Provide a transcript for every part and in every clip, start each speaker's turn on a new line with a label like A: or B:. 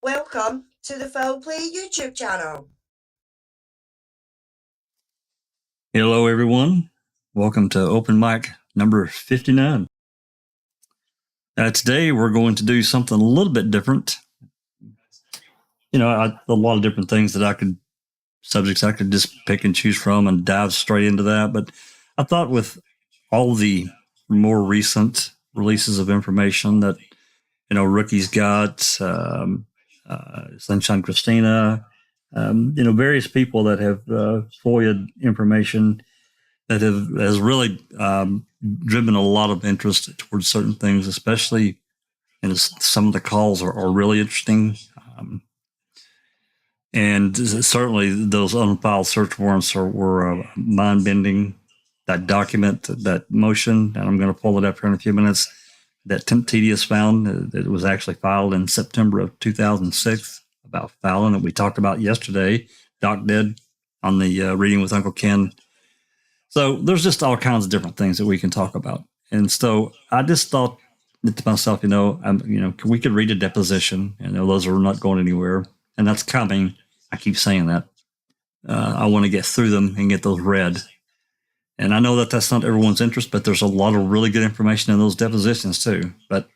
A: Welcome to the Foul Play YouTube channel.
B: Hello, everyone. Welcome to Open Mic number 59. Today, we're going to do something a little bit different. A lot of different things subjects I could just pick and choose from and dive straight into that. But I thought with all the more recent releases of information that, Rookie's got, Sunshine Christina, various people that have FOIA information that has really driven a lot of interest towards certain things, especially, some of the calls are really interesting. And certainly those unfiled search warrants were mind-bending. That document, that motion, and I'm going to pull it up here in a few minutes, that Tim Tedious found, that it was actually filed in September of 2006 about Fallon that we talked about yesterday. Doc did on the Reading with Uncle Ken. So there's just all kinds of different things that we can talk about. And so I just thought to myself, we could read a deposition. Those are not going anywhere, and that's coming. I keep saying that. I want to get through them and get those read. And I know that that's not everyone's interest, but there's a lot of really good information in those depositions too. But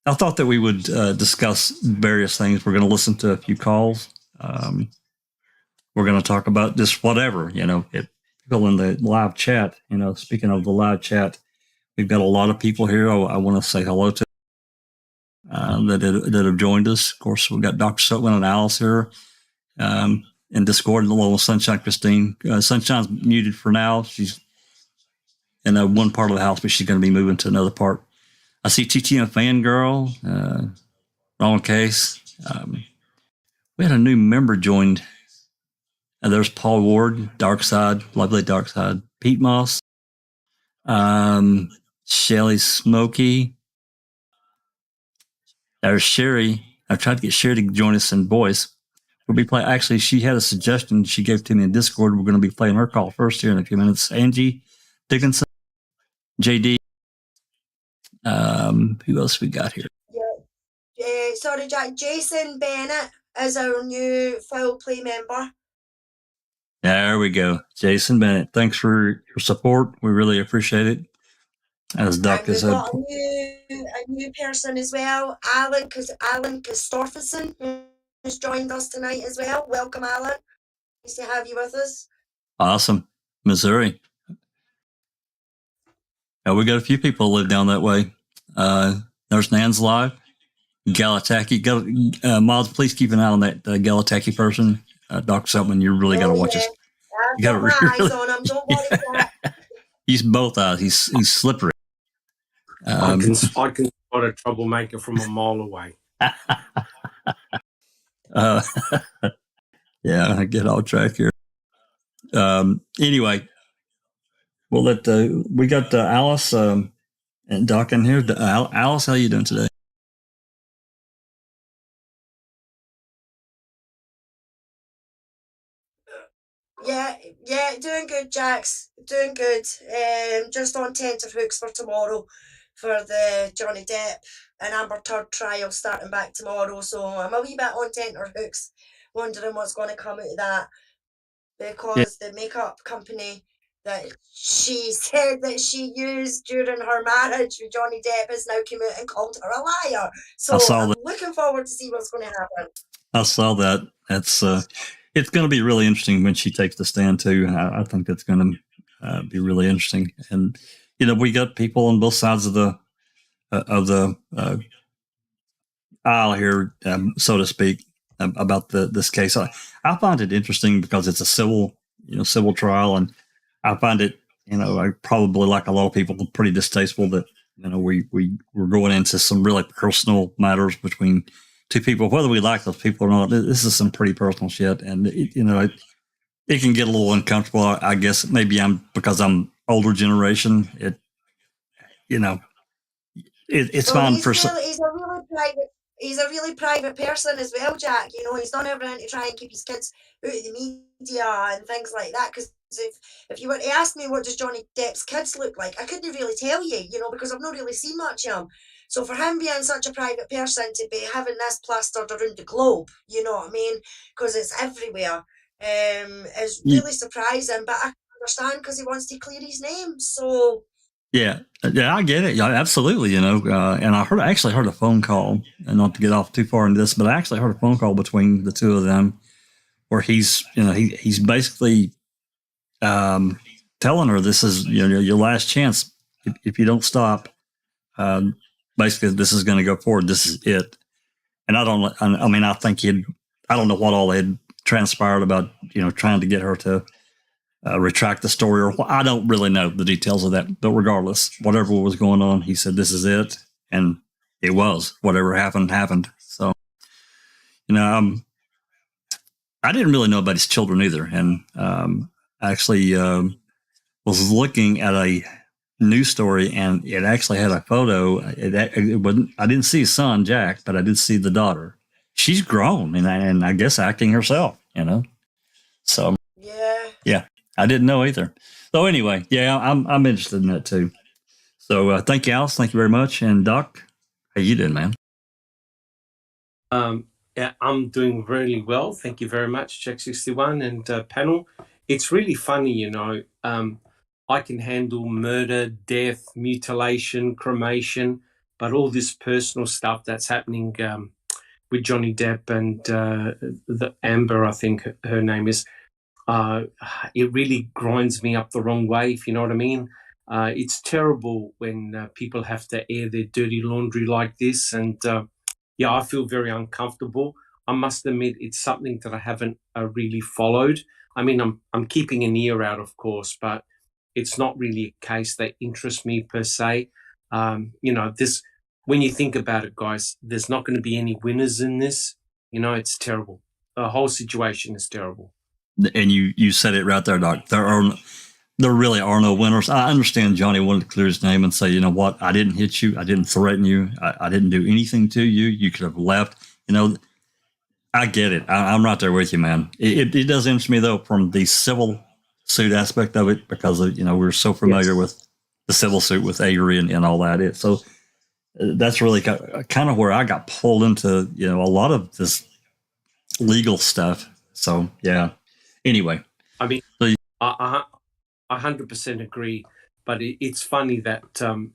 B: I thought that we would discuss various things. We're going to listen to a few calls. We're going to talk about just whatever, people in the live chat, speaking of the live chat, we've got a lot of people here. I want to say hello to that have joined us. Of course, we've got Dr. Silkman and Alice here in Discord, along with Sunshine Christine. Sunshine's muted for now. She's in one part of the house, but she's going to be moving to another part. I see TT and Fangirl, wrong case. We had a new member joined. And there's Paul Ward, Dark Side, lovely Dark Side, Pete Moss, Shelly Smokey. There's Sherry. I tried to get Sherry to join us in voice. We'll be playing. Actually, she had a suggestion she gave to me in Discord. We're going to be playing her call first here in a few minutes. Angie Dickinson, JD. Who else we got here?
A: Sorry, Jack. Jason Bennett is our new Foul Play member.
B: There we go. Jason Bennett. Thanks for your support. We really appreciate it. As Doc has said.
A: We've got a new person as well, Alan Christopherson, who's joined us tonight as well. Welcome, Alan. Nice to have you with us.
B: Awesome. Missouri. We got a few people who live down that way. There's Nan's live. Galataki. Miles, please keep an eye on that Galataki person. Dr. Silkman, you really got to watch us.
A: I've got my eyes on him. Don't worry about it.
B: He's both eyes. He's slippery.
C: I can spot a troublemaker from a mile away.
B: Yeah, I get all track here. Anyway, we'll let we got Alice and Doc in here. Alice, how you doing today?
A: Yeah, doing good, Jax. Doing good. Just on tenterhooks for tomorrow for the Johnny Depp and Amber Heard trial starting back tomorrow. So I'm a wee bit on tenterhooks, wondering what's going to come out of that, because the makeup company that she said that she used during her marriage with Johnny Depp has now come out and called her a liar. So I'm looking forward to see what's going to happen.
B: I saw that. That's it's going to be really interesting when she takes the stand too. I think that's going to be really interesting. And we got people on both sides of the aisle here, so to speak, about this case. I find it interesting because it's a civil trial, and I find it, I probably, like a lot of people, pretty distasteful that we're going into some really personal matters between two people, whether we like those people or not. This is some pretty personal shit, and it can get a little uncomfortable. I guess maybe because I'm older generation. It's fine for some.
A: He's a really private person as well, Jack. He's done everything to try and keep his kids out of the media and things like that. Because if you were to ask me what does Johnny Depp's kids look like, I couldn't really tell you, because I've not really seen much of him. So for him being such a private person to be having this plastered around the globe, you know what I mean, because it's everywhere, is really surprising. But I can understand because he wants to clear his name. So
B: yeah, I get it. Yeah, absolutely. You know, and I actually heard a phone call, and not to get off too far into this, but I actually heard a phone call between the two of them where he's basically telling her this is your last chance. If you don't stop, basically this is going to go forward. This is it. And I think I don't know what all had transpired about trying to get her to retract the story, or I don't really know the details of that. But regardless, whatever was going on, he said this is it, and it was. Whatever happened. So I didn't really know about his children either, and actually was looking at a news story, and it actually had a photo. It wasn't. I didn't see his son Jack, but I did see the daughter. She's grown, and I guess acting herself. So yeah, I didn't know either. So anyway, yeah, I'm interested in that too. So thank you, Alice. Thank you very much, and Doc, how you doing, man?
C: Yeah, I'm doing really well. Thank you very much, Jack61 and panel. It's really funny, I can handle murder, death, mutilation, cremation, but all this personal stuff that's happening with Johnny Depp and the Amber, I think her name is, it really grinds me up the wrong way, if you know what I mean. It's terrible when people have to air their dirty laundry like this, and yeah, I feel very uncomfortable. I must admit, it's something that I haven't really followed. I mean, I'm keeping an ear out, of course, but it's not really a case that interests me per se. This, when you think about it, guys, there's not going to be any winners in this. It's terrible. The whole situation is terrible.
B: And you said it right there, Doc. There really are no winners. I understand Johnny wanted to clear his name and say, you know what, I didn't hit you. I didn't threaten you. I didn't do anything to you. You could have left. I get it. I'm right there with you, man. It does interest me, though, from the civil suit aspect of it, because we're so familiar with the civil suit with Avery and all that. So that's really kind of where I got pulled into, a lot of this legal stuff. So, yeah. Anyway.
C: I mean, I 100% agree, but it's funny that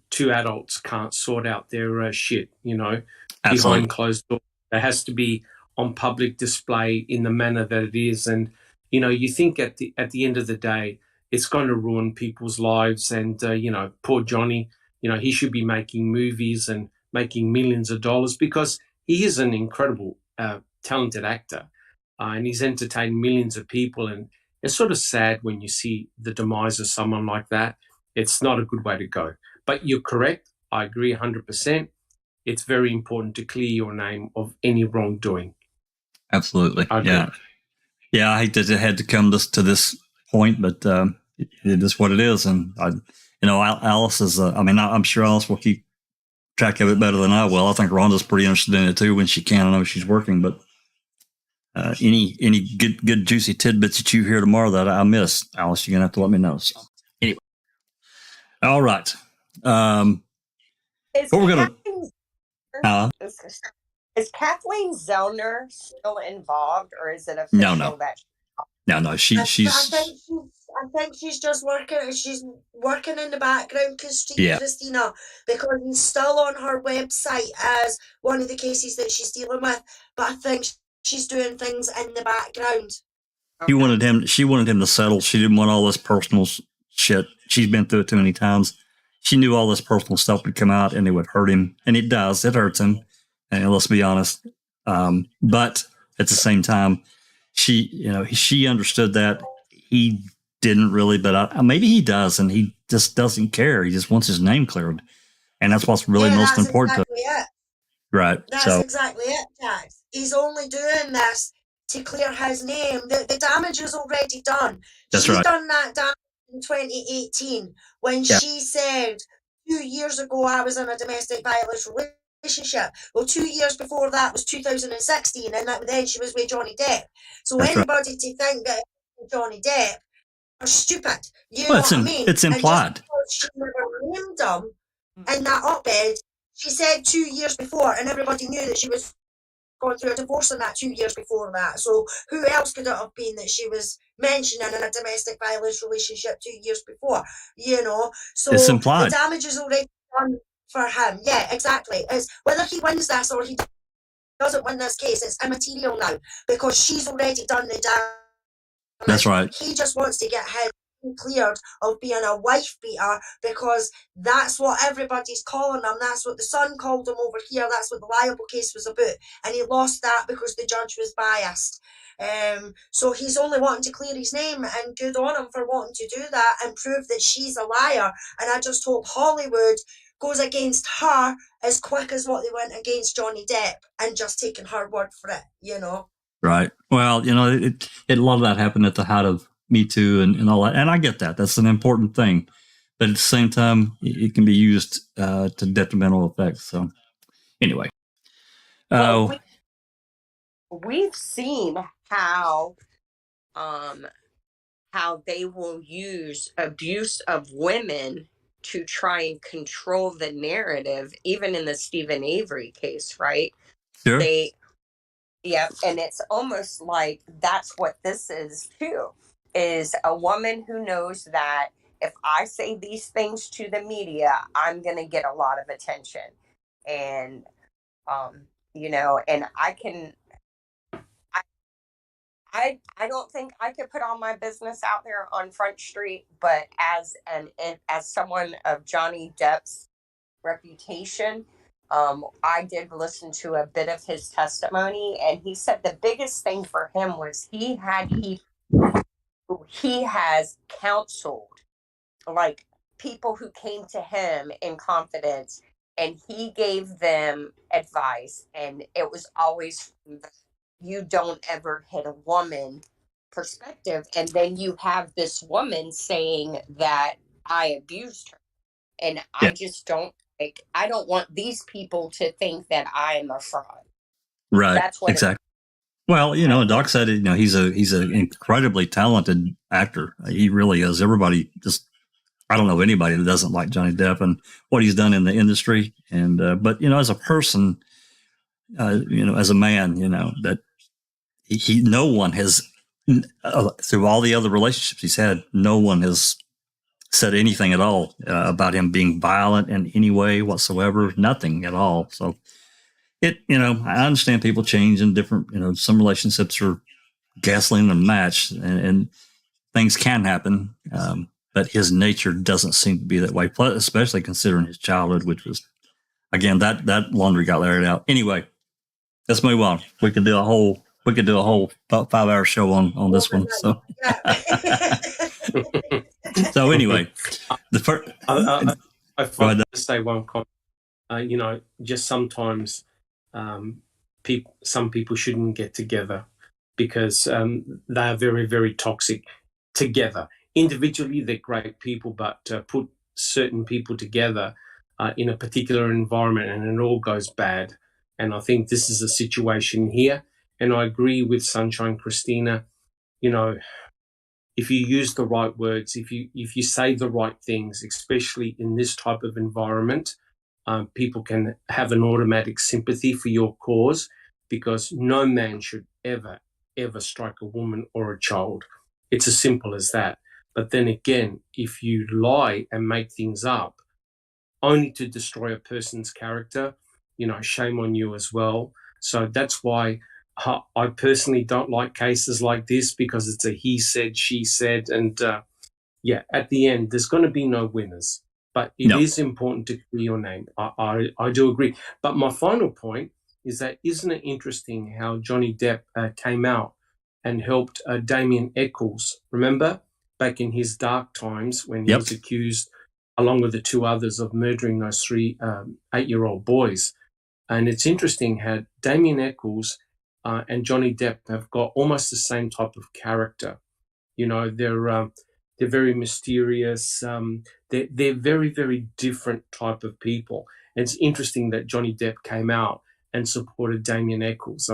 C: two adults can't sort out their shit, behind closed doors. There has to be on public display in the manner that it is, and you think at the end of the day, it's going to ruin people's lives, and poor Johnny, he should be making movies and making millions of dollars, because he is an incredible, talented actor, and he's entertained millions of people, and it's sort of sad when you see the demise of someone like that. It's not a good way to go. But you're correct. I agree 100%. It's very important to clear your name of any wrongdoing.
B: Absolutely. Yeah. Yeah, I hate that it had to come to this point, but it is what it is. And, Alice is, I'm sure Alice will keep track of it better than I will. I think Rhonda's pretty interested in it too when she can. I know she's working, but any good juicy tidbits that you hear tomorrow that I miss, Alice, you're gonna have to let me know. So anyway, all right.
D: Is Kathleen Zellner still involved, or is it official
B: No.
D: that?
B: No. She's.
A: I think she's just working. She's working in the background, Christina, because he's still on her website as one of the cases that she's dealing with. But I think she's doing things in the background.
B: She wanted him to settle. She didn't want all this personal shit. She's been through it too many times. She knew all this personal stuff would come out and it would hurt him, and it does. It hurts him, and let's be honest. But at the same time, she understood that. He didn't really, but maybe he does, and he just doesn't care. He just wants his name cleared, and that's what's really most important.
A: Exactly it.
B: Right.
A: That's exactly it, Jax. He's only doing this to clear his name. The damage is already done.
B: That's
A: She's
B: right.
A: done that damage in 2018 when she said 2 years ago I was in a domestic violence relationship. Well, 2 years before that was 2016, and then she was with Johnny Depp. So
B: That's
A: anybody to think that Johnny Depp are stupid. You
B: Well,
A: know what I mean?
B: it's implied.
A: And just because she never named him in that op-ed, She said 2 years before, and everybody knew that she was going through a divorce in that 2 years before that. So who else could it have been that she was mentioning in a domestic violence relationship 2 years before? You know, so
B: It's
A: the
B: implied.
A: damage is already done for him. Yeah, exactly. It's whether he wins this or he doesn't win this case, it's immaterial now because she's already done the damage.
B: That's right.
A: He just wants to get his cleared of being a wife beater because that's what everybody's calling him. That's what the Sun called him over here. That's what the libel case was about. And he lost that because the judge was biased. So he's only wanting to clear his name, and good on him for wanting to do that and prove that she's a liar. And I just hope Hollywood goes against her as quick as what they went against Johnny Depp and just taking her word for it, you know.
B: Right. Well, you know, a lot of that happened at the height of Me Too and all that. And I get that. That's an important thing. But at the same time, it can be used to detrimental effects. So anyway.
D: Well, we've seen how they will use abuse of women to try and control the narrative, even in the Stephen Avery case, right?
B: Sure.
D: Yeah, and it's almost like that's what this is too, is a woman who knows that if I say these things to the media, I'm going to get a lot of attention. And, you know, and I don't think I could put all my business out there on Front Street, but as someone of Johnny Depp's reputation, I did listen to a bit of his testimony, and he said the biggest thing for him was he has counseled, like people who came to him in confidence, and he gave them advice, and it was always you don't ever hit a woman perspective. And then you have this woman saying that I abused her, and yeah. I just don't. I don't want these people to think that I am a fraud.
B: Right. That's what exactly. Well, you know, Doc said, you know, he's an incredibly talented actor. He really is. Everybody just, I don't know anybody that doesn't like Johnny Depp and what he's done in the industry. And, but, you know, as a person, you know, as a man, you know, that no one has, through all the other relationships he's had, no one has said anything at all about him being violent in any way whatsoever. Nothing at all. So you know, I understand people change in different, you know, some relationships are gasoline and match and things can happen. But his nature doesn't seem to be that way, especially considering his childhood, which was, again, that laundry got aired out. Anyway, let's move on. We could do a whole 5-hour show on this one. So, so anyway, the first.
C: I find to say one comment. You know, just sometimes some people shouldn't get together because they are very, very toxic together. Individually, they're great people, but put certain people together in a particular environment and it all goes bad. And I think this is a situation here. And I agree with Sunshine Christina. You know, if you use the right words, if you say the right things, especially in this type of environment, people can have an automatic sympathy for your cause because no man should ever strike a woman or a child. It's as simple as that. But then again, if you lie and make things up only to destroy a person's character, you know, shame on you as well. So that's why I personally don't like cases like this because it's a he said, she said. And yeah, at the end, there's going to be no winners. But it is important to clear your name. I do agree. But my final point is that isn't it interesting how Johnny Depp came out and helped Damien Eccles, remember, back in his dark times when he was accused, along with the two others, of murdering those 3 8-year-old boys. And it's interesting how Damien Eccles and Johnny Depp have got almost the same type of character. You know, they're very mysterious. They're very, very different type of people. And it's interesting that Johnny Depp came out and supported Damien Eccles.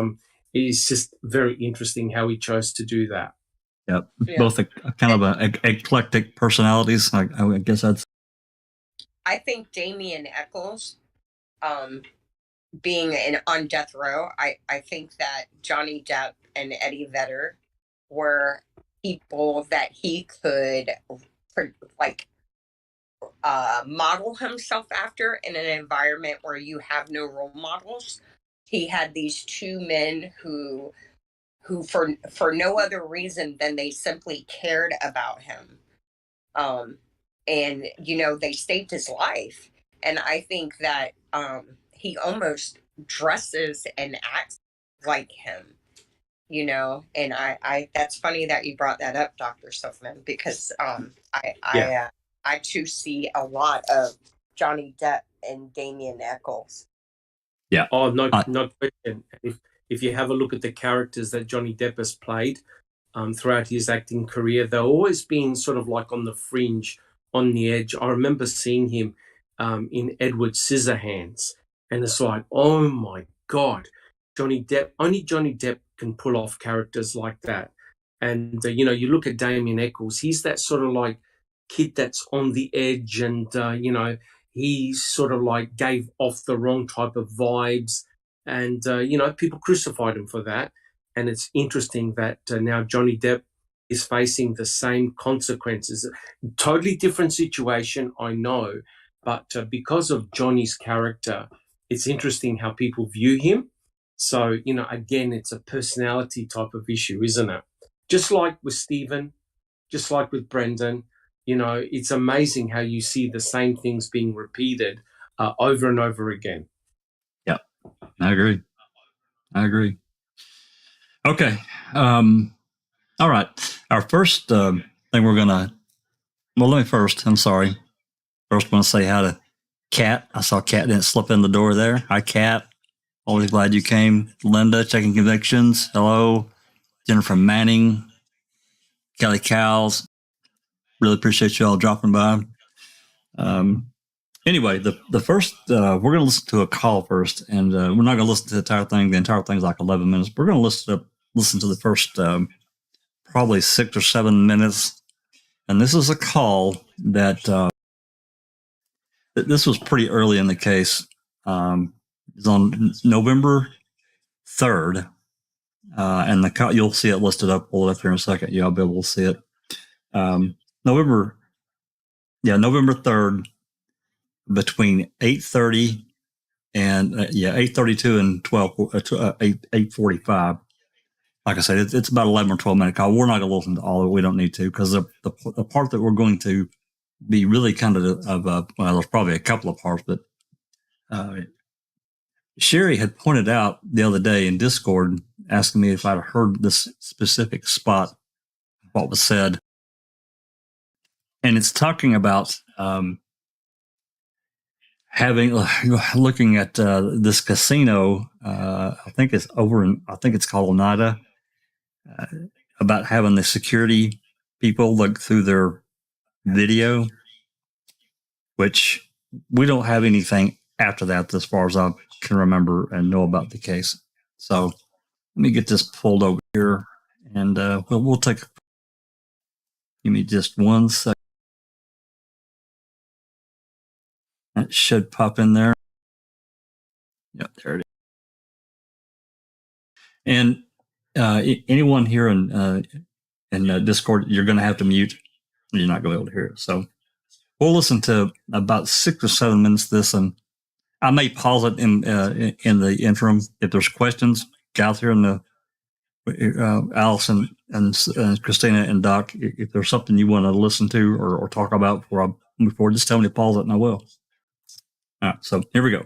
C: It's just very interesting how he chose to do that.
B: Yep. Both kind of eclectic personalities. I guess that's.
D: I think Damien Eccles being on death row, I think that Johnny Depp and Eddie Vedder were people that he could like model himself after in an environment where you have no role models. He had these two men who for no other reason than they simply cared about him. And they saved his life. And I think that he almost dresses and acts like him. And I that's funny that you brought that up, Dr. Silkman, because I too see a lot of Johnny Depp and Damien Eccles.
B: Yeah.
C: Oh, no question. If you have a look at the characters that Johnny Depp has played throughout his acting career, they've always been sort of like on the fringe, on the edge. I remember seeing him in Edward Scissorhands, and it's like, oh my God, only Johnny Depp can pull off characters like that. And, you look at Damien Eccles, he's that sort of like kid that's on the edge, and, he sort of like gave off the wrong type of vibes, and, people crucified him for that. And it's interesting that now Johnny Depp is facing the same consequences. Totally different situation, I know, but because of Johnny's character, it's interesting how people view him. So, again, it's a personality type of issue, isn't it? Just like with Stephen, just like with Brendan, it's amazing how you see the same things being repeated over and over again.
B: Yeah, I agree. Okay. All right. Our first thing we're going to, well, let me first, I'm sorry. First, I want to say hi to Kat. I saw Kat didn't slip in the door there. Hi, Kat. Always glad you came. Linda, checking convictions. Hello. Jennifer Manning. Kelly Cowles. Really appreciate you all dropping by. Anyway, the first, we're going to listen to a call first, and we're not going to listen to the entire thing. The entire thing's like 11 minutes. We're going to listen to the first probably 6 or 7 minutes. And this is a call that this was pretty early in the case. It's on November 3rd. And you'll see it listed up. Pull it up here in a second. You'll be able to see it. November 3rd, between 8:30 and 8:32 and 8:45. Like I said, it's about 11 or 12 minute call. We're not going to listen to all of it. We don't need to, because the part that we're going to be really kind of well, there's probably a couple of parts, but Sherry had pointed out the other day in Discord, asking me if I'd heard this specific spot, what was said. And it's talking about looking at this casino. I think it's called Oneida, about having the security people look through their video, which we don't have anything after that as far as I can remember and know about the case. So let me get this pulled over here, and we'll take. Give me just 1 second. That should pop in there. Yep, there it is. And anyone here in Discord, you're going to have to mute. You're not going to be able to hear it. So we'll listen to about 6 or 7 minutes of this, and I may pause it in the interim if there's questions. Guys here in the Allison and Christina and Doc, if there's something you want to listen to or talk about before I move forward, just tell me to pause it and I will. All right, so here we go.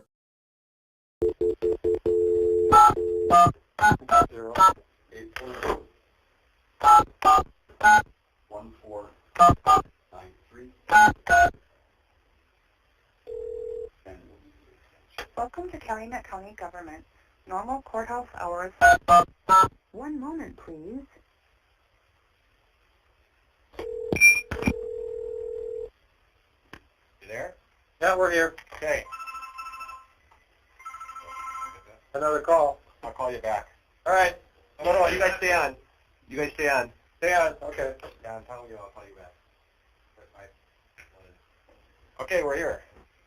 E: 080-1493. Welcome to Calumet County Government. Normal courthouse hours. 1 moment, please.
F: You there?
G: Yeah, we're here.
F: Okay.
G: Another call.
F: I'll call you back.
G: All right.
F: No, you guys stay on. You guys stay on.
G: Stay on. Okay.
F: Yeah, I'm telling you, I'll call you back. Okay, we're here.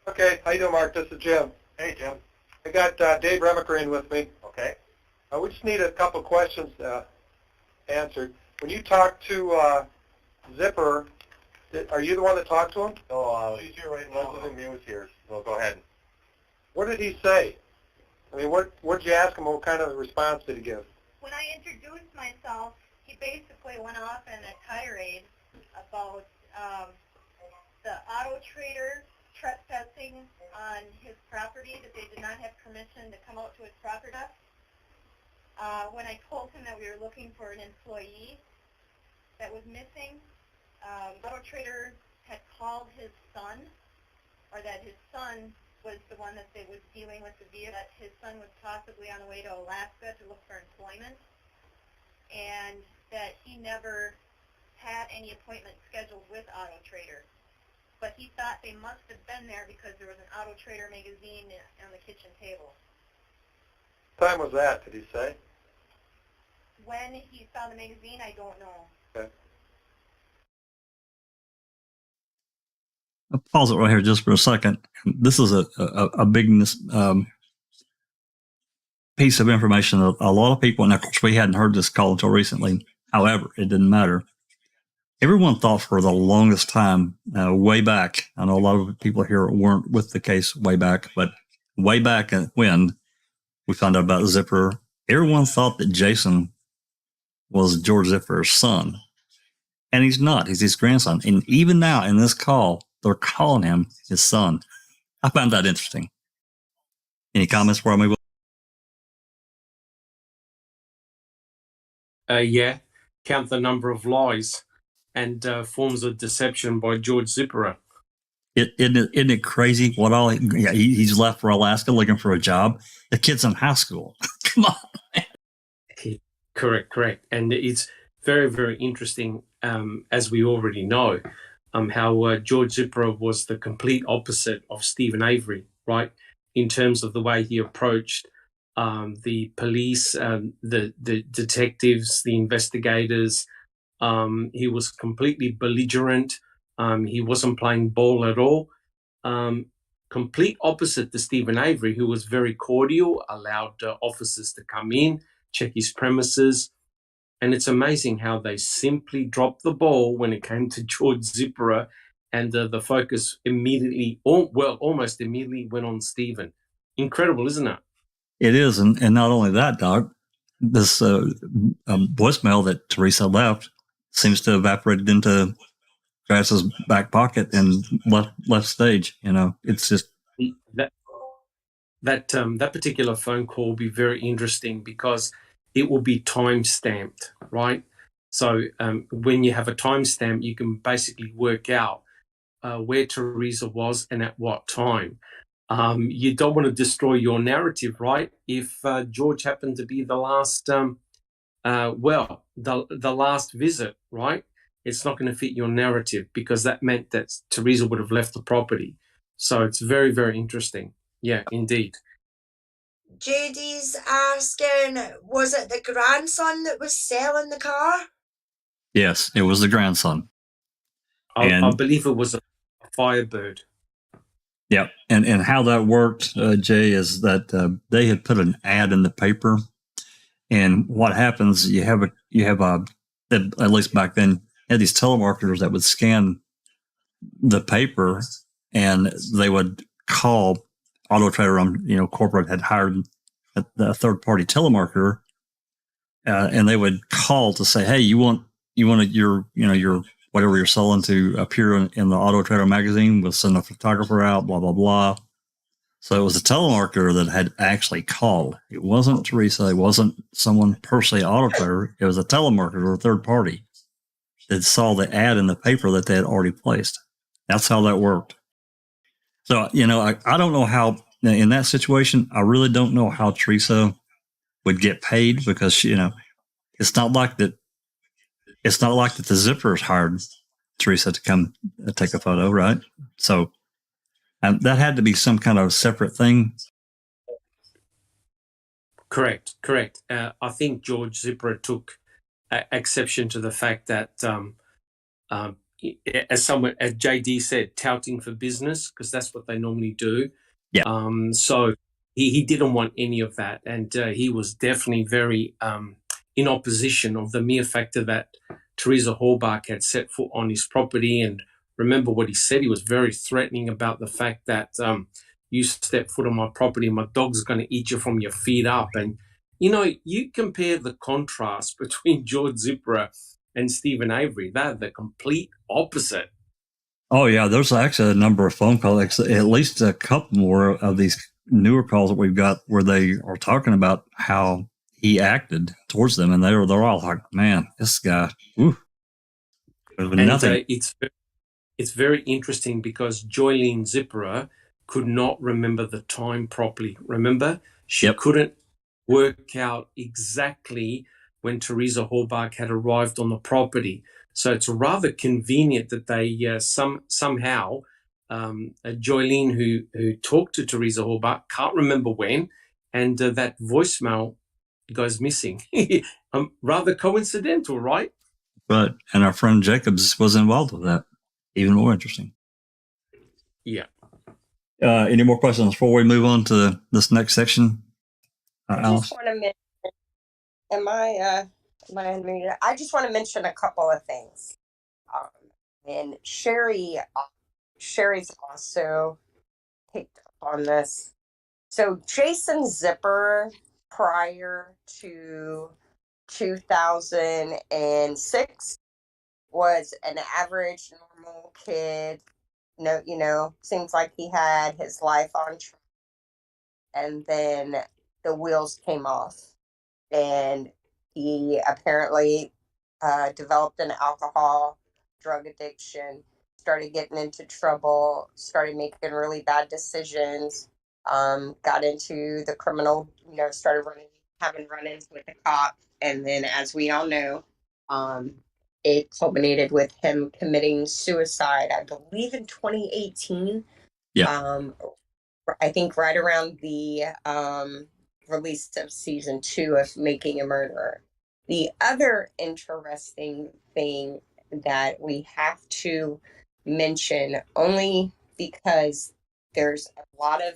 G: Okay. How you doing, Mark? This is Jim.
F: Hey, Jim.
G: I got Dave Remacher in with me.
F: Okay.
G: We just need a couple questions answered. When you talked to Zipper, are you the one that talked to him?
F: So he's here right now. Leslie Lemieux is here. So go ahead.
G: What did he say? I mean, what did you ask him? What kind of response did he give?
E: When I introduced myself, he basically went off in a tirade about the auto trader trespassing on his property, that they did not have permission to come out to his property. When I told him that we were looking for an employee that was missing, auto trader had called his son, or that his son was the one that they was dealing with the vehicle, that his son was possibly on the way to Alaska to look for employment, and that he never had any appointment scheduled with Auto Trader. But he thought they must have been there because there was an Auto Trader magazine on the kitchen table.
G: What time was that, did he say?
E: When he saw the magazine, I don't know.
G: Okay.
B: I'll pause it right here just for a second. This is a big piece of information that a lot of people, and of course we hadn't heard this call until recently. However, it didn't matter. Everyone thought for the longest time, way back, I know a lot of people here weren't with the case way back, but way back when we found out about Zipper, everyone thought that Jason was George Zipper's son. And he's not. He's his grandson. And even now in this call, they're calling him his son. I found that interesting. Any comments for me?
C: Yeah, count the number of lies and forms of deception by George Zipper.
B: Isn't it crazy what all he's left for Alaska looking for a job? The kid's in high school. Come on.
C: Correct. And it's very, very interesting, as we already know, how George Zipper was the complete opposite of Stephen Avery, right? In terms of the way he approached the police, the detectives, the investigators. He was completely belligerent. He wasn't playing ball at all. Complete opposite to Stephen Avery, who was very cordial, allowed officers to come in, check his premises. And it's amazing how they simply dropped the ball when it came to George Zipper, and the focus immediately, almost immediately went on Stephen. Incredible, isn't it?
B: It is. And not only that, Doc, this voicemail that Teresa left seems to have evaporated into Grass's back pocket and left stage. You know, it's just
C: that particular phone call will be very interesting because it will be time stamped, right? So when you have a timestamp, you can basically work out where Teresa was and at what time. You don't want to destroy your narrative, right? If George happened to be the last, the last visit, right? It's not going to fit your narrative because that meant that Teresa would have left the property. So it's very, very interesting. Yeah, indeed.
A: JD's asking, was it the grandson that was selling the car?
B: Yes, it was the grandson.
C: I believe it was a Firebird.
B: Yeah, and how that worked, Jay, is that they had put an ad in the paper, and what happens? You have at least back then, had these telemarketers that would scan the paper, and they would call Auto Trader. Corporate had hired a third party telemarketer, and they would call to say, "Hey, you want your whatever you're selling to appear in the Auto Trader magazine? We'll send a photographer out, blah, blah, blah." So it was a telemarketer that had actually called. It wasn't Teresa. It wasn't someone personally at Auto Trader. It was a telemarketer or a third party that saw the ad in the paper that they had already placed. That's how that worked. So, I don't know how, in that situation, I really don't know how Teresa would get paid because she, it's not like that the Zippers hired Teresa to come take a photo, right? So that had to be some kind of separate thing. Correct.
C: I think George Zipper took exception to the fact that, as JD said, touting for business, because that's what they normally do.
B: Yeah.
C: So he didn't want any of that, and he was definitely very in opposition of the mere factor that Teresa Hallbach had set foot on his property. And remember what he said, he was very threatening about the fact that you step foot on my property, my dog's going to eat you from your feet up. And, you know, you compare the contrast between George Zipperer and Stephen Avery, they're the complete opposite.
B: Oh, yeah. There's actually a number of phone calls, at least a couple more of these newer calls that we've got where they are talking about how he acted towards them. And they're all like, man, this guy, whew, there's been nothing.
C: It's very interesting because Joylene Zipperer could not remember the time properly. Remember? She couldn't work out exactly when Teresa Hallbach had arrived on the property. So it's rather convenient that they somehow Joylene, who talked to Teresa Hallbach, can't remember when, and that voicemail goes missing. Rather coincidental, right?
B: But and our friend Jacobs was involved with that. Even more interesting.
C: Yeah.
B: Any more questions before we move on to this next section?
D: I just want to mention. Am I unmuted? I just want to mention a couple of things. And Sherry's also picked up on this. So Jason Zipper, prior to 2006, was an average, normal kid. No, seems like he had his life on track. And then the wheels came off. And he apparently developed an alcohol, drug addiction, started getting into trouble, started making really bad decisions, got into the criminal, started having run-ins with the cop. And then, as we all know, it culminated with him committing suicide, I believe in 2018.
B: Yeah.
D: I think right around the release of season 2 of Making a Murderer. The other interesting thing that we have to mention, only because there's a lot of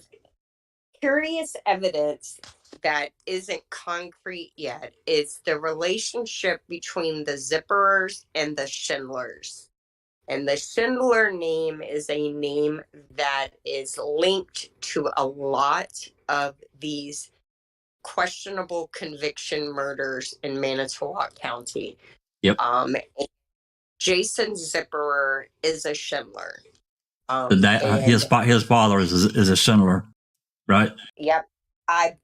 D: curious evidence that isn't concrete yet, is the relationship between the Zipperers and the Schindlers. And the Schindler name is a name that is linked to a lot of these questionable conviction murders in Manitowoc County.
B: Yep.
D: Jason Zipperer is a Schindler.
B: His father is a Schindler, right?
D: Yep. I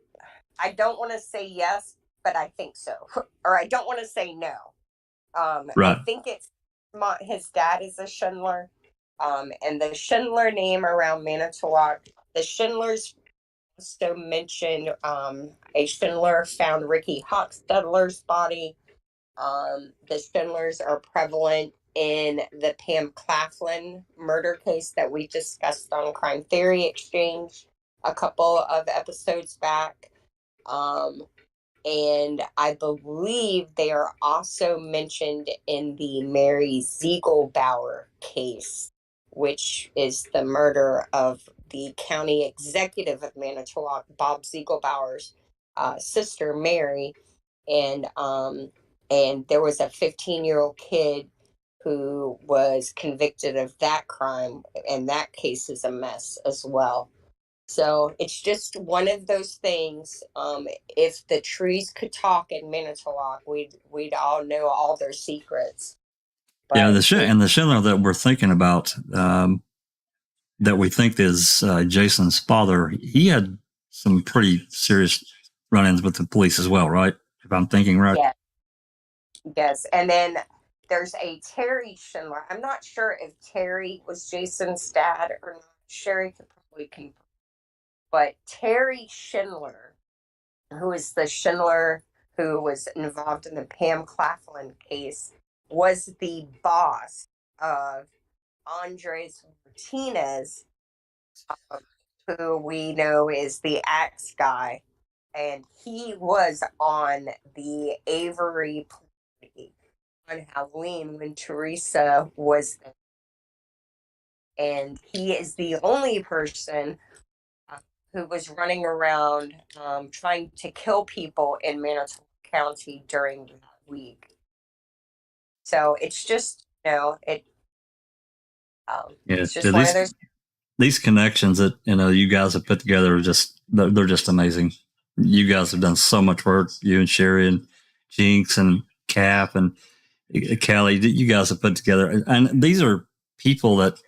D: don't want to say yes, but I think so. Or I don't want to say no.
B: Right.
D: I think it's his dad is a Schindler. And the Schindler name around Manitowoc, the Schindlers also mentioned a Schindler found Ricky Hochstetler's body. The Schindlers are prevalent in the Pam Claflin murder case that we discussed on Crime Theory Exchange a couple of episodes back. And I believe they are also mentioned in the Mary Ziegelbauer case, which is the murder of the county executive of Manitowoc, Bob Ziegelbauer's sister, Mary. And there was a 15-year-old kid who was convicted of that crime, and that case is a mess as well. So it's just one of those things. If the trees could talk in Manitowoc, we'd all know all their secrets. But
B: yeah, the Schindler that we're thinking about, that we think is Jason's father, he had some pretty serious run-ins with the police as well, right? If I'm thinking right.
D: Yeah. Yes, and then there's a Terry Schindler. I'm not sure if Terry was Jason's dad or not. Sherry could probably confirm. But Terry Schindler, who is the Schindler who was involved in the Pam Claflin case, was the boss of Andres Martinez, who we know is the axe guy. And he was on the Avery party on Halloween when Teresa was there. And he is the only person who was running around trying to kill people in Manitoba County during that week. So it's just,
B: Yeah,
D: it's just one of those.
B: these connections that you guys have put together are just they're just amazing. You guys have done so much work. You and Sherry and Jinx and Cap and Kelly, you guys have put together, and these are people that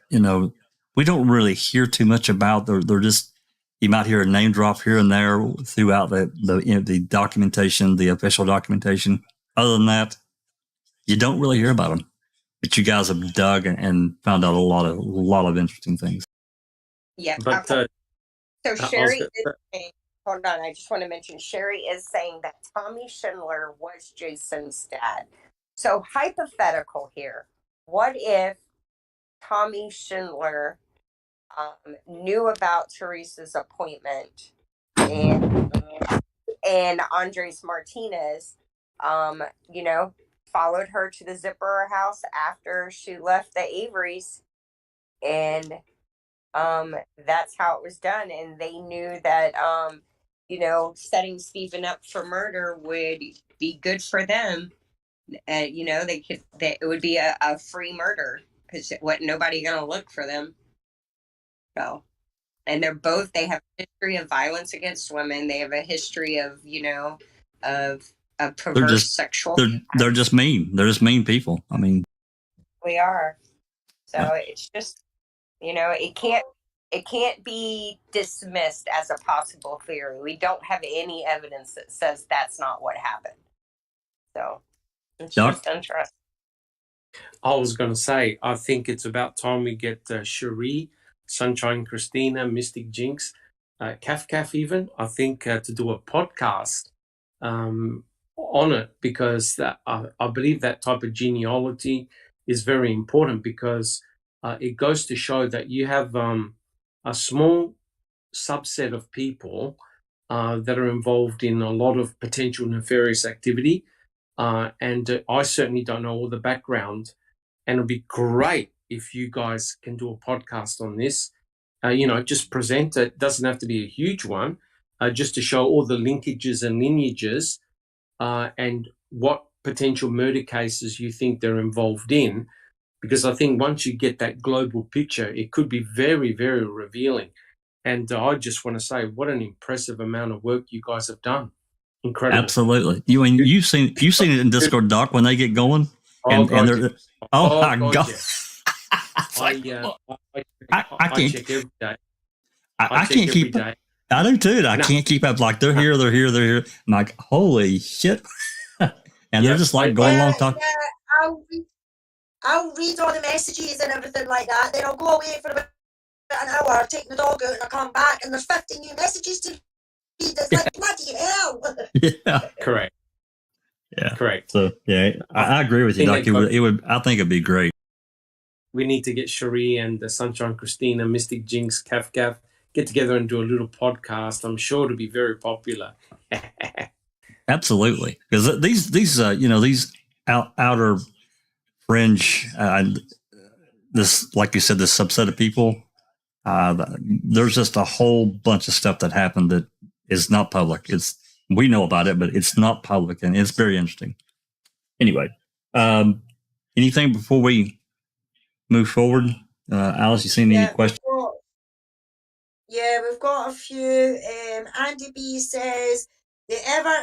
B: we don't really hear too much about. They're just, you might hear a name drop here and there throughout the documentation, the official documentation. Other than that, you don't really hear about them. But you guys have dug and found out a lot of interesting things.
D: Yeah.
C: But
D: So Sherry is saying, hold on, I just want to mention Sherry is saying that Tommy Schindler was Jason's dad. So hypothetical here. What if Tommy Schindler knew about Teresa's appointment and Andres Martinez, followed her to the Zipper house after she left the Averys, and that's how it was done. And they knew that setting Stephen up for murder would be good for them. It would be a free murder because nobody gonna look for them. So, and they have a history of violence against women. They have a history of perverse sexual.
B: They're just mean. They're just mean people. I mean,
D: we are. So it's just, it can't be dismissed as a possible theory. We don't have any evidence that says that's not what happened. So it's just interesting.
C: I was going to say, I think it's about time we get Cherie, Sunshine Christina, Mystic Jinx, Kaf even, I think, to do a podcast on it, because I believe that type of genealogy is very important, because it goes to show that you have a small subset of people that are involved in a lot of potential nefarious activity. And I certainly don't know all the background. And it'll be great if you guys can do a podcast on this. Just present it. Doesn't have to be a huge one, just to show all the linkages and lineages and what potential murder cases you think they're involved in. Because I think once you get that global picture, it could be very, very revealing. And I just want to say, what an impressive amount of work you guys have done. Incredible.
B: Absolutely. You've seen it in Discord, Doc, when they get going.
C: My God.
B: Yeah.
C: I check every day.
B: I can't keep
C: day.
B: I do too. I can't keep up. Like, they're here. I'm like, holy shit. And they're just like going along talking.
A: Yeah, I'll read all the messages and everything like that. Then I'll go away for about an hour, take the dog out, and I come back, and there's 50 new messages to read. It's like, bloody hell.
B: Yeah.
C: Correct.
B: Yeah.
C: Correct.
B: So yeah, I agree with you, Doc. I think it'd be great.
C: We need to get Cherie and the Sunshine Christina, Mystic Jinx, Kaf, get together and do a little podcast. I'm sure it'll be very popular.
B: Absolutely, because these outer fringe, this, like you said, this subset of people, there's just a whole bunch of stuff that happened that is not public. We know about it, but it's not public, and it's very interesting. Anyway, anything before we move forward? Alice, you seen any questions?
A: We've got a few. Andy B says, the ever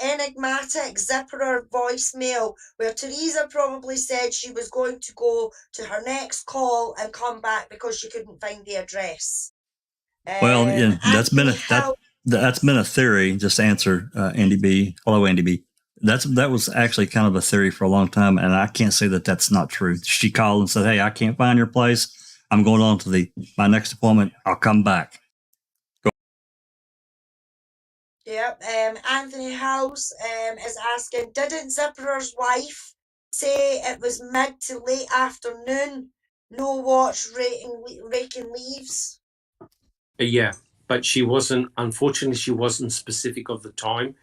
A: enigmatic Zipperer voicemail where Teresa probably said she was going to go to her next call and come back because she couldn't find the address.
B: Well, yeah, that's been a theory. Just to answer Andy B. Hello, Andy B. That was actually kind of a theory for a long time, and I can't say that that's not true. She called and said, "Hey, I can't find your place. I'm going on to my next appointment. I'll come back."
A: Yep. Anthony House is asking, didn't Zipperer's wife say it was mid to late afternoon? No watch raking leaves.
C: Yeah, but unfortunately, she wasn't specific of the time.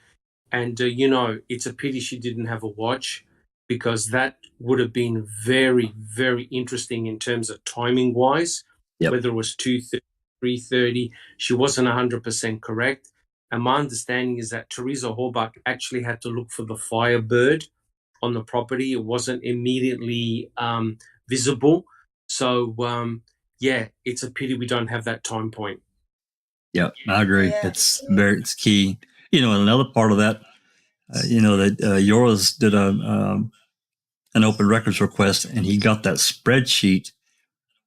C: And, it's a pity she didn't have a watch, because that would have been very, very interesting in terms of timing-wise, whether it was 2:30, 3:30. She wasn't 100% correct. And my understanding is that Teresa Horbuck actually had to look for the Firebird on the property. It wasn't immediately visible. So, yeah, it's a pity we don't have that time point.
B: Yeah, I agree.
A: Yeah.
B: It's key. You know, and another part of that, that Yoros did an open records request, and he got that spreadsheet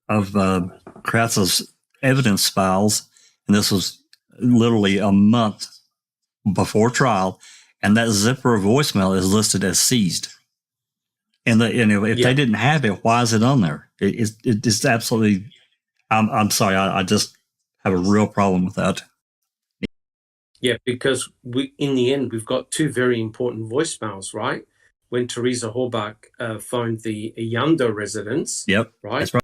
B: of Kratz's evidence files, and this was literally a month before trial, and that zipper voicemail is listed as seized. And if they didn't have it, why is it on there? It's absolutely. I'm sorry. I just have a real problem with that.
C: Yeah, because in the end, we've got two very important voicemails, right? When Teresa Horbuck phoned the Ayundo residence,
B: Yep,
C: right?
B: that's right.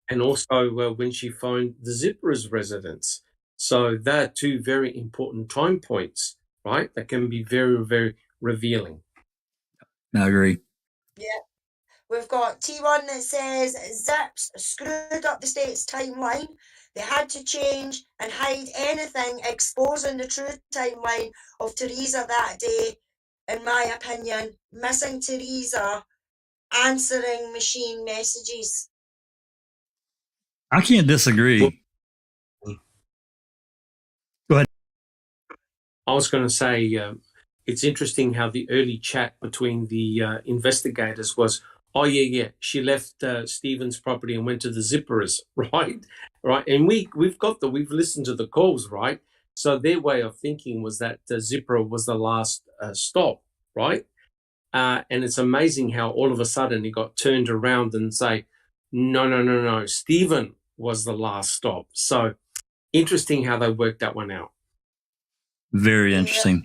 C: And also when she phoned the Zippers residence. So they're two very important time points, right? That can be very, very revealing.
B: I agree.
A: Yeah. We've got T1 that says Zips screwed up the state's timeline. They had to change and hide anything exposing the true timeline of Teresa that day. In my opinion, missing Teresa answering machine messages.
B: I can't disagree. Go ahead.
C: I was going to say it's interesting how the early chat between the investigators was, oh, yeah, she left Stephen's property and went to the Zippers, right? And we've listened to the calls, right? So their way of thinking was that the Zipper was the last stop, right? And it's amazing how all of a sudden it got turned around and say, no, Stephen was the last stop. So interesting how they worked that one out.
B: Very interesting.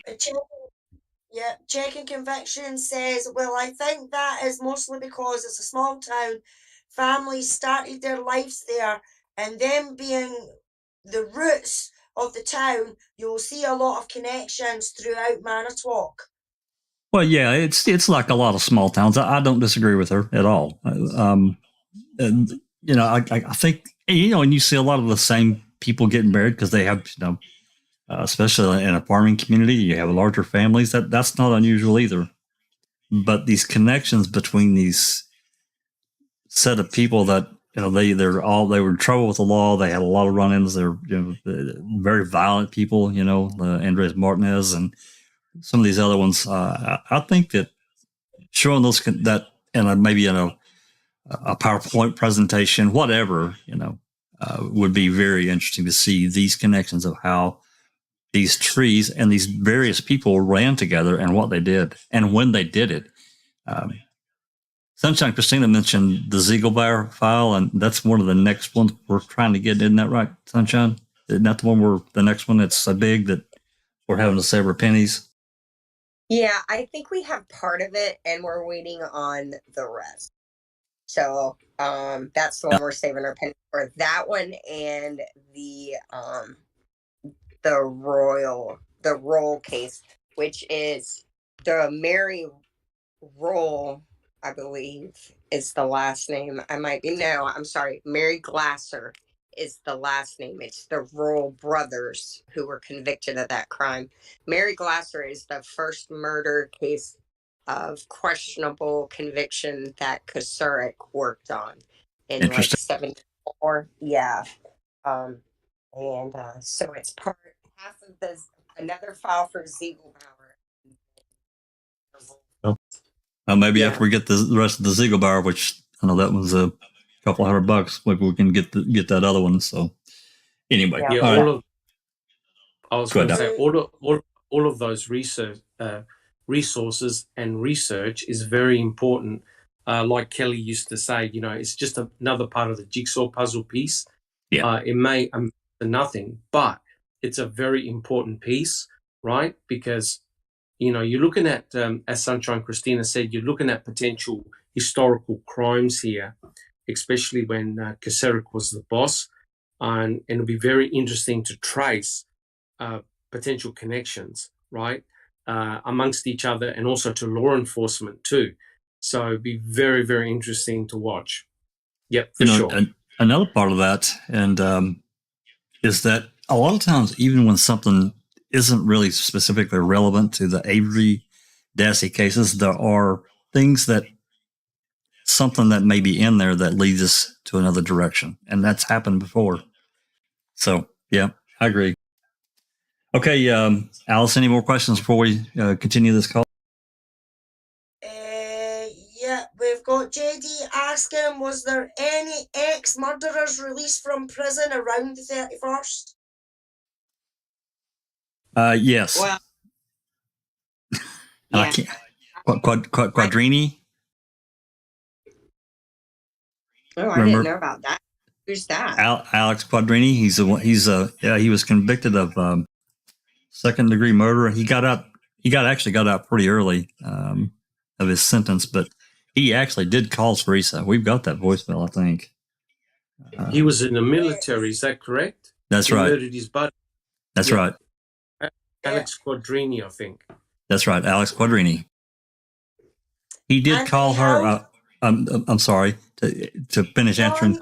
A: Checking Conviction says, well, I think that is mostly because it's a small town. Families started their lives there, and them being the roots of the town, you'll see a lot of connections throughout Manitowoc.
B: Well, yeah, it's like a lot of small towns. I don't disagree with her at all. And, I think, and you see a lot of the same people getting married because they have, especially in a farming community, you have larger families. That's not unusual either. But these connections between these set of people that they were in trouble with the law. They had a lot of run-ins. They're very violent people. Andres Martinez and some of these other ones. I think that showing those that maybe in a PowerPoint presentation, whatever, would be very interesting to see these connections of how these trees and these various people ran together and what they did and when they did it. Sunshine Christina mentioned the Ziegelbauer file, and that's one of the next ones we're trying to get. Isn't that right, Sunshine? Isn't that the one the next one that's so big that we're having to sever pennies?
D: Yeah, I think we have part of it, and we're waiting on the rest. So that's the one we're saving our pennies for. That one and the Roll case, which is the Mary Roll, I believe, is the last name. I'm sorry. Mary Glasser is the last name. It's the Roll brothers who were convicted of that crime. Mary Glasser is the first murder case of questionable conviction that Kosurik worked on in like 74. Yeah. So it's half of another file for Ziegelbauer.
B: Maybe after we get the rest of the Ziegelbauer, which I know that was a couple $100, maybe we can get that other one. So anyway,
C: I was going to say all of those resources and research is very important. Like Kelly used to say, it's just another part of the jigsaw puzzle piece.
B: Yeah.
C: It may amount to nothing, but it's a very important piece, right? Because you're looking at, as Sunshine Christina said, you're looking at potential historical crimes here, especially when Kosurik was the boss. And it'll be very interesting to trace potential connections, right, amongst each other and also to law enforcement too. So it'd be very, very interesting to watch. Yep, for sure.
B: Another part of that, and is that a lot of times, even when something isn't really specifically relevant to the Avery Dassey cases, there are things that something that may be in there that leads us to another direction. And that's happened before. So, yeah, I agree. Okay, Alice, any more questions before we continue this call?
A: Yeah, we've got JD asking, was there any ex-murderers released from prison around the 31st?
B: Yes.
D: Well,
B: I
D: yeah.
B: can't. Quadrini?
D: Oh, I
B: Remember?
D: didn't know about that. Who's that?
B: Alex Quadrini. He was convicted of second degree murder. He actually got out pretty early of his sentence, but he actually did call Teresa. We've got that voicemail, I think.
C: He was in the military, is that correct?
B: That's
C: he
B: right.
C: Murdered his buddy.
B: That's right.
C: Alex Quadrini, I think.
B: That's right, Alex Quadrini. He did call her. I'm sorry to finish answering.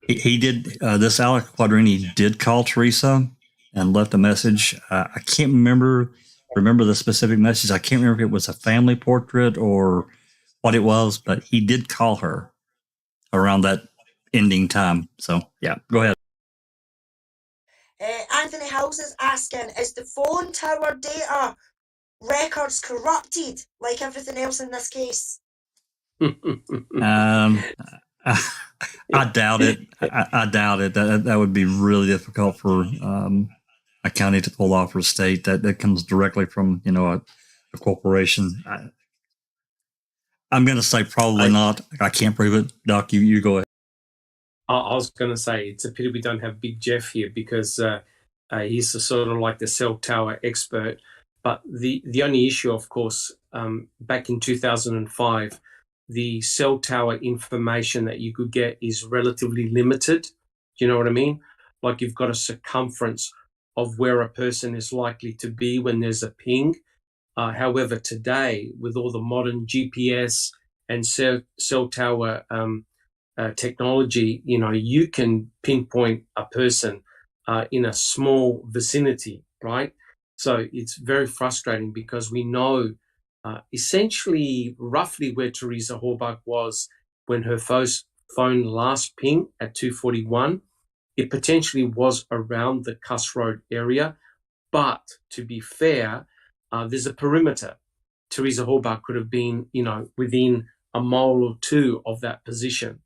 B: He did. This Alex Quadrini did call Teresa and left a message. I can't remember the specific message. I can't remember if it was a family portrait or what it was, but he did call her around that ending time. So yeah, go ahead.
A: Anthony House is asking, is the phone tower data records corrupted like everything else in this case?
B: I doubt it. I doubt it. That would be really difficult for a county to pull off, or a state that comes directly from a corporation. I'm going to say probably not. I can't prove it. Doc, you go ahead.
C: I was going to say it's a pity we don't have Big Jeff here, because he's sort of like the cell tower expert. But the only issue, of course, back in 2005, the cell tower information that you could get is relatively limited. Do you know what I mean? Like, you've got a circumference of where a person is likely to be when there's a ping. However, today, with all the modern GPS and cell tower technology, you can pinpoint a person in a small vicinity, right? So it's very frustrating, because we know essentially roughly where Teresa Horbach was when her phone last pinged at 2:41. It potentially was around the Cuss Road area, but to be fair, there's a perimeter. Teresa Horbach could have been, within a mile or two of that position.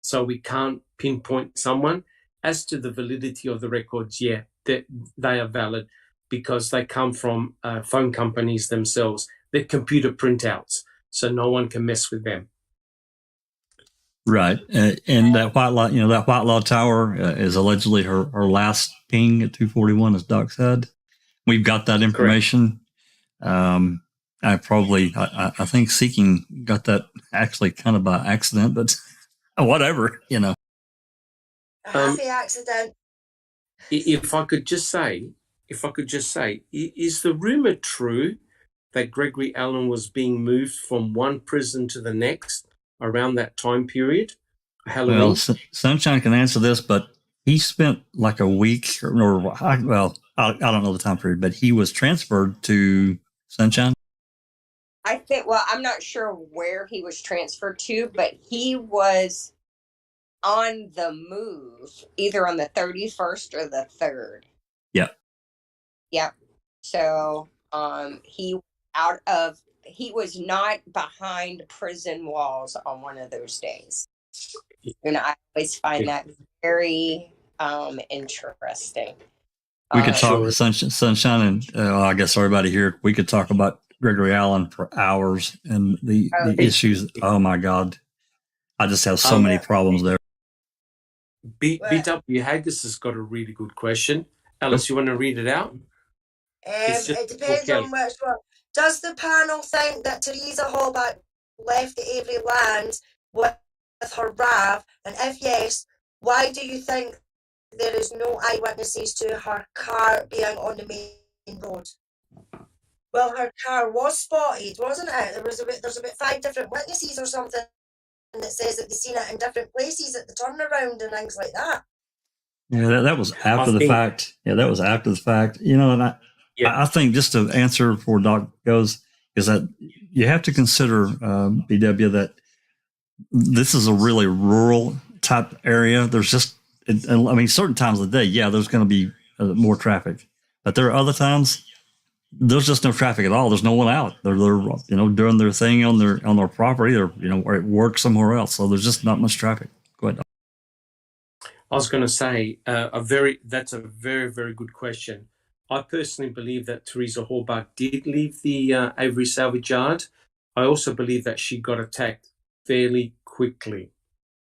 C: So we can't pinpoint someone. As to the validity of the records, yeah, they are valid, because they come from phone companies themselves. They're computer printouts, so no one can mess with them.
B: Right, and that White Law Tower is allegedly her last ping at 2:41, as Doc said. We've got that information. I think Seeking got that actually kind of by accident, but whatever,
A: A happy accident.
C: If I could just say, is the rumor true that Gregory Allen was being moved from one prison to the next around that time period? Halloween?
B: Well, Sunshine can answer this, but he spent like a week, I don't know the time period, but he was transferred to Sunshine.
D: I think, well, I'm not sure where he was transferred to, but he was on the move either on the 31st or the 3rd. Yep. So he was not behind prison walls on one of those days. And I always find that very interesting.
B: We could talk to Sunshine, and I guess everybody here, we could talk about Gregory Allen for hours and the issues. Oh my God. I just have so many problems there.
C: BW Haggis has got a really good question. Alice, you want to read it out?
A: It depends on which one. Does the panel think that Teresa Horbach left the Avery land with her RAV? And if yes, why do you think there is no eyewitnesses to her car being on the main road? Well, her car was spotted, wasn't it? There's about 5 different witnesses or something that says that they've seen it in different places at the turnaround and things like that.
B: Yeah, that was after the fact. Yeah, that was after the fact. And I think just to answer before Doc goes is that you have to consider, BW, that this is a really rural type area. There's just, certain times of the day, yeah, there's going to be more traffic, but there are other times there's just no traffic at all. There's no one out. They're doing their thing on their property, or at work somewhere else. So there's just not much traffic. Go ahead, Doc.
C: I was going to say that's a very, very good question. I personally believe that Teresa Horbach did leave the Avery salvage yard. I also believe that she got attacked fairly quickly,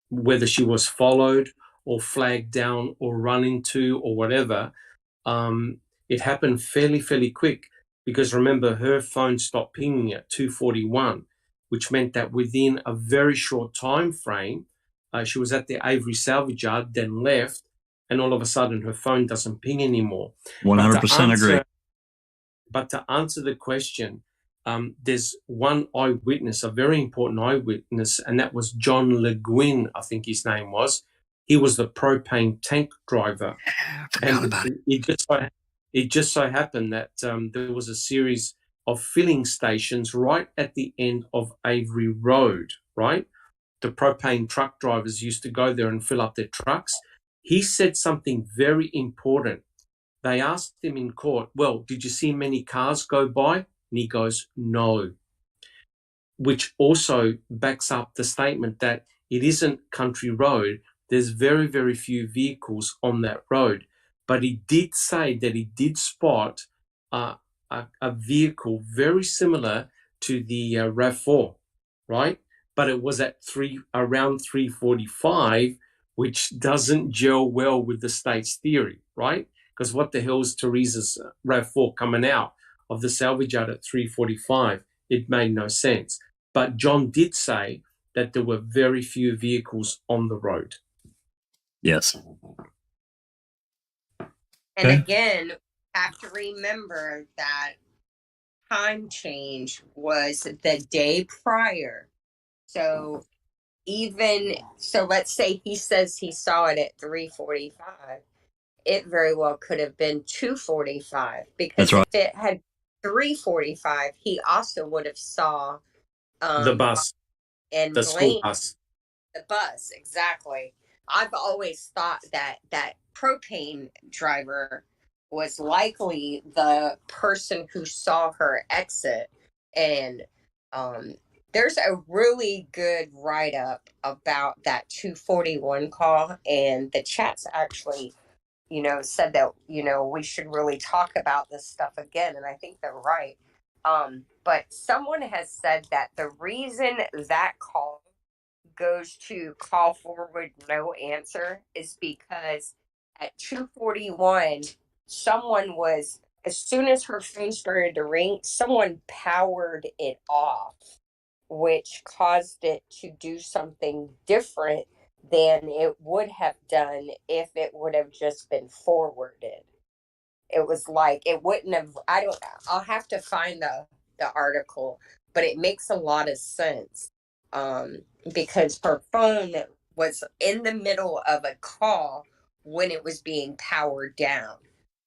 C: whether she was followed or flagged down or run into or whatever. It happened fairly quick, because remember, her phone stopped pinging at 2:41, which meant that within a very short time frame, she was at the Avery salvage yard, then left, and all of a sudden her phone doesn't ping anymore.
B: 100% agree.
C: But to answer the question, there's one eyewitness, a very important eyewitness, and that was John Le Guin, I think his name was. He was the propane tank driver.
B: I forgot about it.
C: It just so happened that there was a series of filling stations right at the end of Avery Road, right? The propane truck drivers used to go there and fill up their trucks. He said something very important. They asked him in court, well, did you see many cars go by? And he goes, no. Which also backs up the statement that it isn't country road. There's very, very few vehicles on that road. But he did say that he did spot a vehicle very similar to the RAV4, right? But it was at around 3:45, which doesn't gel well with the state's theory, right? Because what the hell is Teresa's RAV4 coming out of the salvage yard at 3:45? It made no sense. But John did say that there were very few vehicles on the road.
B: Yes.
D: And again, have to remember that time change was the day prior. So let's say he says he saw it at 3:45. It very well could have been 2:45, because if it had 3:45, he also would have saw
C: the bus and the school bus.
D: The bus, exactly. I've always thought that propane driver was likely the person who saw her exit. And there's a really good write-up about that 2:41 call, and the chat's actually said that we should really talk about this stuff again, and I think they're right. But someone has said that the reason that call goes to call forward no answer is because at 2:41, someone was, as soon as her phone started to ring, someone powered it off, which caused it to do something different than it would have done if it would have just been forwarded. It was like, it wouldn't have, I'll have to find the article, but it makes a lot of sense. Because her phone was in the middle of a call when it was being powered down,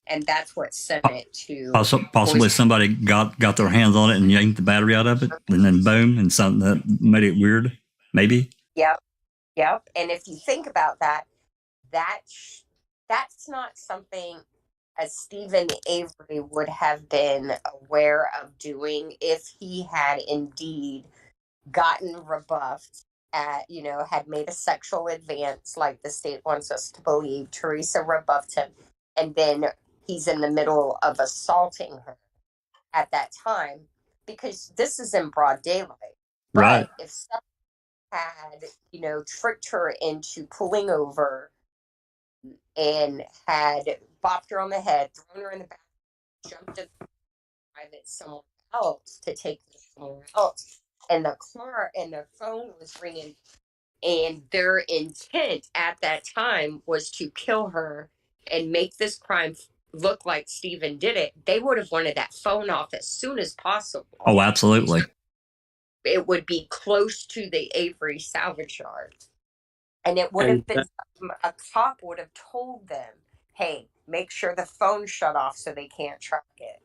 D: and that's what sent it to.
B: Possibly somebody got their hands on it and yanked the battery out of it, and then boom, and something that made it weird. Maybe.
D: Yep. And if you think about that, that's not something as Stephen Avery would have been aware of doing if he had indeed gotten rebuffed had made a sexual advance like the state wants us to believe. Teresa rebuffed him, and then he's in the middle of assaulting her at that time, because this is in broad daylight.
B: Right.
D: But if someone had, tricked her into pulling over and had bopped her on the head, thrown her in the back, jumped in the private someone else to take her somewhere else, and the car and the phone was ringing, and their intent at that time was to kill her and make this crime look like Stephen did it, they would have wanted that phone off as soon as possible.
B: Oh, absolutely.
D: It would be close to the Avery salvage yard. And it would
C: And
D: have been a cop would have told them, hey, make sure the phone's shut off so they can't track it.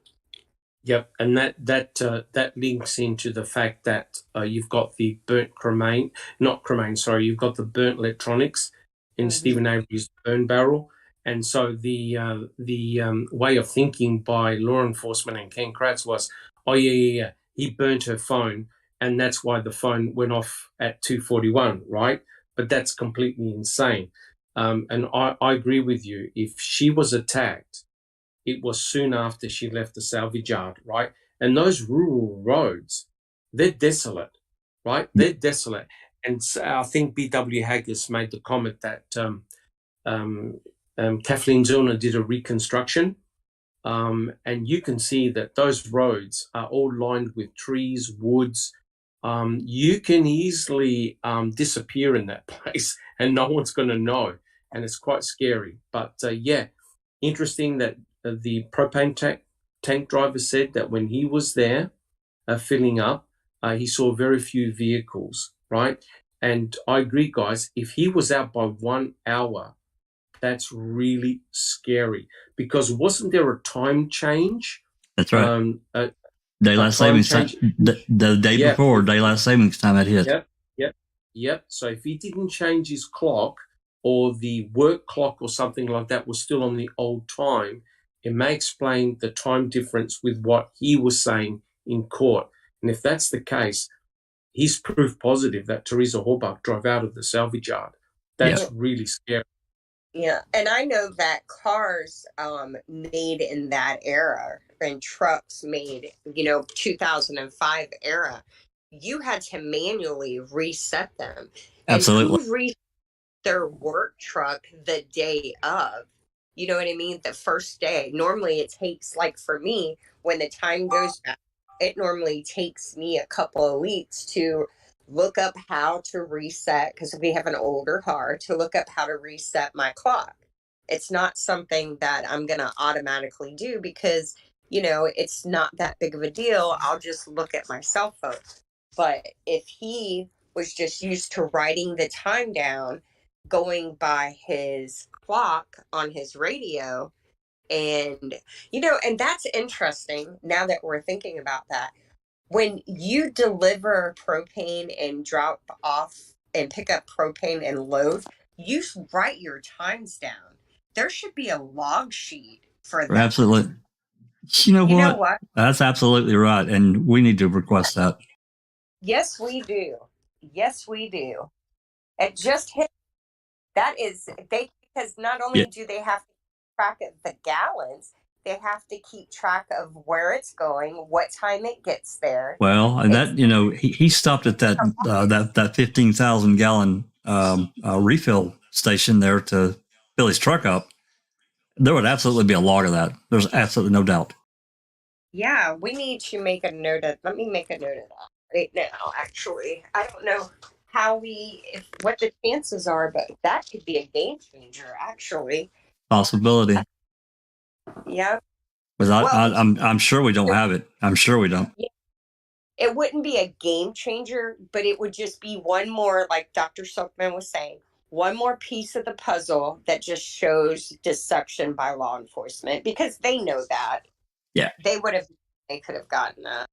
C: Yep, and that links into the fact that you've got the you've got the burnt electronics in Stephen Avery's burn barrel, and so the way of thinking by law enforcement and Ken Kratz was, oh yeah, he burnt her phone, and that's why the phone went off at 2:41, right? But that's completely insane, and I agree with you. If she was attacked, it was soon after she left the salvage yard, right? And those rural roads, they're desolate, right? They're desolate. And so I think B.W. Haggis made the comment that Kathleen Zillner did a reconstruction, and you can see that those roads are all lined with trees, woods. You can easily disappear in that place and no one's going to know. And it's quite scary. But yeah, interesting that the propane tank driver said that when he was there filling up, he saw very few vehicles, right? And I agree, guys, if he was out by 1 hour, that's really scary, because wasn't there a time change?
B: That's right. Daylight
C: time
B: savings time.
C: change.
B: The day
C: Yeah.
B: before daylight savings time had hit.
C: Yep. So if he didn't change his clock, or the work clock or something like that was still on the old time, it may explain the time difference with what he was saying in court. And if that's the case, he's proof positive that Teresa Horbuck drove out of the salvage yard. That's really scary.
D: Yeah, and I know that cars made in that era and trucks made, 2005 era, you had to manually reset them.
B: Absolutely.
D: And who reset their work truck the day of? You know what I mean? The first day. Normally it takes, like for me, when the time goes back, it normally takes me a couple of weeks to look up how to reset, because we have an older car, to look up how to reset my clock. It's not something that I'm going to automatically do because, it's not that big of a deal. I'll just look at my cell phone. But if he was just used to writing the time down, going by his clock on his radio, and, and that's interesting now that we're thinking about that. When you deliver propane and drop off and pick up propane and load, you write your times down. There should be a log sheet for that.
B: Absolutely. You know what? That's absolutely right. And we need to request that.
D: Yes, we do. Yes, we do. It just hit. That is, because not only do they have to keep track of the gallons, they have to keep track of where it's going, what time it gets there.
B: Well, and that, he stopped at that 15,000 gallon refill station there to fill his truck up. There would absolutely be a log of that. There's absolutely no doubt.
D: Yeah, we need to make a note of. Let me make a note of that right now. Actually, I don't know what the chances are, but that could be a game changer. Actually,
B: possibility.
D: Yeah.
B: I'm sure we don't have it. I'm sure we don't.
D: It wouldn't be a game changer, but it would just be one more, like Dr. Silkman was saying, one more piece of the puzzle that just shows deception by law enforcement, because they know that.
B: Yeah.
D: They could have gotten that.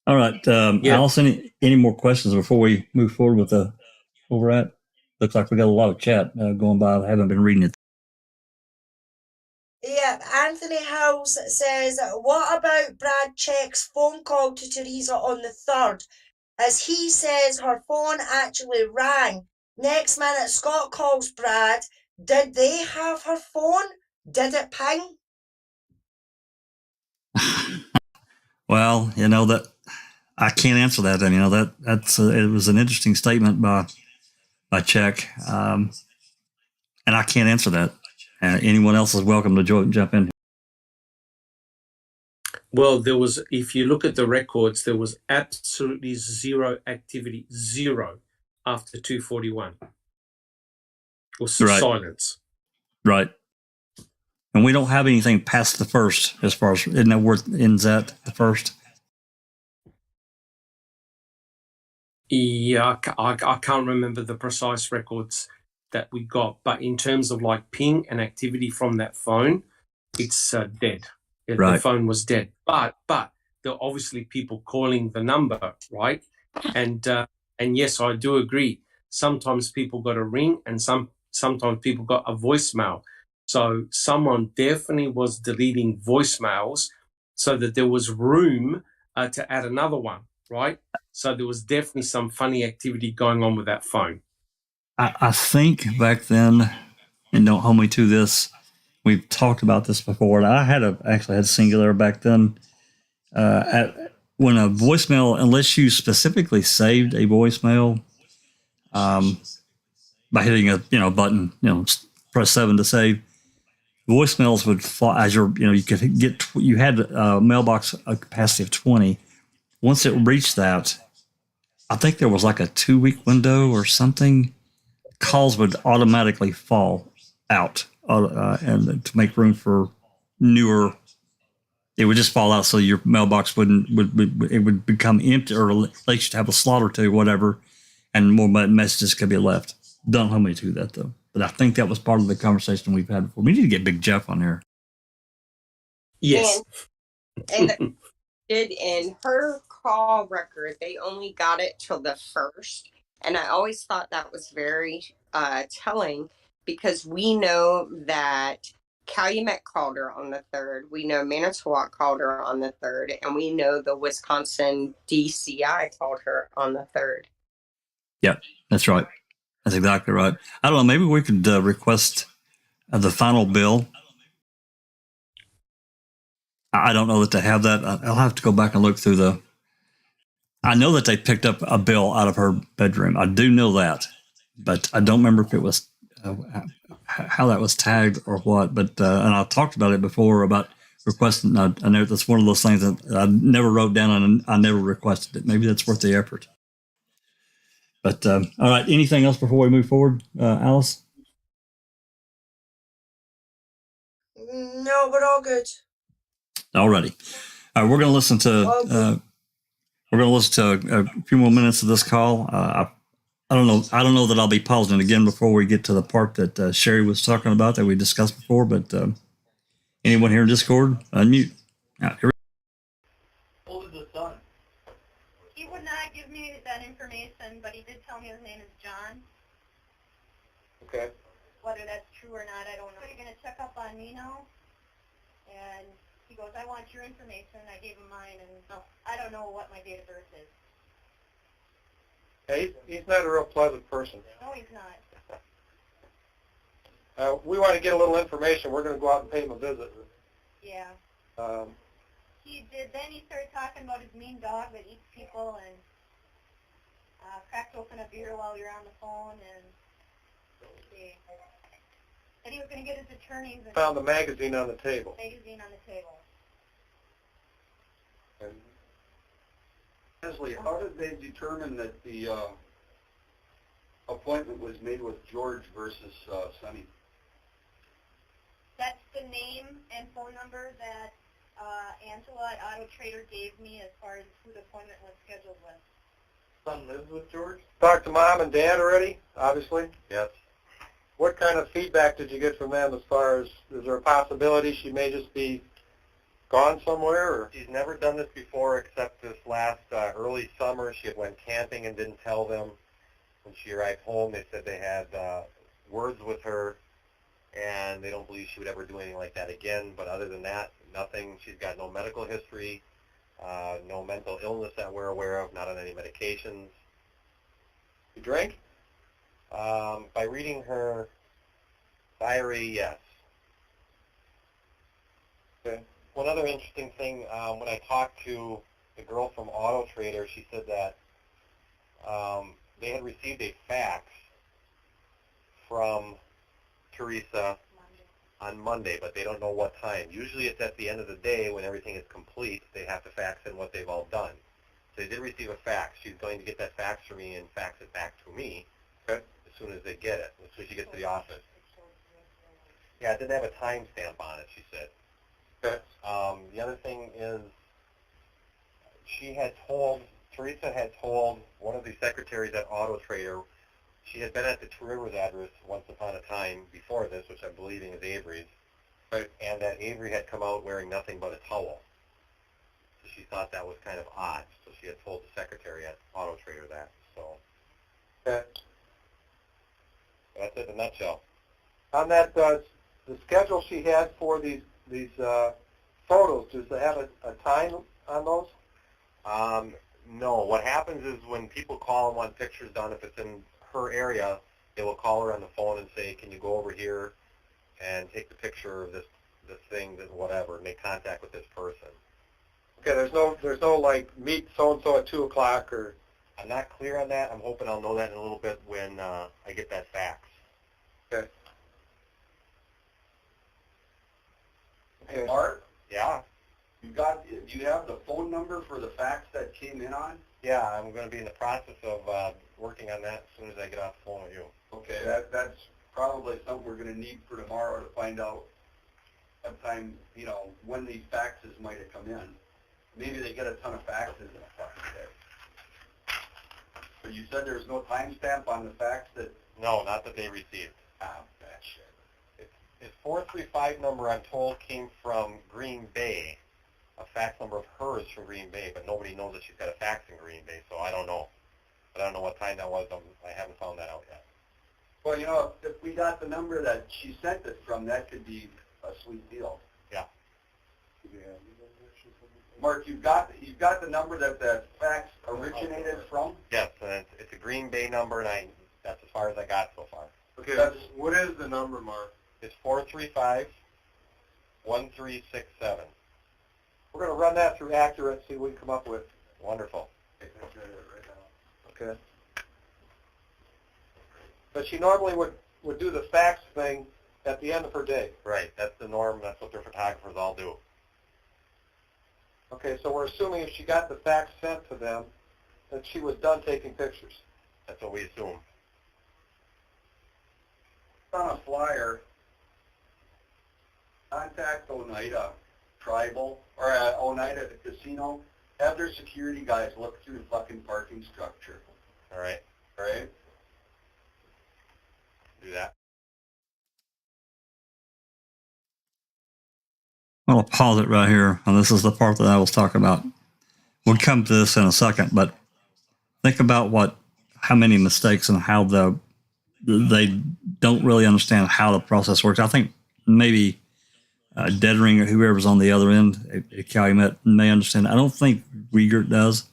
B: All right. Allison, any more questions before we move forward with where we're at? Looks like we got a lot of chat going by. I haven't been reading it.
A: Yeah, Anthony House says, what about Brad Check's phone call to Teresa on the 3rd? As he says her phone actually rang. Next minute, Scott calls Brad. Did they have her phone? Did it ping?
B: Well, that I can't answer that. I mean, it was an interesting statement by Check, and I can't answer that. Anyone else is welcome to jump in.
C: Well, if you look at the records, there was absolutely zero activity, zero, after 2:41. It was silence.
B: Right. And we don't have anything past the 1st, as far as, isn't that where it ends at, the 1st?
C: Yeah, I can't remember the precise records that we got, but in terms of like ping and activity from that phone, it's dead.
B: Right.
C: The phone was dead. But there are obviously people calling the number, right? And yes, I do agree. Sometimes people got a ring, and sometimes people got a voicemail. So someone definitely was deleting voicemails so that there was room to add another one, right? So there was definitely some funny activity going on with that phone.
B: I think back then, and don't hold me to this, we've talked about this before, and I actually had Singular back then. When a voicemail, unless you specifically saved a voicemail by hitting a button, press 7 to save, voicemails would fall as you had a mailbox a capacity of 20. Once it reached that, I think there was like a 2-week window or something. Calls would automatically fall out, and to make room for newer, it would just fall out, so your mailbox would become empty, or at least have a slot or two, whatever, and more messages could be left. Don't hold me to that though, but I think that was part of the conversation we've had before. We need to get Big Jeff on here.
C: Yes.
D: And did in her call record, they only got it till the 1st. And I always thought that was very telling, because we know that Calumet called her on the 3rd. We know Manitowoc called her on the 3rd. And we know the Wisconsin DCI called her on the 3rd.
B: Yep, that's right. That's exactly right. I don't know. Maybe we could request the final bill. I don't know that they have that. I'll have to go back and look through I know that they picked up a bill out of her bedroom. I do know that, but I don't remember if it was how that was tagged or what. But and I talked about it before about requesting. I know that's one of those things that I never wrote down and I never requested it. Maybe that's worth the effort. But all right, anything else before we move forward, Alice?
A: No, we're all good.
B: Alrighty. All right, we're going to listen to a few more minutes of this call. I don't know that I'll be pausing again before we get to the part that Sherry was talking about that we discussed before. But anyone here in Discord, unmute. Here
G: How old is the son?
E: He would not give me that information, but he did tell me his name is John.
G: Okay.
E: Whether that's true or not, I don't know. You're going to check up on me now? And he goes, I want your information. I gave him mine, and I don't know what my date of birth is.
G: Hey, he's not a real pleasant person.
E: No, he's not.
G: We want to get a little information. We're going to go out and pay him a visit.
E: Yeah.
G: Um,
E: He did. Then he started talking about his mean dog that eats people, and cracked open a beer while we were on the phone, and said he was going to get his attorneys and
G: found the magazine on the table.
E: magazine on the table.
H: Leslie, how did they determine that the appointment was made with George versus Sonny?
E: That's the name and phone number that Angela at Auto Trader gave me as far as who the appointment was scheduled with.
H: Son lives with George?
G: Talked to Mom and Dad already, obviously.
F: Yes.
G: What kind of feedback did you get from them as far as, is there a possibility she may just be gone somewhere? Or?
F: She's never done this before except this last early summer. She had went camping and didn't tell them. When she arrived home, they said they had words with her, and they don't believe she would ever do anything like that again. But other than that, nothing. She's got no medical history, no mental illness that we're aware of, not on any medications.
G: You drink?
F: By reading her diary, yes.
G: Okay.
F: One other interesting thing, when I talked to the girl from Auto Trader, she said that they had received a fax from Teresa on Monday, but they don't know what time. Usually it's at the end of the day when everything is complete. They have to fax in what they've all done. So they did receive a fax. She's going to get that fax for me and fax it back to me as soon as they get it, as soon as she gets to the office. Yeah, it didn't have a timestamp on it, she said.
G: Okay.
F: The other thing is she had told Teresa had told one of the secretaries at Auto Trader, she had been at the Two Rivers address once upon a time before this, which I'm believing is Avery's,
G: Right.
F: and that Avery had come out wearing nothing but a towel. So she thought that was kind of odd, so she had told the secretary at Auto Trader that. So
G: Okay.
F: that's it in a nutshell.
G: On that, the schedule she had for these photos, does it have a time on those?
F: No. What happens is when people call and want pictures done, if it's in her area, they will call her on the phone and say, "Can you go over here and take the picture of this thing, that whatever," and make contact with this person.
G: Okay, there's no like meet so and so at 2:00 or.
F: I'm not clear on that. I'm hoping I'll know that in a little bit when I get that fax.
G: Okay.
H: Hey, Mark,
F: Yeah.
H: you have the phone number for the fax that came in on?
F: Yeah, I'm going to be in the process of working on that as soon as I get off the phone with you.
H: Okay, that's probably something we're gonna need for tomorrow to find out sometime, when these faxes might have come in. Maybe they get a ton of faxes in a fucking day. But you said there's no timestamp on the fax that,
F: No, not that they received.
H: that shit.
F: His 435 number, I'm told, came from Green Bay. A fax number of hers from Green Bay, but nobody knows that she's got a fax in Green Bay, so I don't know. But I don't know what time that was. I haven't found that out yet.
H: Well, if we got the number that she sent it from, that could be a sweet deal.
F: Yeah.
H: Mark, you've got the number that the fax originated from?
F: Yes, and it's a Green Bay number, and that's as far as I got so far.
G: Okay, what is the number, Mark?
F: It's 435-1367.
G: We're going to run that through Accurate, see what we can come up with.
F: Wonderful.
G: Okay. But she normally would do the fax thing at the end of her day.
F: Right, that's the norm. That's what their photographers all do.
G: Okay, so we're assuming if she got the fax sent to them, that she was done taking pictures.
F: That's what we assume.
H: On a flyer, contact Oneida Tribal, or Oneida at the casino, have their security guys look through the fucking parking structure,
F: All right,
H: right?
F: do that.
B: I'll pause it right here, and this is the part that I was talking about. We'll come to this in a second, but think about how many mistakes and how they don't really understand how the process works. I think maybe Deadring or whoever's on the other end at Calumet may understand. I don't think Wiegert does.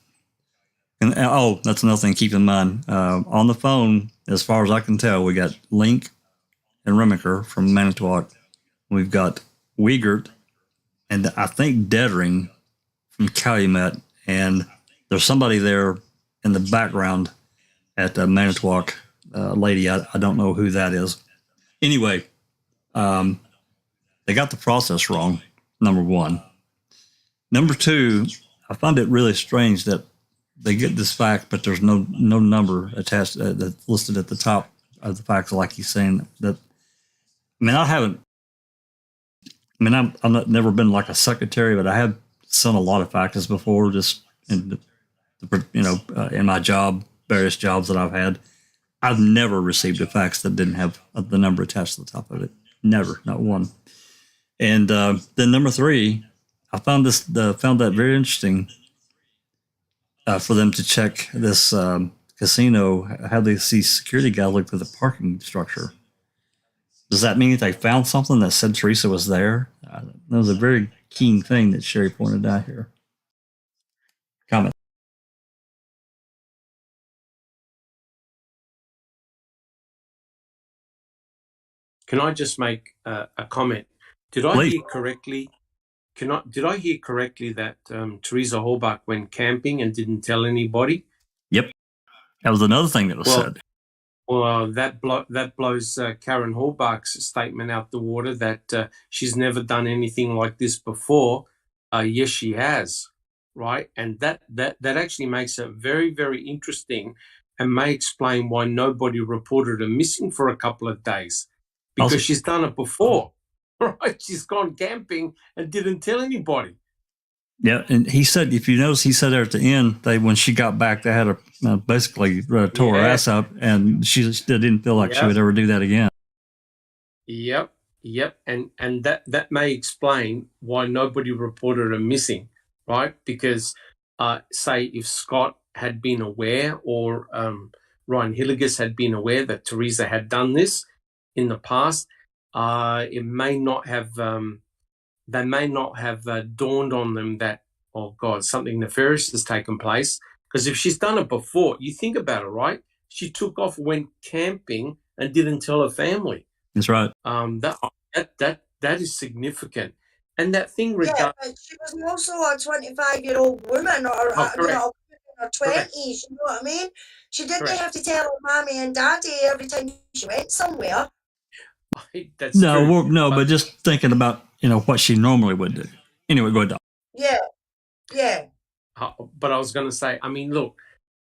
B: And that's another thing to keep in mind. On the phone, as far as I can tell, we got Link and Remaker from Manitowoc. We've got Wiegert and I think Deadring from Calumet, and there's somebody there in the background at the Manitowoc lady. I don't know who that is. Anyway, they got the process wrong, number one. Number two, I find it really strange that they get this fax, but there's no number attached that's listed at the top of the fax, like he's saying. That, I mean, I've never been like a secretary, but I have sent a lot of faxes before, just in my job, various jobs that I've had. I've never received a fax that didn't have the number attached to the top of it. Never, not one. And then number three, I found that very interesting for them to check this casino, how they see security guy look at the parking structure. Does that mean they found something that said Teresa was there? That was a very keen thing that Sherry pointed out here. Comment.
C: Can I just make a comment? Did I
B: Please.
C: hear correctly? Did I hear correctly that Teresa Holbach went camping and didn't tell anybody?
B: Yep, that was another thing that was said.
C: Well, that blows Karen Holbach's statement out the water that she's never done anything like this before. Yes, she has, right? And that actually makes it very, very interesting, and may explain why nobody reported her missing for a couple of days, because she's done it before, right? She's gone camping and didn't tell anybody.
B: Yeah, and he said, if you notice, he said there at the end, when she got back, they had her basically tore her ass up, and she didn't feel like she would ever do that again.
C: Yep. And that may explain why nobody reported her missing, right? Because say if Scott had been aware, or Ryan Hilligus had been aware that Teresa had done this in the past, it may not have they may not have dawned on them that, oh God, something nefarious has taken place. Because if she's done it before, you think about it, right? She took off, went camping, and didn't tell her family.
B: That's right.
C: That is significant. And that thing regarding...
A: Yeah, but she was also a 25-year-old woman, or
C: Oh,
A: you know, in her
C: Correct.
A: 20s, you know what I mean? She didn't
C: Correct.
A: have to tell her mommy and daddy every time she went somewhere.
C: That's true.
B: But just thinking about, what she normally would do. Anyway, go ahead.
A: Yeah.
C: But I was going to say, I mean, look,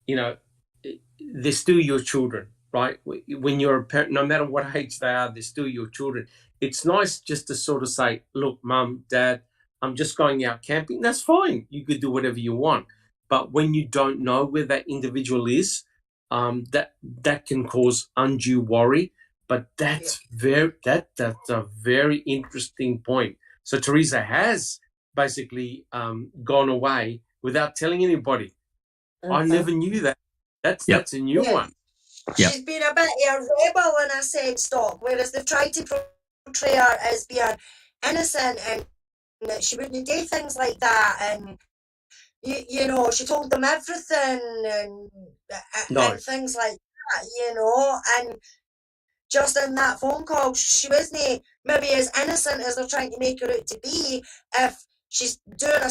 C: they're still your children, right? When you're a parent, no matter what age they are, they're still your children. It's nice just to sort of say, look, Mum, Dad, I'm just going out camping. That's fine. You could do whatever you want. But when you don't know where that individual is, that can cause undue worry. But that's a very interesting point. So Teresa has basically gone away without telling anybody. I never knew that. That's a new one.
A: She's been a bit of a rebel in a sense, Doc, whereas they've tried to portray her as being innocent and that she wouldn't do things like that, and she told them everything and things like that, and just in that phone call, she wasn't maybe as innocent as they're trying to make her out to be. If she's doing a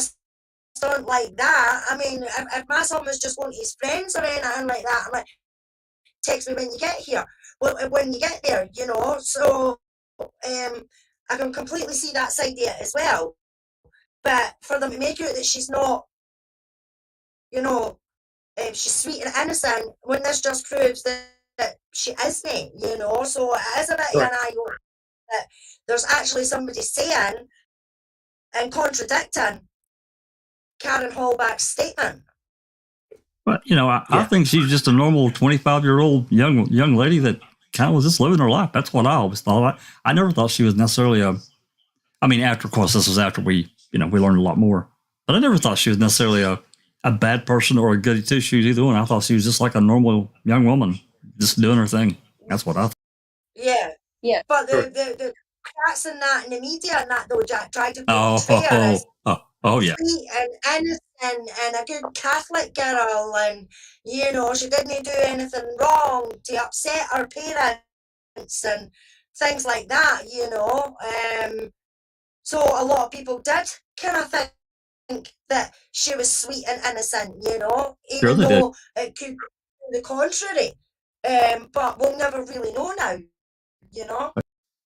A: stunt like that, I mean, if my son was just going to his friends or anything like that, I'm like, text me when you get here. Well, when you get there, so I can completely see that side of it as well. But for them to make out that she's not, she's sweet and innocent, when this just proves that she isn't, so it is a bit of an eye-opener that there's actually somebody saying and contradicting Karen Hallback's statement.
B: But I think she's just a normal 25-year-old young lady that kind of was just living her life. That's what I always thought. I never thought she was necessarily after, of course, this was after we learned a lot more. But I never thought she was necessarily a bad person or a goody two shoes, either one. I thought she was just like a normal young woman, just doing her thing. That's what I thought.
A: Yeah. But the cats and that in the media and that, though, Jack, tried to portray her as sweet and innocent and a good Catholic girl, and she didn't do anything wrong to upset her parents and things like that. So a lot of people did kind of think that she was sweet and innocent, even though it could be the contrary. But we'll never really know now,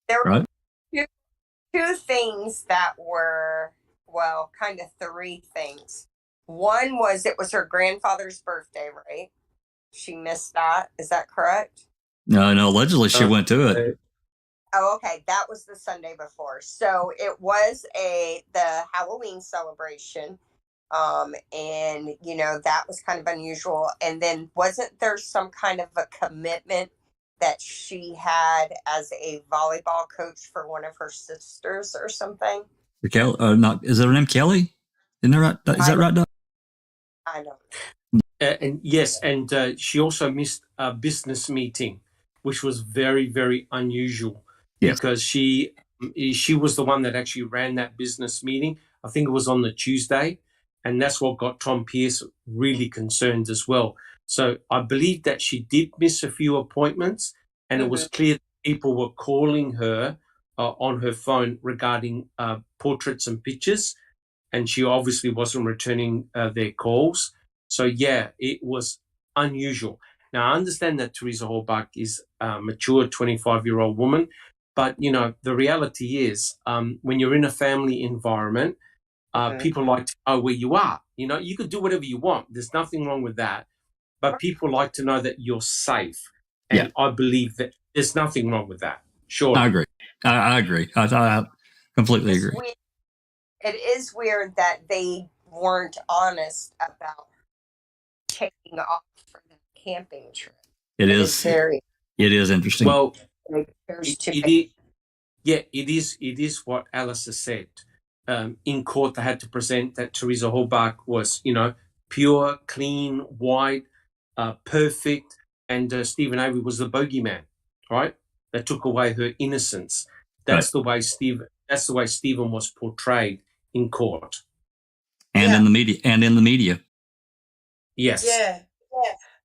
D: There were two things that were, well, kind of three things. One was it was her grandfather's birthday, right? She missed that. Is that correct?
B: No, allegedly she went to it.
D: Oh, okay. That was the Sunday before. So it was the Halloween celebration. And that was kind of unusual. And then wasn't there some kind of a commitment that she had as a volleyball coach for one of her sisters or something?
B: Is her name Kelly? Isn't that right? Is that right, Doug?
D: I don't.
C: And yes, and she also missed a business meeting, which was very, very unusual because she was the one that actually ran that business meeting. I think it was on the Tuesday, and that's what got Tom Pierce really concerned as well. So I believe that she did miss a few appointments, and it was clear that people were calling her on her phone regarding portraits and pictures, and she obviously wasn't returning their calls. So, yeah, it was unusual. Now, I understand that Teresa Hallback is a mature 25-year-old woman, but, the reality is when you're in a family environment, people like to know where you are. You could do whatever you want. There's nothing wrong with that. But people like to know that you're safe. And I believe that there's nothing wrong with that. Sure.
B: I agree. I agree. I completely agree.
D: It is weird that they weren't honest about taking off for the camping trip.
B: It is interesting.
C: Well,
D: It appears to
C: it
D: be.
C: is. Yeah, it is what Alice has said. In court, they had to present that Teresa Halbach was, pure, clean, white, perfect, and Stephen Avery was the bogeyman, right? That took away her innocence. That's the way Stephen was portrayed in court
B: and in the media.
C: Yes.
A: Yeah.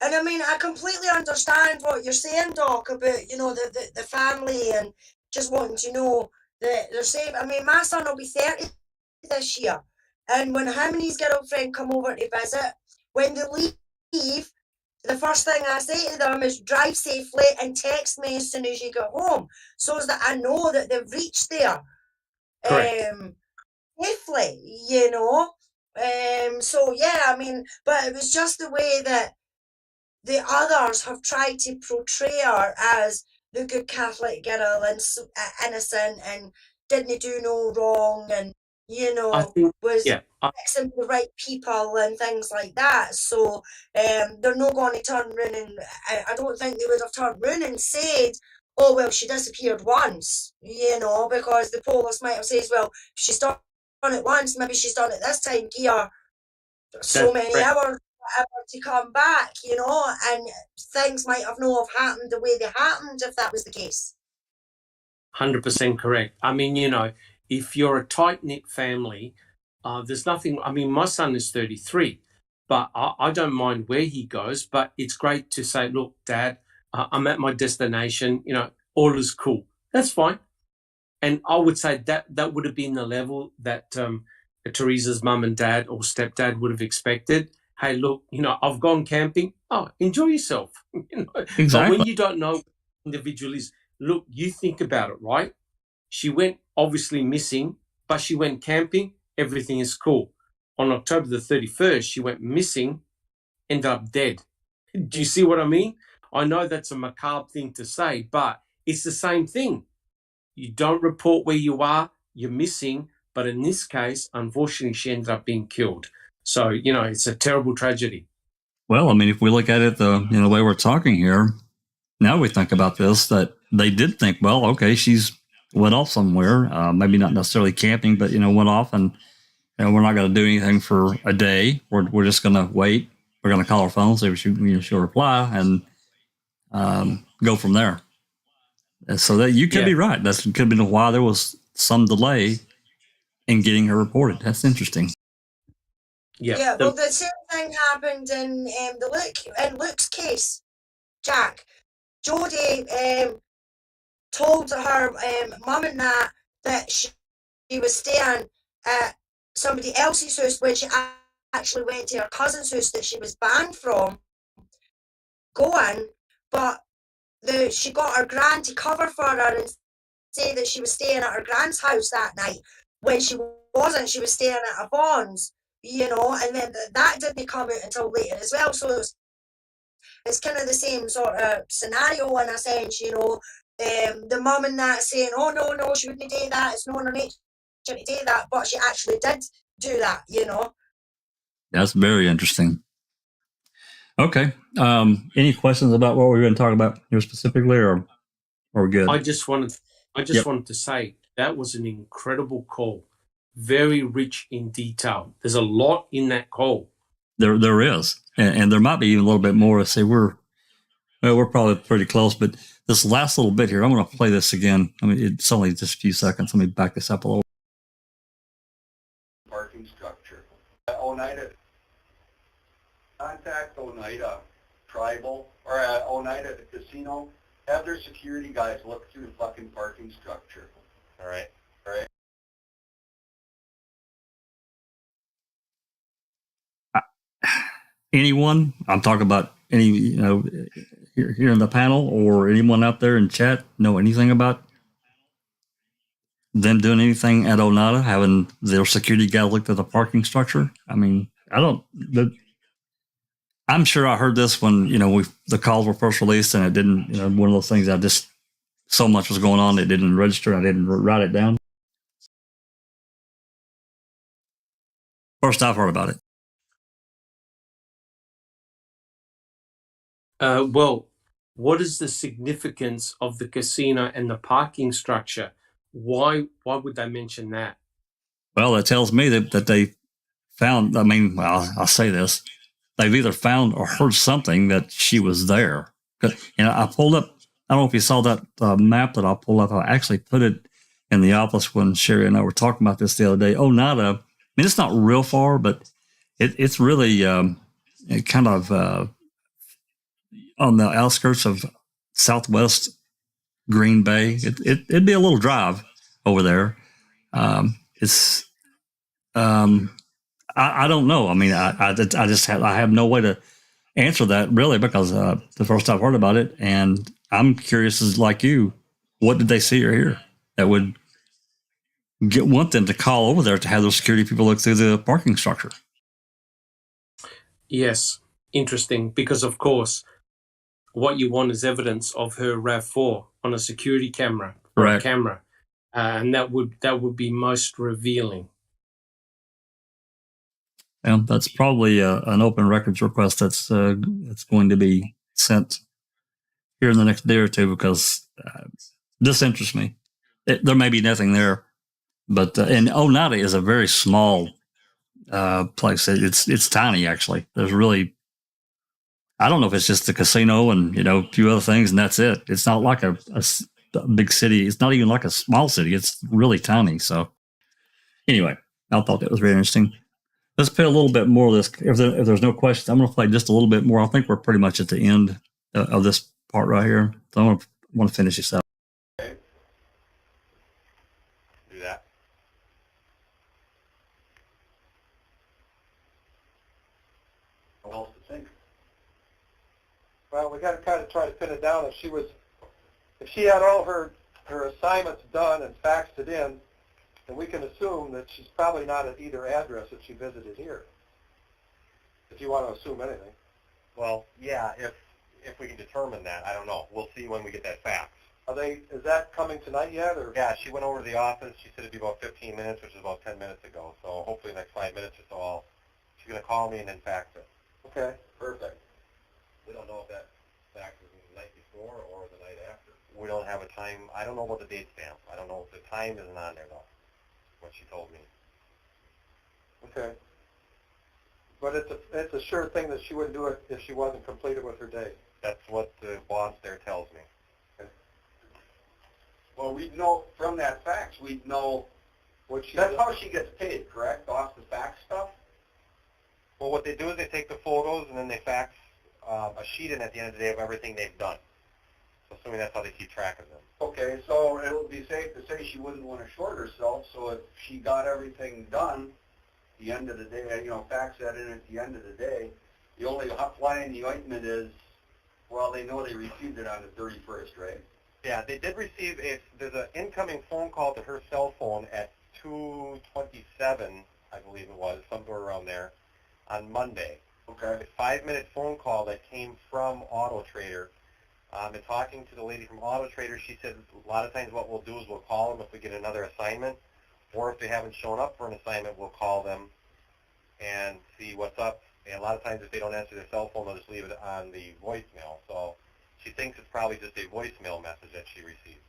A: And I mean, I completely understand what you're saying, Doc, about, the family and just wanting to know that they're safe. I mean, my son will be 30 this year. And when him and his girlfriend come over to visit, when they leave, the first thing I say to them is drive safely and text me as soon as you get home, so that I know that they've reached there safely, So, yeah, I mean, but it was just the way that the others have tried to portray her as the good Catholic girl and innocent and didn't do no wrong and, was mixing with the right people and things like that. So they're not going to turn around and I don't think they would have turned around and said, oh, well, she disappeared once, because the police might have said, well, she's done it once, maybe she's done it this time, give her so many hours to come back, and things might have not have happened the way they happened if that was the case.
C: 100% correct. I mean, if you're a tight-knit family, there's nothing, I mean, my son is 33, but I don't mind where he goes, but it's great to say, look, Dad, I'm at my destination, all is cool. That's fine. And I would say that would have been the level that Teresa's mum and dad or stepdad would have expected. Hey, look, I've gone camping. Oh, enjoy yourself.
B: Exactly.
C: But when you don't know what the individual is, look, you think about it, right? She went obviously missing, but she went camping. Everything is cool. On October the 31st, she went missing, ended up dead. Do you see what I mean? I know that's a macabre thing to say, but it's the same thing. You don't report where you are, you're missing, but in this case, unfortunately, she ended up being killed. So, it's a terrible tragedy.
B: Well, I mean, if we look at it the way we're talking here, now we think about this, that they did think, well, okay, she's went off somewhere, maybe not necessarily camping, but, went off and we're not going to do anything for a day. We're just going to wait. We're going to call her phone, see if she'll reply and go from there. And so that you could be right. That could have been why there was some delay in getting her reported. That's interesting.
A: Yeah, well, the same thing happened in Luke's case, Jack. Jodie told her mum and that she was staying at somebody else's house when she actually went to her cousin's house that she was banned from going, but she got her gran to cover for her and say that she was staying at her gran's house that night when she wasn't. She was staying at Yvonne's, and then that didn't come out until later as well. So it's kind of the same sort of scenario in a sense, the mum and that saying, oh, no, she wouldn't do that, it's not in her nature to do that, but she actually did do that,
B: That's very interesting. Okay. Any questions about what we're going to talk about here specifically, or we're good?
C: I just wanted to say that was an incredible call, very rich in detail. There's a lot in that call.
B: There is, and there might be even a little bit more. To say we're probably pretty close, but this last little bit here, I'm going to play this again. I mean, it's only just a few seconds. Let me back this up a little.
H: Parking structure. Oneida, contact Oneida Tribal or Oneida Casino. Have their security guys look through the fucking parking structure.
F: All right.
B: Anyone? I'm talking about any, here in the panel or anyone out there in chat know anything about them doing anything at Oneida, having their security guy look at the parking structure? I mean, I'm sure I heard this when, the calls were first released and it didn't, one of those things so much was going on, it didn't register. I didn't write it down. First I've heard about it.
C: Well, what is the significance of the casino and the parking structure? Why would they mention that?
B: Well, it tells me that they found, I mean, well, I'll say this. They've either found or heard something that she was there. And I pulled up, I don't know if you saw that map that I pulled up. I actually put it in the office when Sherry and I were talking about this the other day. Oneida, I mean, it's not real far, but it's really kind of on the outskirts of southwest Green Bay. It'd be a little drive over there. It's I don't know. I mean, I have no way to answer that really because the first I've heard about it, and I'm curious as like you, what did they see or hear that would want them to call over there to have those security people look through the parking structure?
C: Yes, interesting, because of course, what you want is evidence of her RAV4 on a security camera or
B: Right.
C: a camera, and that would be most revealing.
B: And that's probably an open records request that's going to be sent here in the next day or two because this interests me. There may be nothing there, but and Oneida is a very small place. It's tiny actually. There's really, I don't know if it's just the casino and a few other things and that's it. It's not like a big city. It's not even like a small city. It's really tiny. So anyway, I thought that was very interesting. Let's play a little bit more of this. If there's no questions, I'm going to play just a little bit more. I think we're pretty much at the end of this part right here. So I want to finish this out.
F: Okay. Do that.
H: What else to think?
G: Well, we got to kind of try to pin it down. If she had all her assignments done and faxed it in, then we can assume that she's probably not at either address that she visited here. If you want to assume anything.
F: Well, yeah, if we can determine that, I don't know. We'll see when we get that fax.
G: Is that coming tonight yet? Or?
F: Yeah, she went over to the office. She said it'd be about 15 minutes, which is about 10 minutes ago. So hopefully the next 5 minutes or so, she's going to call me and then fax it.
G: Okay.
F: Perfect. We don't know if that fax is the night before or the night after. We don't have a time. I don't know about the date stamp. I don't know if the time isn't on there, though, what she told me.
G: Okay. But it's a sure thing that she wouldn't do it if she wasn't completed with her day.
F: That's what the boss there tells me.
H: Well, we'd know from that fax, we'd know, that's how she gets paid, correct? Off the fax stuff?
F: Well, what they do is they take the photos and then they fax a sheet in at the end of the day of everything they've done. So assuming that's how they keep track of them.
H: Okay, so it would be safe to say she wouldn't want to short herself, so if she got everything done, the end of the day, fax that in at the end of the day, the only fly in the ointment is, well, they know they received it on the 31st, right?
F: Yeah, they did receive there's an incoming phone call to her cell phone at 2:27, I believe it was, somewhere around there, on Monday.
H: Okay.
F: A 5-minute phone call that came from Auto Trader. And talking to the lady from Auto Trader, she said a lot of times what we'll do is we'll call them if we get another assignment, or if they haven't shown up for an assignment, we'll call them and see what's up. And a lot of times if they don't answer their cell phone, they'll just leave it on the voicemail. So she thinks it's probably just a voicemail message that she receives.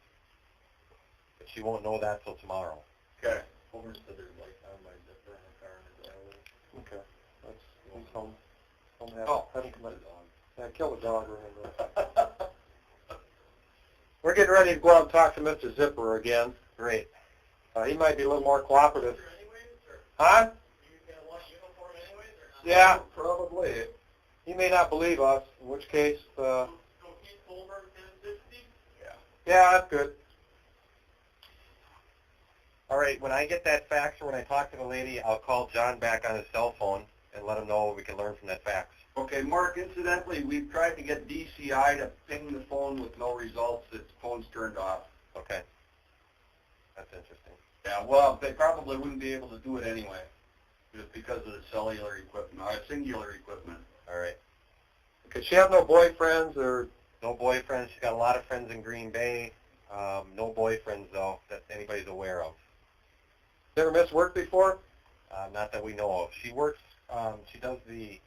F: But she won't know that till tomorrow.
H: Okay.
F: Over to the light on my zipper in the car in the driveway.
G: Okay. He's home.
H: Oh.
G: Have him come in. Yeah, kill the dog, remember. We're getting ready to go out and talk to Mr. Zipper again.
F: Great.
G: He might be a little more cooperative. Huh? Yeah,
H: Probably.
G: he may not believe us, in which case,
H: Yeah.
G: yeah, that's good.
F: All right, when I get that fax or when I talk to the lady, I'll call John back on his cell phone and let him know what we can learn from that fax.
H: Okay, Mark, incidentally, we've tried to get DCI to ping the phone with no results. Its phone's turned off.
F: Okay. That's interesting.
H: Yeah, well, they probably wouldn't be able to do it anyway, just because of the cellular equipment, singular equipment.
F: All right.
G: Could she have no boyfriends or?
F: No boyfriends. She's got a lot of friends in Green Bay. No boyfriends, though, that anybody's aware of.
G: Never missed work before?
F: Not that we know of. She works, she does the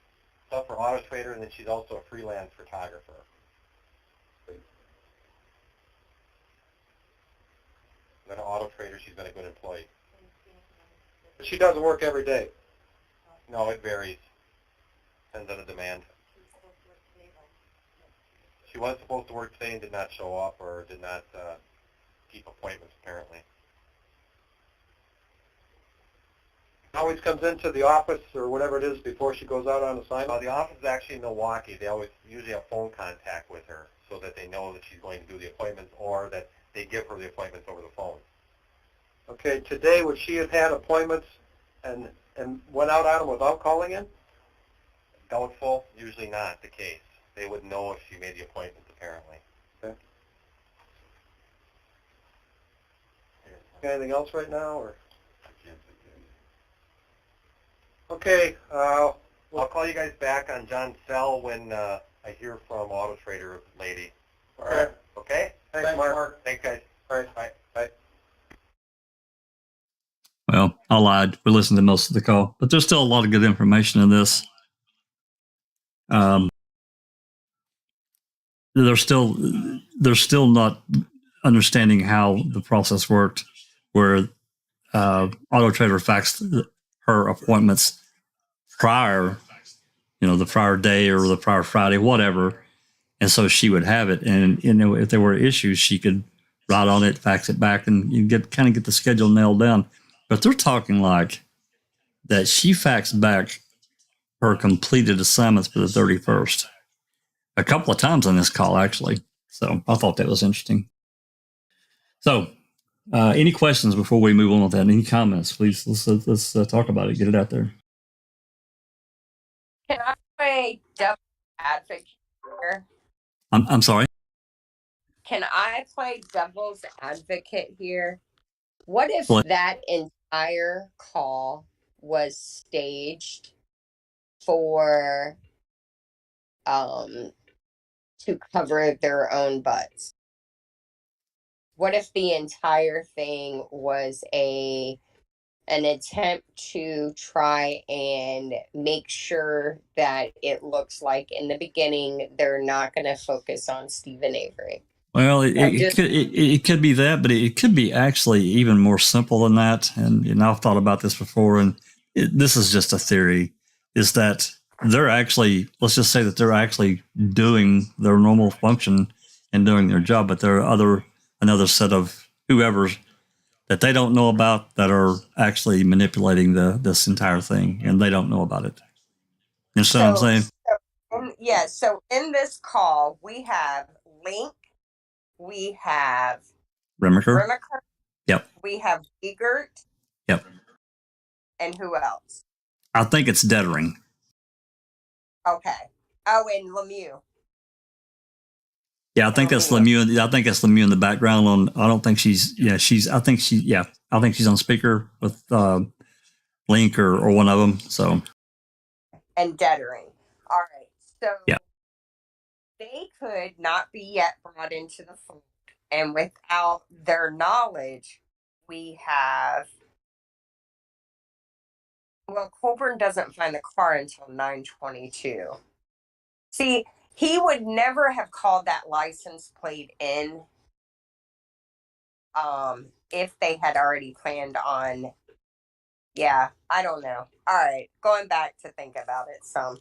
F: stuff for Auto Trader, and then she's also a freelance photographer. Then an Auto Trader, she's been a good employee.
G: But she doesn't work every day.
F: No, it varies. Depends on the demand. She was supposed to work today and did not show up or did not keep appointments, apparently.
G: Always comes into the office or whatever it is before she goes out on assignment.
F: The office is actually in Milwaukee. They always usually have phone contact with her so that they know that she's going to do the appointments or that they give her the appointments over the phone.
G: Okay, today would she have had appointments and went out on them without calling in?
F: Doubtful, usually not the case. They would know if she made the appointments, apparently.
G: Okay. Anything else right now, or?
H: I can't think of
G: Okay.
H: anything.
F: I'll call you guys back on John's cell when I hear from Auto Trader lady.
G: All right.
F: Okay?
G: Thanks, Mark.
F: Thanks, guys.
G: All right.
F: Bye.
G: Bye.
B: Well, I lied. We listened to most of the call, but there's still a lot of good information in this. They're still not understanding how the process worked, where Auto Trader faxed her appointments prior, the prior day or the prior Friday, whatever, and so she would have it. And if there were issues, she could write on it, fax it back, and you get the schedule nailed down. But they're talking like that she faxed back her completed assignments for the 31st. A couple of times on this call, actually. So I thought that was interesting. So any questions before we move on with that? Any comments? Please, let's talk about it. Get it out there.
D: Can I play devil's advocate here?
B: I'm sorry?
D: Can I play devil's advocate here? What if
B: What?
D: that entire call was staged for to cover their own butts? What if the entire thing was an attempt to try and make sure that it looks like in the beginning they're not going to focus on Stephen Avery?
B: Well, it could be that, but it could be actually even more simple than that. And I've thought about this before, and this is just a theory, is that they're actually, let's just say that they're actually doing their normal function and doing their job, but there are another set of whoever's that they don't know about that are actually manipulating this entire thing, and they don't know about it. You know what I'm saying?
D: So in this call, we have Link, we have
B: Remaker. Yep.
D: We have Egert.
B: Yep.
D: And who else?
B: I think it's Dettering.
D: Okay. Oh, and Lemieux.
B: Yeah, I think that's Lemieux. I think that's Lemieux in the background. I think she's on speaker with Link or one of them. So.
D: And Dettering. All right. So.
B: Yeah.
D: They could not be yet brought into the fold, and without their knowledge, we have. Well, Colburn doesn't find the car until 9:22. See, he would never have called that license plate in if they had already planned on. Yeah, I don't know. All right, going back to think about it some.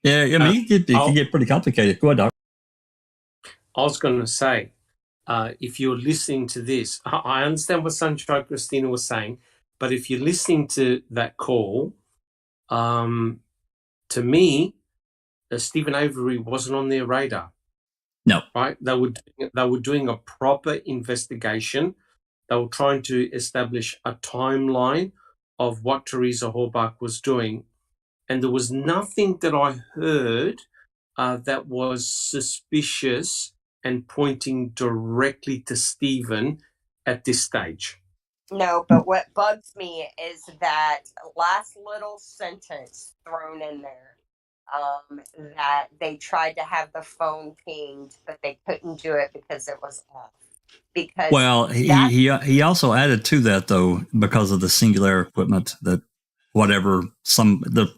B: Yeah, I mean, it can get pretty complicated. Go ahead, Doc.
C: I was going to say, if you're listening to this, I understand what Sunshine Christina was saying, but if you're listening to that call, to me, Stephen Avery wasn't on their radar.
B: No.
C: Right? They were doing a proper investigation. They were trying to establish a timeline of what Teresa Horbach was doing. And there was nothing that I heard that was suspicious and pointing directly to Stephen at this stage.
D: No, but what bugs me is that last little sentence thrown in there, that they tried to have the phone pinged, but they couldn't do it because it was off. because
B: Well, he also added to that though, because of the singular equipment, that whatever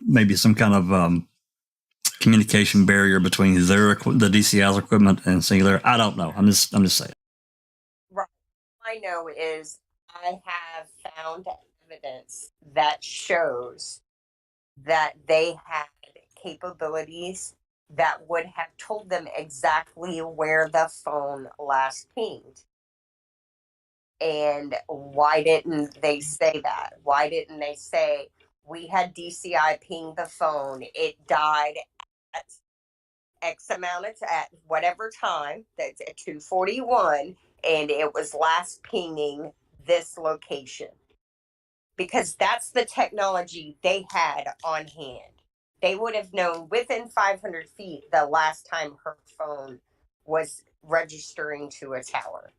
B: maybe some kind of communication barrier between the DCI's equipment and singular. I don't know. I'm just saying.
D: right, I know is I have found evidence that shows that they had capabilities that would have told them exactly where the phone last pinged. And why didn't they say that? Why didn't they say, we had DCI ping the phone, it died at X amount at whatever time, that's at 2:41, and it was last pinging this location? Because that's the technology they had on hand. They would have known within 500 feet the last time her phone was registering to a tower.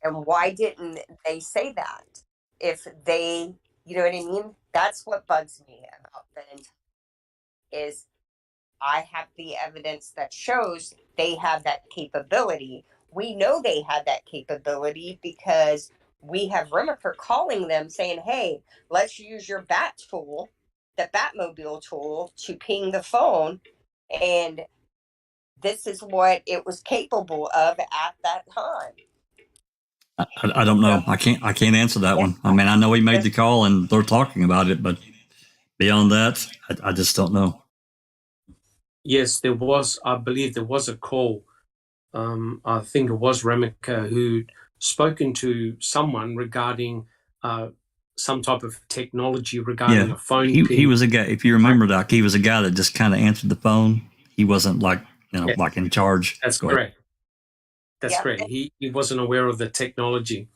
D: And why didn't they say that? If they, you know what I mean? That's what bugs me about the is I have the evidence that shows they have that capability. We know they had that capability because we have Remaker calling them saying, hey, let's use your bat tool, the Batmobile tool, to ping the phone. And this is what it was capable of at that time.
B: I don't know. I can't answer that one. I mean, I know he made the call and they're talking about it, but beyond that, I just don't know.
C: Yes, there was. I believe there was a call. I think it was Remaker who'd spoken to someone regarding some type of technology regarding a phone.
B: He was a guy. If you remember, Doc, he was a guy that just kind of answered the phone. He wasn't like like in charge.
C: That's correct. That's correct. He wasn't aware of the technology.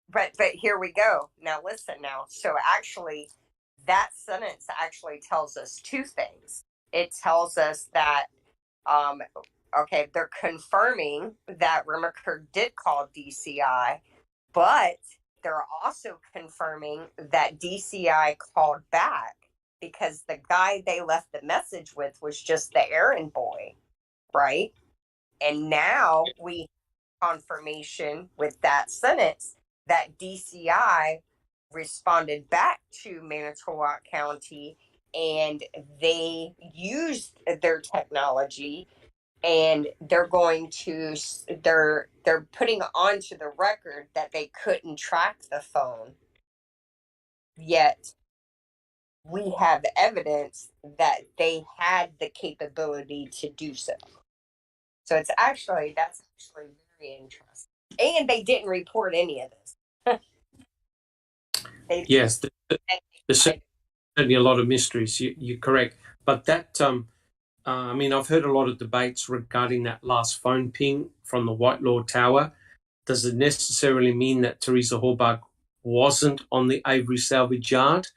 D: But here we go. Now listen now. So actually, that sentence actually tells us two things. It tells us that, okay, they're confirming that Remaker did call DCI, but they're also confirming that DCI called back because the guy they left the message with was just the errand boy, right? And now we confirmation with that sentence that DCI responded back to Manitowoc County and they used their technology and they're putting onto the record that they couldn't track the phone. Yet we have evidence that they had the capability to do so. So that's actually very interesting. And they didn't report any of this.
C: Yes, there's certainly a lot of mysteries. You're correct. But that, I mean, I've heard a lot of debates regarding that last phone ping from the Whitelaw Tower. Does it necessarily mean that Teresa Horbach wasn't on the Avery salvage yard?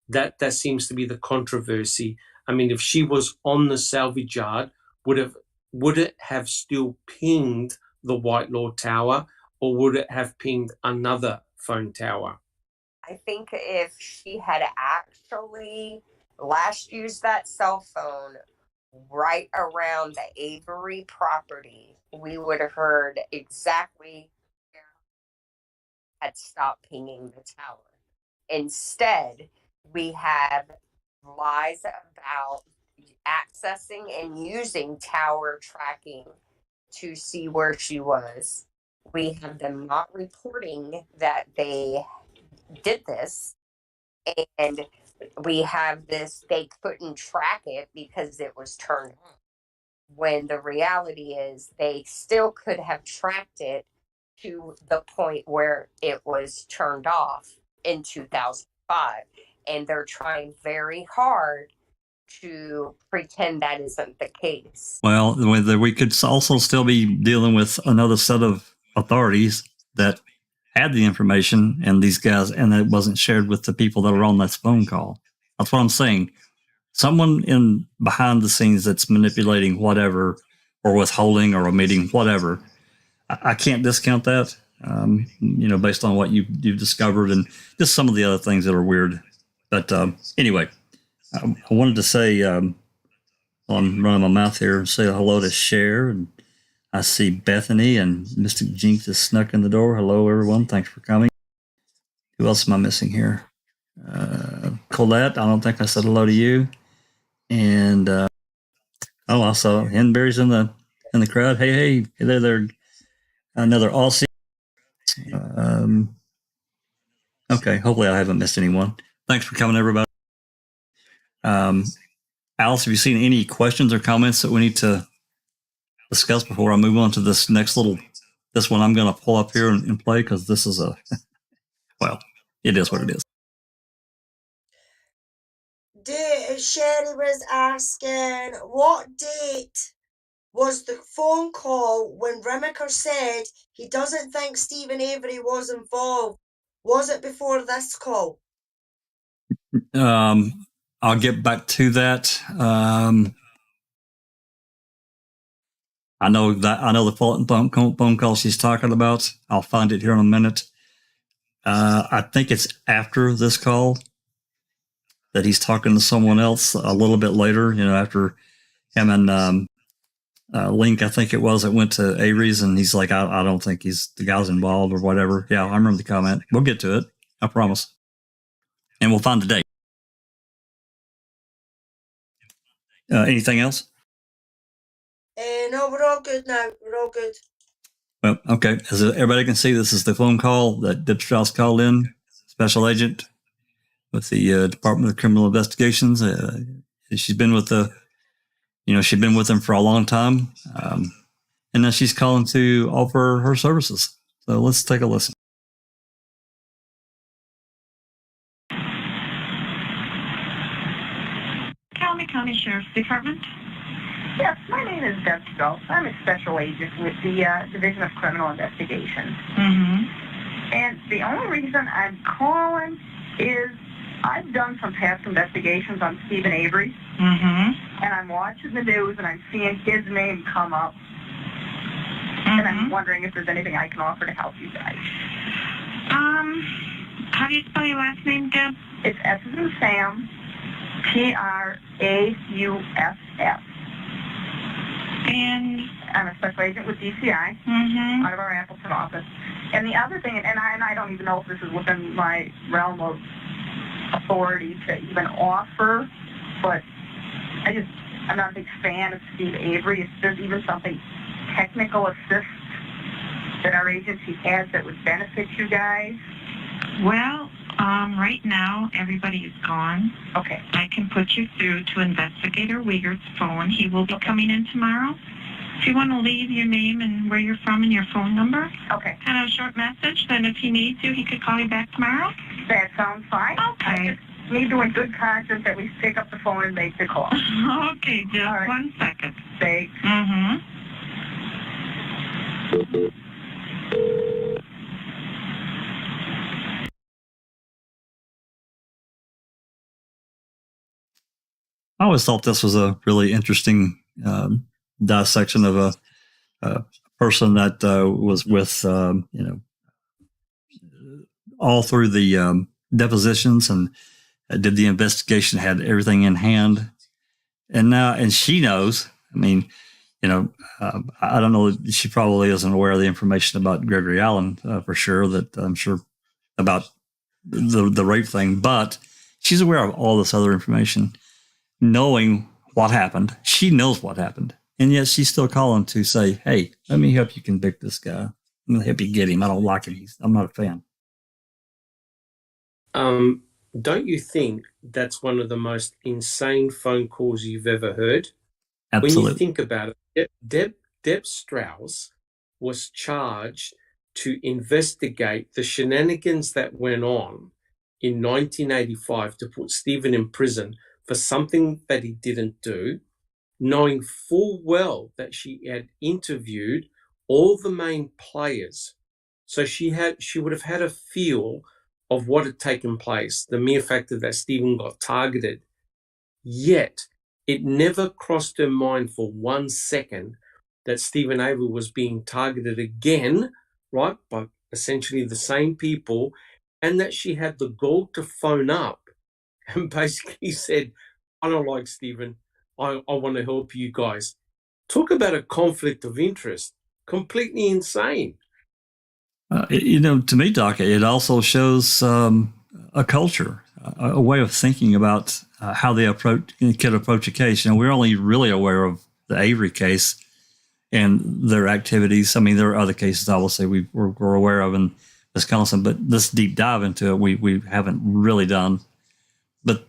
C: That seems to be the controversy. I mean, if she was on the salvage yard, would it have still pinged the Whitelaw Tower, or would it have pinged another phone tower?
D: I think if she had actually last used that cell phone right around the Avery property, we would have heard exactly where had stopped pinging the tower. Instead, we have lies about accessing and using tower tracking to see where she was. We have them not reporting that they did this, and we have this they couldn't track it because it was turned on, when the reality is they still could have tracked it to the point where it was turned off in 2005, and they're trying very hard to pretend that isn't the case.
B: Well, we could also still be dealing with another set of authorities that had the information and these guys, and it wasn't shared with the people that are on that phone call. That's what I'm saying. Someone in behind the scenes that's manipulating whatever, or withholding or omitting whatever. I can't discount that, based on what you've discovered and just some of the other things that are weird. But anyway, I wanted to say, I'm running my mouth here, and say hello to Cher and I see Bethany and Mystic Jinx is snuck in the door. Hello, everyone. Thanks for coming. Who else am I missing here? Colette, I don't think I said hello to you. And I saw Henberry's in the crowd. Hey there. Another Aussie. Okay, hopefully I haven't missed anyone. Thanks for coming, everybody. Alice, have you seen any questions or comments that we need to discuss before I move on to this next this one I'm going to pull up here and play, because this is well, it is what it is.
A: Sherry was asking, what date was the phone call when Rimmaker said he doesn't think Stephen Avery was involved? Was it before this call?
B: I'll get back to that. I know the phone call she's talking about. I'll find it here in a minute. I think it's after this call that he's talking to someone else a little bit later, after him and Link, I think it was, that went to Avery's, and he's like, I don't think the guy's involved or whatever. Yeah, I remember the comment. We'll get to it. I promise. And we'll find the date. Anything else?
A: No, we're all good now. We're all good.
B: Well, okay. As everybody can see, this is the phone call that Deb Strauss called in, special agent with the Department of Criminal Investigations. She's been with she'd been with them for a long time. And now she's calling to offer her services. So let's take a listen.
I: County Sheriff's Department.
J: Yes, my name is Deb Strauss. I'm a special agent with the Division of Criminal Investigations.
I: Mm-hmm.
J: And the only reason I'm calling is I've done some past investigations on Stephen Avery.
I: Mm-hmm.
J: And I'm watching the news and I'm seeing his name come up.
I: Mm-hmm.
J: And I'm wondering if there's anything I can offer to help you guys.
I: How do you spell your last name, Deb?
J: It's S as in Sam, Trauss.
I: And
J: I'm a special agent with DCI out of our Appleton office. And the other thing, and I don't even know if this is within my realm of authority to even offer, but I'm not a big fan of Steve Avery. If there's even something technical assist that our agency has that would benefit you guys.
I: Well, right now everybody is gone.
J: Okay.
I: I can put you through to Investigator Wiegert's phone. He will be coming in tomorrow. If you want to leave your name and where you're from and your phone number,
J: okay,
I: and a short message, then if he needs you, he could call you back tomorrow.
J: That sounds fine.
I: Okay.
J: I just need to, in good conscience, at least pick up the phone and make the call.
I: Okay, just
J: right.
I: 1 second.
J: Thanks.
I: Mm-hmm.
B: I always thought this was a really interesting dissection of a person that was with, all through the depositions and did the investigation, had everything in hand. And she knows, I don't know, she probably isn't aware of the information about Gregory Allen for sure, that I'm sure about the rape thing, but she's aware of all this other information. Knowing what happened, she knows what happened, and yet she's still calling to say, "Hey, let me help you convict this guy. I'm going to help you get him. I don't like him. I'm not a fan."
C: Don't you think that's one of the most insane phone calls you've ever heard?
B: Absolutely.
C: When you think about it, Deb Strauss was charged to investigate the shenanigans that went on in 1985 to put Stephen in prison for something that he didn't do, knowing full well that she had interviewed all the main players. So she would have had a feel of what had taken place, the mere fact that Stephen got targeted. Yet it never crossed her mind for 1 second that Stephen Avery was being targeted again, right, by essentially the same people, and that she had the gall to phone up and basically said, I don't like Stephen. I want to help you guys. Talk about a conflict of interest. completely insane.
B: To me, Doc, it also shows a culture, a way of thinking about how they can approach a case. We're only really aware of the Avery case and their activities. I mean, there are other cases, obviously, we're aware of in Wisconsin, but this deep dive into it, we haven't really done. But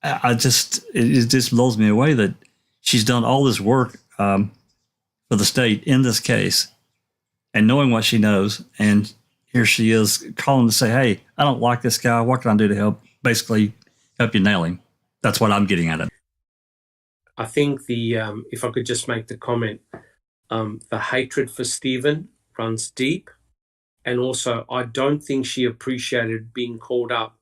B: it just blows me away that she's done all this work for the state in this case, and knowing what she knows, and here she is calling to say, "Hey, I don't like this guy. What can I do to help?" Basically, help you nail him. That's what I'm getting at it.
C: I think if I could just make the comment, the hatred for Stephen runs deep, and also I don't think she appreciated being called up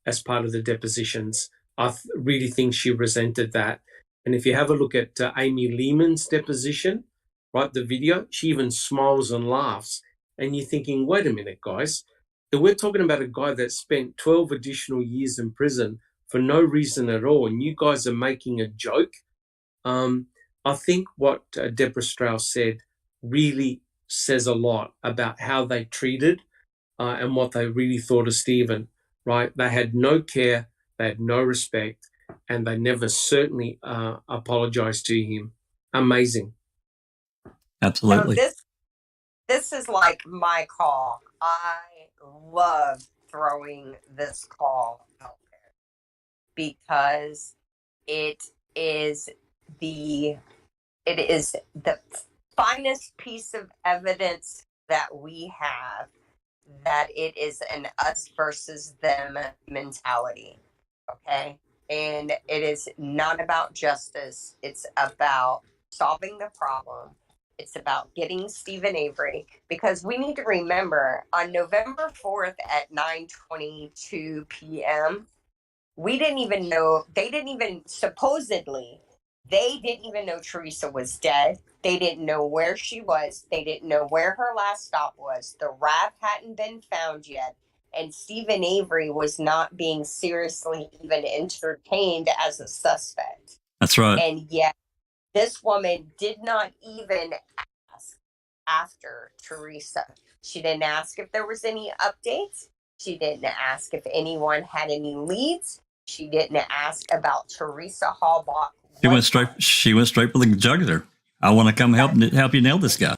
C: as part of the depositions. I really think she resented that. And if you have a look at Amy Lehman's deposition, right, the video, she even smiles and laughs. And you're thinking, wait a minute, guys. We're talking about a guy that spent 12 additional years in prison for no reason at all, and you guys are making a joke. I think what Deborah Strauss said really says a lot about how they treated and what they really thought of Stephen, right? They had no care, they had no respect, and they never certainly apologized to him. Amazing.
B: Absolutely.
D: So this is like my call. I love throwing this call out there because it is the finest piece of evidence that we have that it is an us versus them mentality. Okay? And it is not about justice. It's about solving the problem. It's about getting Stephen Avery, because we need to remember on November 4th at 9:22 p.m., they didn't even know Teresa was dead. They didn't know where she was. They didn't know where her last stop was. The RAV hadn't been found yet. And Stephen Avery was not being seriously even entertained as a suspect.
B: That's right.
D: And yet, this woman did not even ask after Teresa. She didn't ask if there was any updates. She didn't ask if anyone had any leads. She didn't ask about Teresa Hallbach.
B: She went straight for the jugular. I want to come help you nail this guy.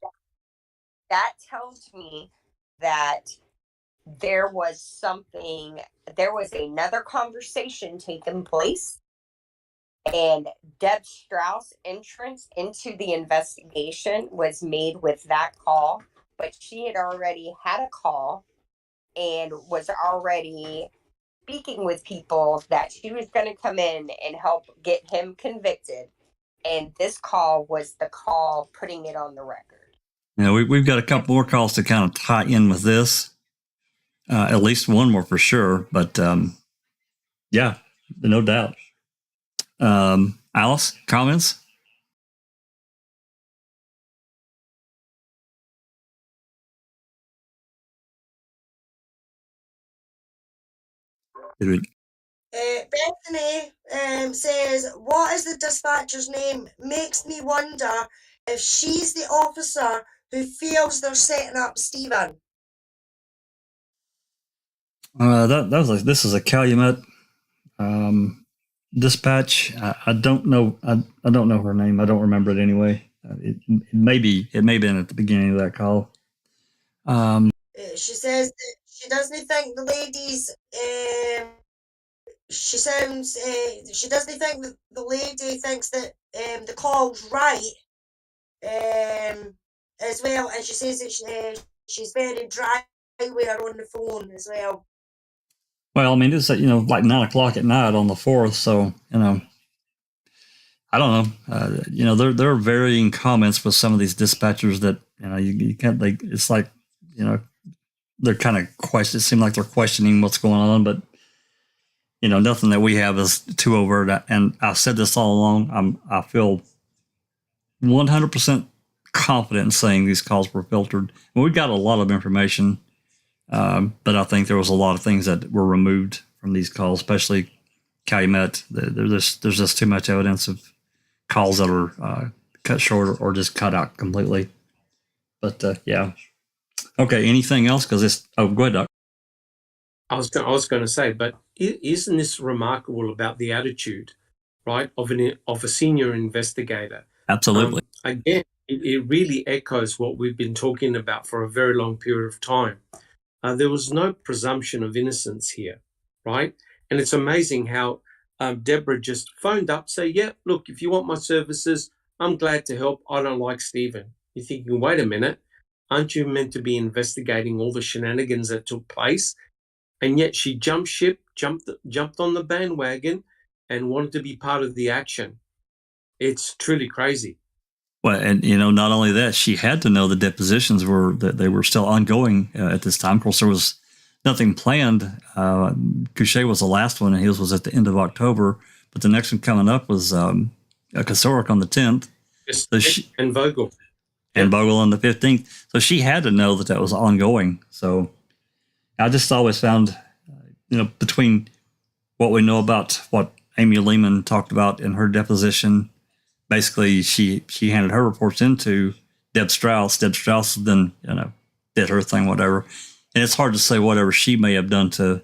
D: That tells me that there was another conversation taking place, and Deb Strauss' entrance into the investigation was made with that call, but she had already had a call and was already speaking with people that she was going to come in and help get him convicted. And this call was the call putting it on the record.
B: We've got a couple more calls to kind of tie in with this. At least one more for sure. But yeah, no doubt. Alice, comments?
A: Bethany says, what is the dispatcher's name? Makes me wonder if she's the officer who feels they're setting up Stephen.
B: This is a Calumet dispatch. I don't know. I don't know her name. I don't remember it anyway. It may have been at the beginning of that call.
A: She says that she doesn't think the ladies. She doesn't think that the lady thinks that the call's right. As well, and she says that she's very dry with her on the phone as well.
B: Well, I mean, it's like 9:00 at night on the 4th, so I don't know. There are varying comments with some of these dispatchers that you can't. It's like they're kind of question. It seems like they're questioning what's going on, but nothing that we have is too overt. And I've said this all along. I feel 100% confident in saying these calls were filtered. And we've got a lot of information, but I think there was a lot of things that were removed from these calls, especially Calumet. There's just too much evidence of calls that are cut short or just cut out completely. But yeah. Okay. Anything else? Because it's go ahead, Doc.
C: I was going to say, but isn't this remarkable about the attitude, right, of a senior investigator?
B: Absolutely.
C: Again, it really echoes what we've been talking about for a very long period of time. There was no presumption of innocence here, right? And it's amazing how Deborah just phoned up, say, yeah, look, if you want my services, I'm glad to help. I don't like Stephen. You're thinking, wait a minute, aren't you meant to be investigating all the shenanigans that took place? And yet she jumped ship, jumped on the bandwagon and wanted to be part of the action. It's truly crazy.
B: Well, and not only that, she had to know the depositions they were still ongoing at this time. Of course, there was nothing planned. Couchet was the last one, and his was at the end of October. But the next one coming up was Kosoric on the 10th.
C: Yes, so and Vogel.
B: And Vogel on the 15th. So she had to know that was ongoing. So I just always found, between what we know about what Amy Lehman talked about in her deposition, basically she handed her reports into Deb Strauss. Deb Strauss then, did her thing, whatever. And it's hard to say whatever she may have done to,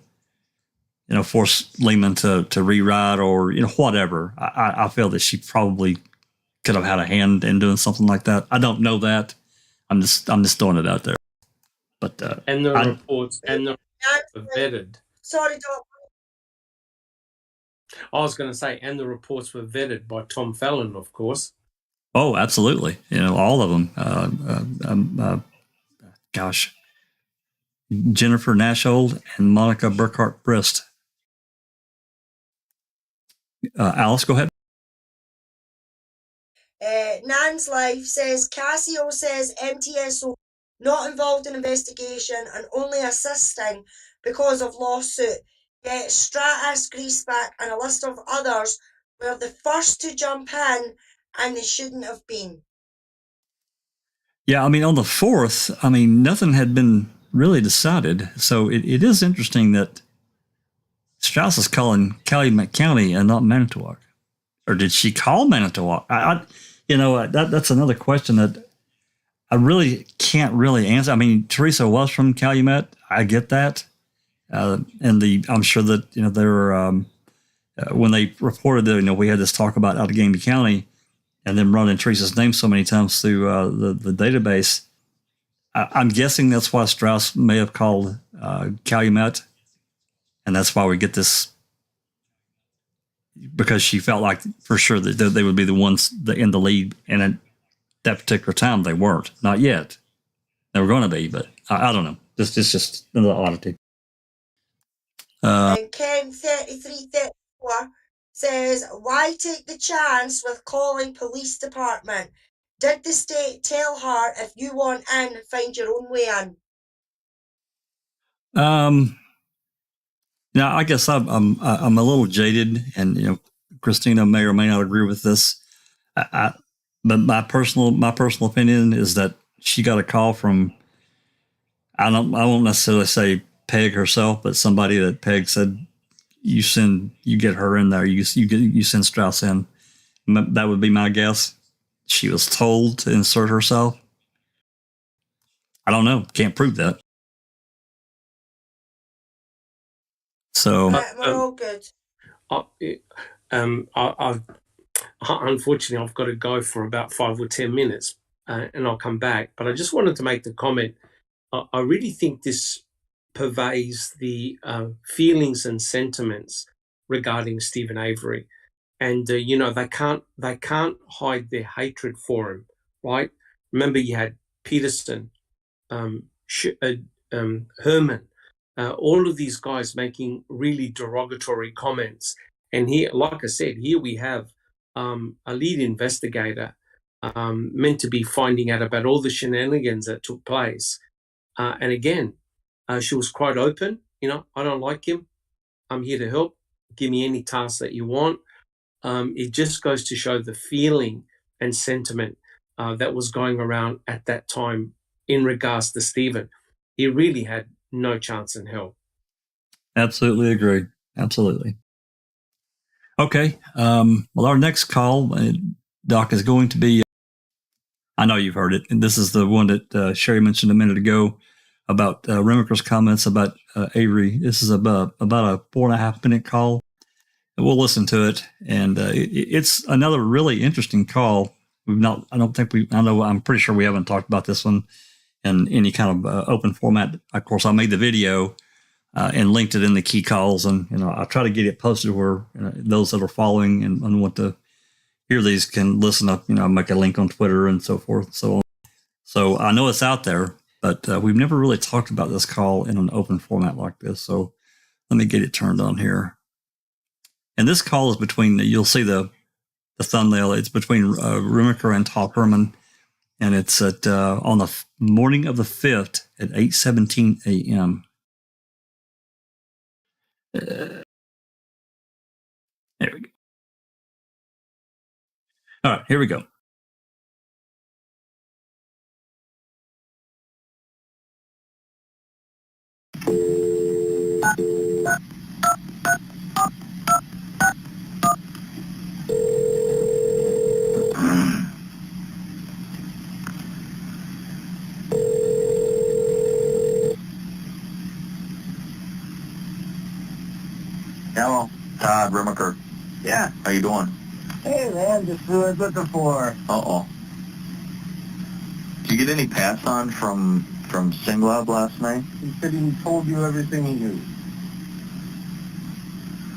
B: force Lehman to rewrite or, whatever. I feel that she probably could have had a hand in doing something like that. I don't know that. I'm just throwing it out there. But
C: and the reports are vetted.
A: Sorry, Doc.
C: I was going to say, and the reports were vetted by Tom Fallon, of course.
B: Oh, absolutely. All of them. Jennifer Nashold and Monica Burkhart-Brist. Alice, go ahead.
A: Nan's Life says, Casio says MTSO not involved in investigation and only assisting because of lawsuit. Yet Stratus, Greaseback and a list of others were the first to jump in and they shouldn't have been.
B: Yeah, on the 4th, nothing had been really decided. So it is interesting that Strauss is calling Calumet County and not Manitowoc. Or did she call Manitowoc? That's another question that I really can't really answer. Teresa was from Calumet. I get that. I'm sure that, they were, when they reported that, we had this talk about Allegheny County and then running Teresa's name so many times through the database. I'm guessing that's why Strauss may have called Calumet. And that's why we get this, because she felt like for sure that they would be the ones in the lead. And at that particular time, they weren't. Not yet. They were going to be, but I don't know. This is just another oddity.
A: And Ken 3334 says, why take the chance with calling police department? Did the state tell her if you want in, find your own way in?
B: Now, I guess I'm a little jaded, and Christina may or may not agree with this. But my personal opinion is that she got a call from, I won't necessarily say Peg herself, but somebody that Peg said, you get her in there, you send Strauss in. That would be my guess. She was told to insert herself. I don't know. Can't prove that. So
A: we're all good.
C: Unfortunately, I've got to go for about 5 or 10 minutes, and I'll come back. But I just wanted to make the comment. I really think this pervades the feelings and sentiments regarding Stephen Avery, and they can't hide their hatred for him. Right? Remember, you had Peterson, Herman. All of these guys making really derogatory comments. And here, like I said, here we have a lead investigator meant to be finding out about all the shenanigans that took place. And again, she was quite open. I don't like him. I'm here to help. Give me any task that you want. It just goes to show the feeling and sentiment that was going around at that time in regards to Stephen. He really had no chance in hell.
B: Absolutely agree. Absolutely. Okay. Well, our next call, Doc, is going to be I know you've heard it. And this is the one that Sherry mentioned a minute ago about Remaker's comments about Avery. This is about a 4.5 minute call. We'll listen to it. And it's another really interesting call. I'm pretty sure we haven't talked about this one in any kind of open format. Of course, I made the video and linked it in the key calls. And, I'll try to get it posted where those that are following and want to hear these can listen up, make a link on Twitter and so forth. So I know it's out there, but we've never really talked about this call in an open format like this. So let me get it turned on here. And this call is between, you'll see the thumbnail, it's between Remaker and Top Herman. And it's at on the morning of the 5th at 8:17 a.m. There we go. All right, here we go.
K: Hello, Todd Remaker.
L: Yeah.
K: How you doing?
L: Hey, man, just who I was looking for.
K: Uh-oh. Did you get any pass on from Singlab last night?
L: He said he told you everything he knew.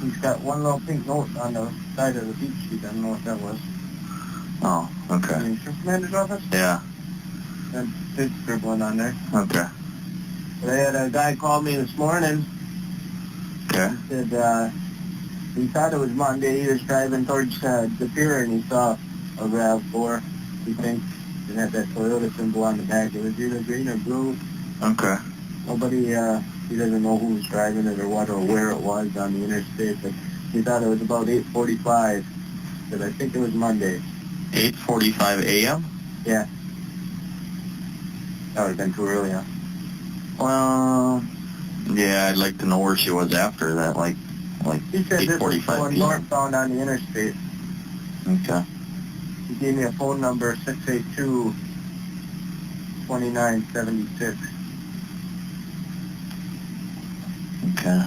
L: He's got one little pink note on the side of the beat sheet. I don't know what that was.
K: Oh, okay.
L: In the insurance commander's office?
K: Yeah.
L: That did scribbling on there.
K: Okay.
L: But I had a guy call me this morning.
K: Okay.
L: He said he thought it was Monday. He was driving towards the pier and he saw a RAV4. He thinks it had that Toyota symbol on the back. It was either green or blue.
K: Okay.
L: Nobody, he doesn't know who was driving it or what or where it was on the interstate, but he thought it was about 8:45. But I think it was Monday.
K: 8:45 a.m.?
L: Yeah. That would have been too early, huh?
K: Well, yeah, I'd like to know where she was after that, like
L: He said this was
K: 8:45
L: going
K: p.m.
L: northbound on the interstate.
K: Okay.
L: He gave me a phone number, 682-2976.
K: Okay.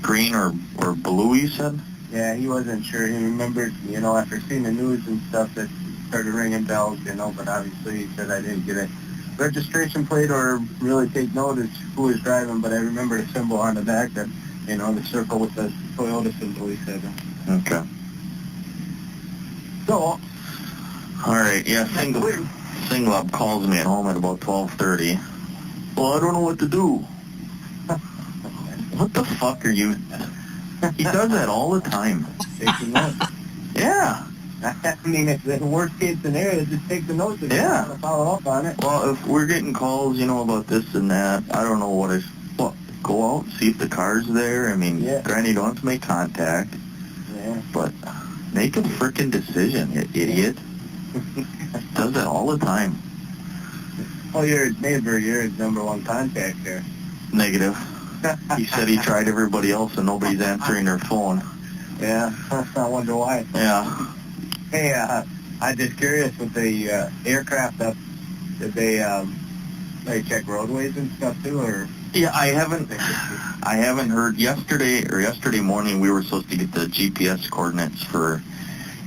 K: Green or blue, you said?
L: Yeah, he wasn't sure. He remembered, after seeing the news and stuff, that started ringing bells, but obviously he said I didn't get a registration plate or really take notice who was driving, but I remember the symbol on the back that, the circle with the Toyota symbol, he said.
K: Okay.
L: So,
K: all right, yeah, Singlab calls me at home at about 12:30. Well, I don't know what to do. What the fuck are you... He does that all the time.
L: taking notes.
K: Yeah.
L: I mean, if the worst case scenario, just take the notes and follow up on it.
K: Well, if we're getting calls, about this and that, I don't know what go out and see if the car's there. I mean, granted, you don't have to make contact.
L: Yeah.
K: But make a frickin' decision, you idiot. Does that all the time.
L: Well, you're his neighbor. You're his number one contact there.
K: Negative. He said he tried everybody else and nobody's answering their phone.
L: Yeah, I wonder why.
K: Yeah.
L: Hey, I'm just curious with the aircraft up, did they check roadways and stuff too, or?
K: Yeah, I haven't heard. Yesterday morning we were supposed to get the GPS coordinates for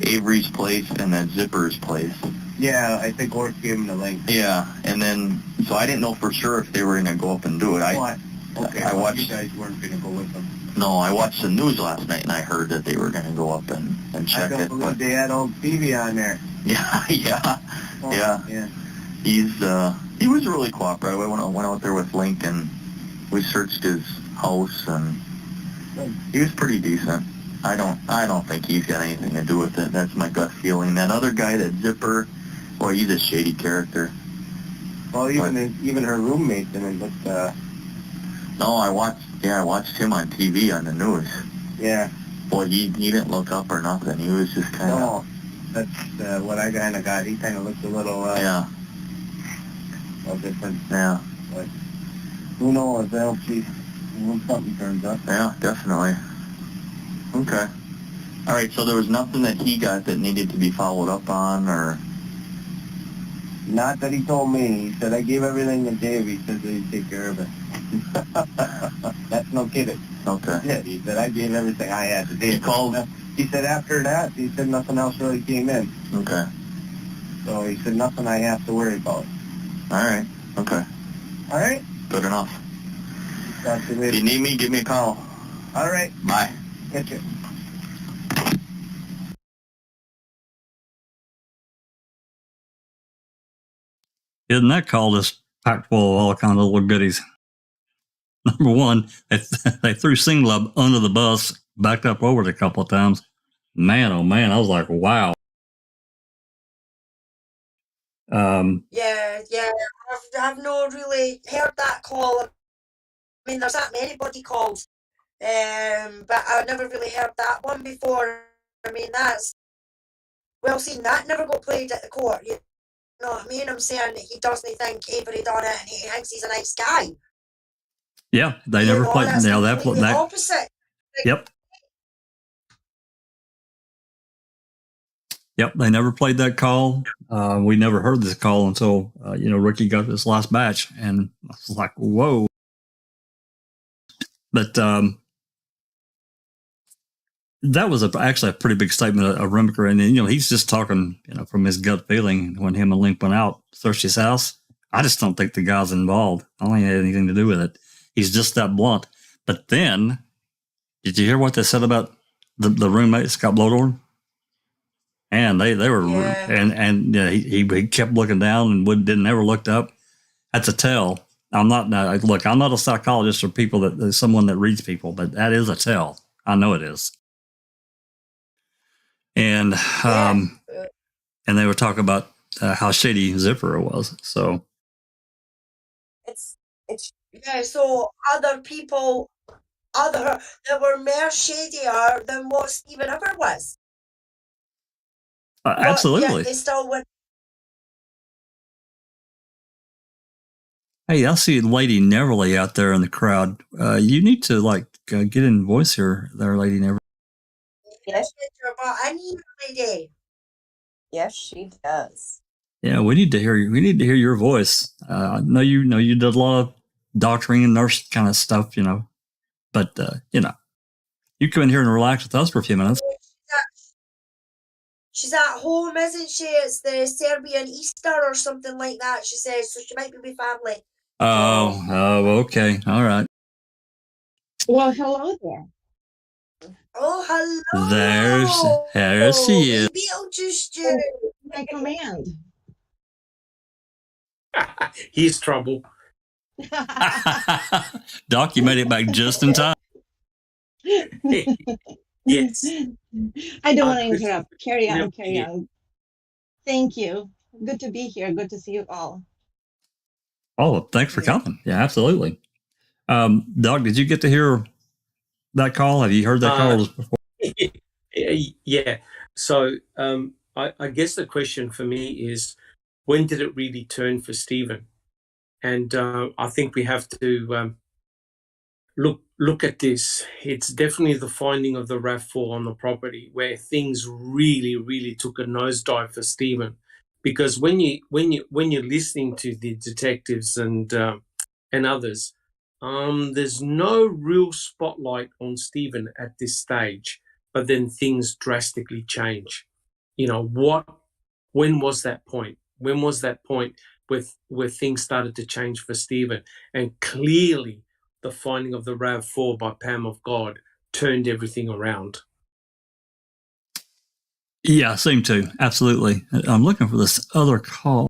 K: Avery's place and then Zipper's place.
L: Yeah, I think Ork gave him the link.
K: Yeah, and then, so I didn't know for sure if they were going to go up and do it. I watched,
L: you guys weren't going to go with them.
K: No, I watched the news last night and I heard that they were going to go up and check it.
L: I don't believe they had old Stevie on there.
K: Yeah. He was really cooperative. I went out there with Link and we searched his house and he was pretty decent. I don't think he's got anything to do with it. That's my gut feeling. That other guy, that Zipper, boy, he's a shady character.
L: Well, even her roommate didn't look.
K: No, I watched him on TV on the news.
L: Yeah.
K: Boy, he didn't look up or nothing. He was just kind of.
L: No, that's what I kind of got. He kind of looked a little. Different.
K: Yeah.
L: But who knows? I'll see when something turns up.
K: Yeah, definitely. Okay. All right, so there was nothing that he got that needed to be followed up on, or?
L: Not that he told me. He said, I gave everything to Dave. He said that he'd take care of it. That's no kidding.
K: Okay.
L: Yeah, he said, I gave everything I had to Dave. He called? He said, after that, he said nothing else really came in.
K: Okay.
L: So he said, nothing I have to worry about.
K: All right. Okay.
L: All right?
K: Good enough.
L: Talk to you
K: If
L: later.
K: you need me, give me a call.
L: All right.
K: Bye.
L: Catch you.
B: Isn't that call just packed full of all kinds of little goodies? Number one, they threw Singlub under the bus, backed up over it a couple of times. Man, oh man, I was like, wow.
A: Yeah, I've not really heard that call. I mean, there's that many body calls, but I've never really heard that one before. I mean, that's well seen. That never got played at the court. You know what I mean? I'm saying he doesn't think Avery done it, and he thinks he's a nice guy.
B: Yeah, they
A: You
B: never
A: know,
B: played.
A: that's
B: Now
A: completely
B: that
A: opposite.
B: Yep. Yep, they never played that call. We never heard this call until Ricky got this last batch, and I was like, "Whoa!" But that was actually a pretty big statement of Remaker, and he's just talking, from his gut feeling when him and Link went out Thirsty's house. I just don't think the guy's involved. I don't think it had anything to do with it. He's just that blunt. But then, did you hear what they said about the roommates got blowed on? And they were, and he kept looking down and didn't ever looked up. That's a tell. I'm not a psychologist or someone that reads people, but that is a tell. I know it is. And and they were talking about how shady Zipper was. So
D: It's
A: So other people, that were more shadier than what Stephen ever was.
B: Absolutely.
A: But they still went.
B: Hey, I see Lady Neverly out there in the crowd. You need to get in voice here, there, Lady Neverly.
D: Yes.
A: I need lady.
D: Yes, she does.
B: Yeah, we need to hear you. We need to hear your voice. I know you did a lot of doctoring and nurse kind of stuff, but you come in here and relax with us for a few minutes.
A: She's at home, isn't she? It's the Serbian Easter or something like that, she says, so she might be with family.
B: Oh, okay. All right.
M: Well, hello there.
A: Oh, hello.
B: There she is.
A: Beetlejuice.
M: My command.
C: Here's trouble.
B: Doc, you made it back just in time.
C: Yes.
M: I don't want to interrupt. Carry on. Thank you. Good to be here. Good to see you all.
B: Oh, thanks for coming. Yeah, absolutely. Doc, did you get to hear that call? Have you heard that call before?
C: Yeah. So I guess the question for me is, when did it really turn for Stephen? And I think we have to look at this. It's definitely the finding of the RAV4 on the property where things really, really took a nosedive for Stephen. Because when you're listening to the detectives and others, there's no real spotlight on Stephen at this stage. But then things drastically change. When was that point? When was that point where things started to change for Stephen? And clearly, the finding of the RAV4 by Pam of God turned everything around.
B: Yeah, same too. Absolutely. I'm looking for this other call.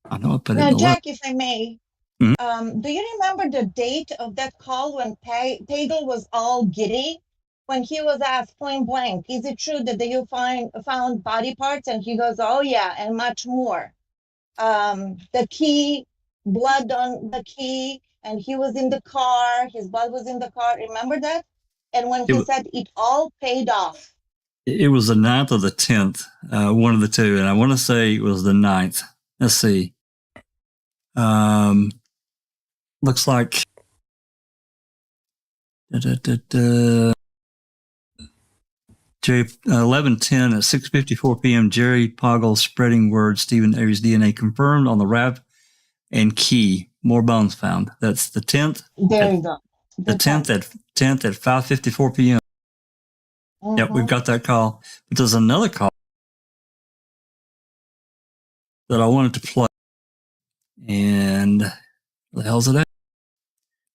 B: I know I put it in the
M: Jack, if I may,
B: Mm-hmm.
M: Do you remember the date of that call when Pagel was all giddy? When he was asked point blank, is it true that you found body parts? And he goes, oh yeah, and much more. The key, blood on the key, and he was in the car, his blood was in the car. Remember that? And when he said it all paid off.
B: It was the 9th or the 10th, one of the two. And I want to say it was the 9th. Let's see. Looks like Jerry, 11:10 at 6:54 p.m. Jerry Poggle spreading word. Stephen Avery's DNA confirmed on the wrap and key. More bones found. That's the 10th.
M: There you go.
B: The 10th at 5:54 p.m. Yep, we've got that call. But there's another call that I wanted to play. And where the hell's it at?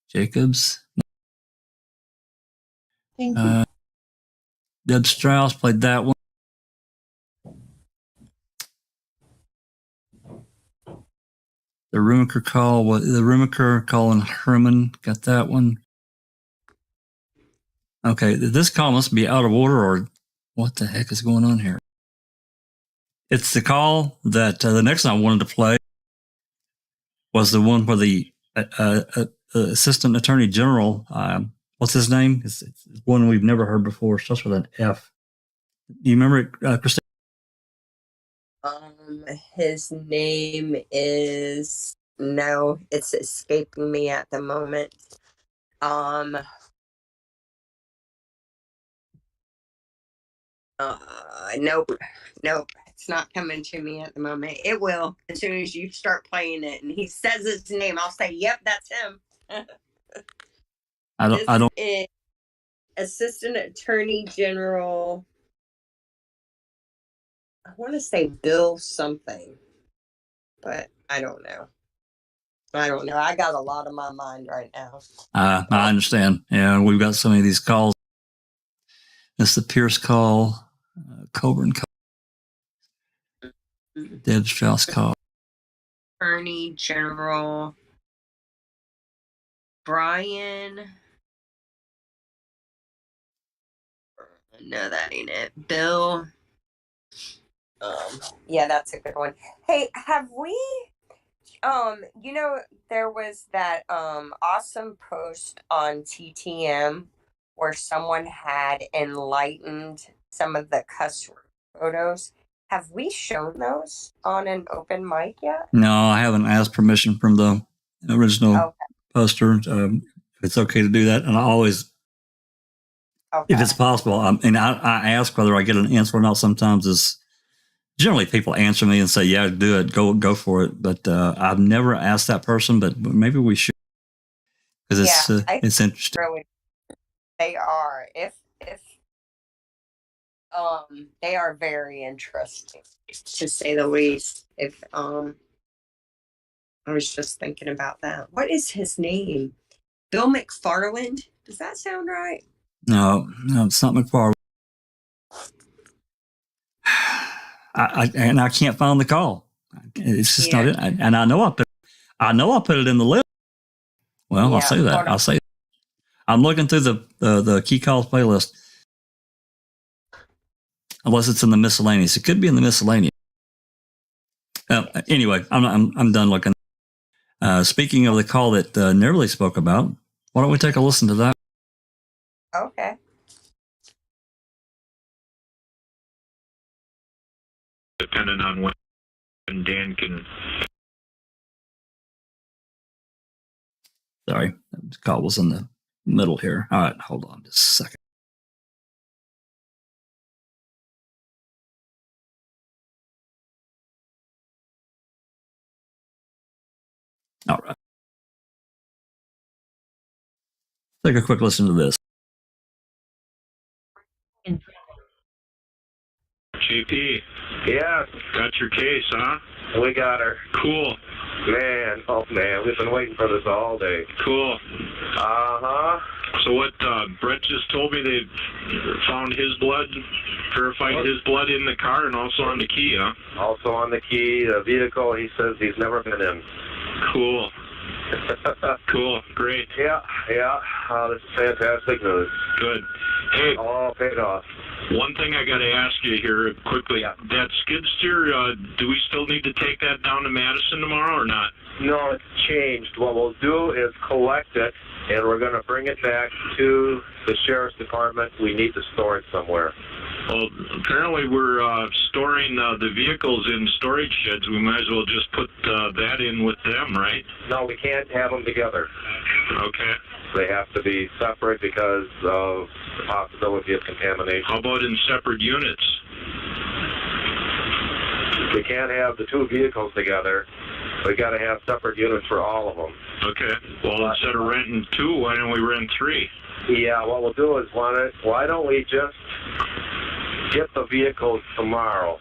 B: Jacobs.
M: Thank you.
B: Deb Strauss played that one. The Rumaker call and Herman got that one. Okay, this call must be out of order, or what the heck is going on here? It's the call that the next one I wanted to play was the one where the Assistant Attorney General, what's his name? It's one we've never heard before. It starts with an F. Do you remember it, Christine?
D: His name is, no, it's escaping me at the moment. Nope, it's not coming to me at the moment. It will as soon as you start playing it and he says his name. I'll say, "Yep, that's him."
B: I don't.
D: Assistant Attorney General. I want to say Bill something, but I don't know. I got a lot on my mind right now.
B: I understand. Yeah, we've got so many of these calls. It's the Pierce call, Coburn call, Deb Strauss call.
D: Attorney General Brian. No, that ain't it. Bill. Yeah, that's a good one. Hey, have we? There was that awesome post on TTM where someone had enlightened some of the cuss photos. Have we shown those on an open mic yet?
B: No, I haven't asked permission from the original poster. If it's okay to do that, and I always, if it's possible, I ask whether I get an answer or not. Sometimes it's generally people answer me and say, "Yeah, do it, go for it." But I've never asked that person. But maybe we should, because it's interesting.
D: Really, they are. If they are very interesting, to say the least. If I was just thinking about that. What is his name? Bill McFarland? Does that sound right?
B: No, it's not McFarland. I can't find the call. It's just not it. And I know I put it in the list. Well, I'll say that. I'm looking through the key calls playlist. Unless it's in the miscellaneous. It could be in the miscellaneous. Anyway, I'm done looking. Speaking of the call that Nerley spoke about, why don't we take a listen to that?
D: Okay.
N: Depending on when Dan can.
B: Sorry, the call was in the middle here. All right, hold on just a second. All right. Take a quick listen to this.
N: GP.
F: Yeah.
N: Got your case, huh?
F: We got her.
N: Cool.
F: Man, we've been waiting for this all day.
N: Cool.
F: Uh-huh.
N: So what Brett just told me, they found his blood, verified his blood in the car and also on the key, huh?
F: Also on the key, the vehicle, he says he's never been in.
N: Cool. Cool. Great.
F: Yeah. This is fantastic news.
N: Good. Hey.
F: All paid off.
N: One thing I got to ask you here quickly.
F: Yeah.
N: That skid steer, do we still need to take that down to Madison tomorrow or not?
F: No, it's changed. What we'll do is collect it, and we're going to bring it back to the sheriff's department. We need to store it somewhere.
N: Well, apparently we're storing the vehicles in storage sheds. We might as well just put that in with them, right?
F: No, we can't have them together.
N: Okay.
F: They have to be separate because of the possibility of contamination.
N: How about in separate units?
F: We can't have the two vehicles together. We got to have separate units for all of them.
N: Okay. Well, instead of renting two, why don't we rent three?
F: Yeah, what we'll do is why don't we just get the vehicles tomorrow?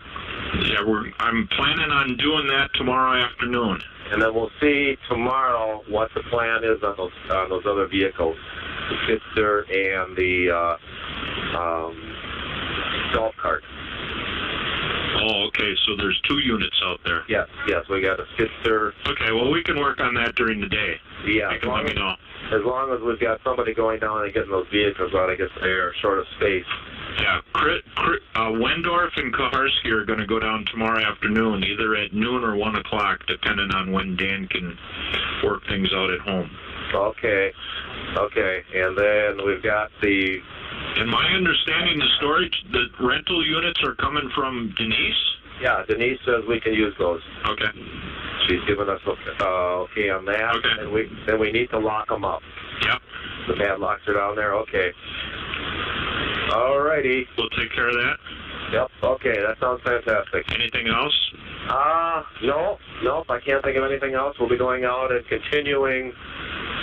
N: Yeah, I'm planning on doing that tomorrow afternoon.
F: And then we'll see tomorrow what the plan is on those other vehicles, the Fister and the golf cart.
N: Oh, okay, so there's two units out there.
F: Yes, we got a Fister.
N: Okay, well, we can work on that during the day.
F: Yeah,
N: you can let me know.
F: As long as we've got somebody going down and getting those vehicles out, I guess they're short of space.
N: Yeah, Wendorf and Kaharski are going to go down tomorrow afternoon, either at noon or 1 o'clock, depending on when Dan can work things out at home.
F: Okay, and then we've got the...
N: In my understanding, the rental units are coming from Denise?
F: Yeah, Denise says we can use those.
N: Okay.
F: She's given us okay on that.
N: Okay.
F: And then we need to lock them up.
N: Yep.
F: The padlocks are down there. Okay. All righty.
N: We'll take care of that.
F: Yep. Okay, that sounds fantastic.
N: Anything else?
F: Nope. I can't think of anything else. We'll be going out and continuing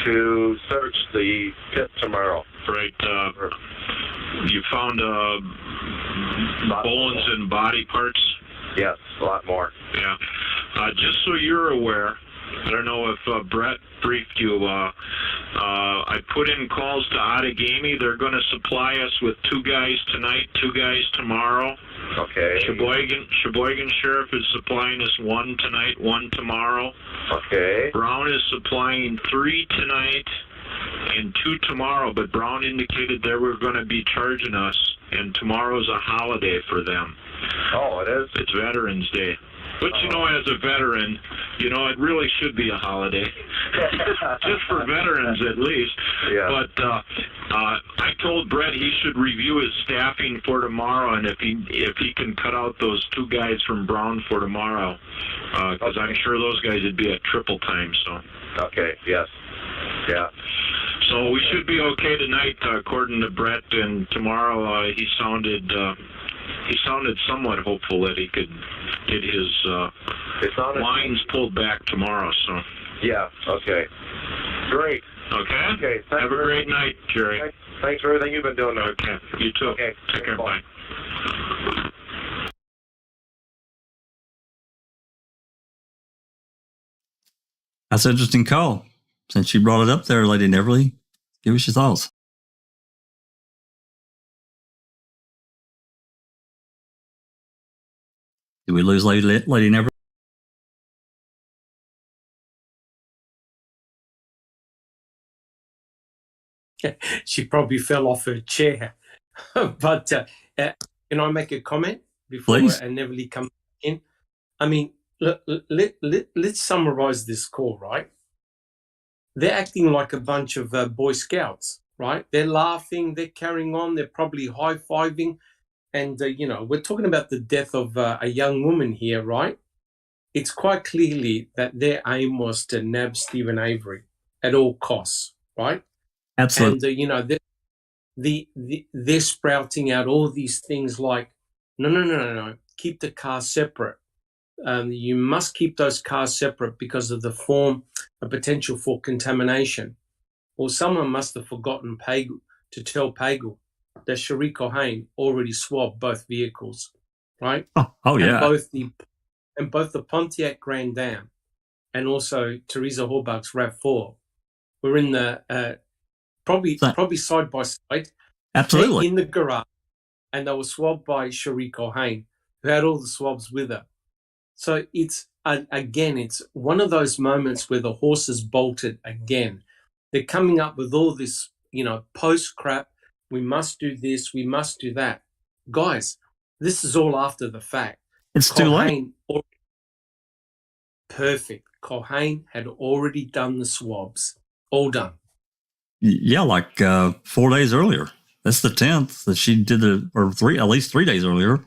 F: to search the pit tomorrow.
N: Right. You found bones and body parts?
F: Yes, a lot more.
N: Yeah. Just so you're aware, I don't know if Brett briefed you, I put in calls to Outagamie. They're going to supply us with 2 guys tonight, 2 guys tomorrow.
F: Okay.
N: Sheboygan Sheriff is supplying us 1 tonight, 1 tomorrow.
F: Okay.
N: Brown is supplying 3 tonight and 2 tomorrow, but Brown indicated they were going to be charging us, and tomorrow's a holiday for them.
F: Oh, it is?
N: It's Veterans Day. But, as a veteran, it really should be a holiday. Just for veterans, at least.
F: Yeah.
N: But I told Brett he should review his staffing for tomorrow, and if he can cut out those 2 guys from Brown for tomorrow, because I'm sure those guys would be at triple time. So.
F: Okay, yes. Yeah.
N: So we should be okay tonight, according to Brett, and tomorrow he sounded somewhat hopeful that he could get his lines pulled back tomorrow. So.
F: Yeah. Okay. Great.
N: Okay.
F: Okay.
N: Have a great night, Jerry.
F: Thanks for everything you've been doing.
N: Okay. You too.
F: Okay.
N: Take care. Bye.
B: That's an interesting call. Since you brought it up there, Lady Neverly, give us your thoughts. Did we lose Lady Neverly?
C: She probably fell off her chair. But can I make a comment before Neverly comes in? I mean, let's summarize this call, right? They're acting like a bunch of Boy Scouts, right? They're laughing, they're carrying on, they're probably high-fiving. And, we're talking about the death of a young woman here, right? It's quite clearly that their aim was to nab Stephen Avery at all costs, right?
B: Absolutely.
C: And, they're sprouting out all these things like, no, keep the cars separate. You must keep those cars separate because of the potential for contamination. Well, someone must have forgotten to tell Pagel that Cherie Cohane already swabbed both vehicles, right?
B: Oh yeah.
C: And both the Pontiac Grand Am and also Teresa Horbach's RAV4 were in the probably side by side.
B: Absolutely.
C: In the garage, and they were swabbed by Cherie Cohane, who had all the swabs with her. So it's one of those moments where the horse is bolted again. They're coming up with all this, post crap. We must do this. We must do that. Guys, this is all after the fact.
B: It's too late.
C: Perfect. Cohane had already done the swabs. All done.
B: Yeah, like 4 days earlier. That's the 10th that she did at least 3 days earlier.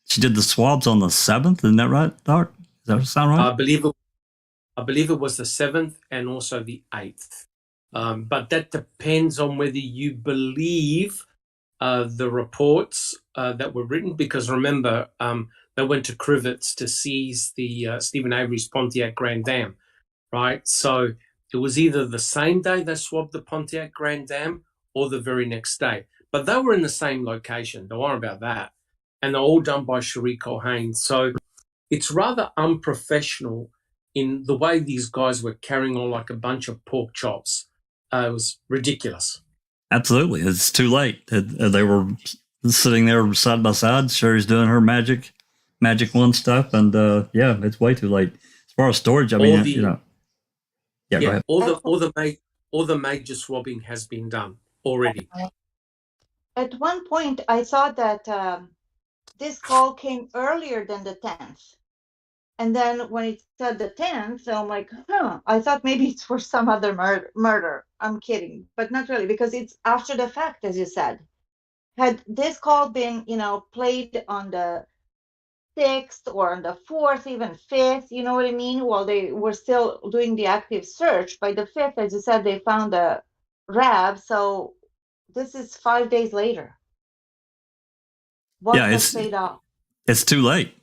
B: She did the swabs on the 7th. Isn't that right, Doc? Does that sound right?
C: I believe it was the 7th and also the 8th. But that depends on whether you believe the reports that were written, because remember, they went to Crivets to seize the Stephen Avery's Pontiac Grand Dam, right? So it was either the same day they swabbed the Pontiac Grand Dam or the very next day. But they were in the same location. Don't worry about that. And they're all done by Cherie Culhane. So it's rather unprofessional in the way these guys were carrying on like a bunch of pork chops. It was ridiculous.
B: Absolutely. It's too late. They were sitting there side by side. Sherry's doing her magic one stuff. And yeah, it's way too late. As far as storage, I mean, you know. Yeah, go ahead.
C: All the major swabbing has been done already.
M: At one point, I thought that this call came earlier than the 10th. And then when it said the 10th, I'm like, I thought maybe it's for some other murder. I'm kidding, but not really, because it's after the fact, as you said. Had this call been, played on the 6th or on the 4th, even 5th, you know what I mean? While they were still doing the active search, by the 5th, as you said, they found a RAB. So this is 5 days later. What was paid off?
B: It's too late.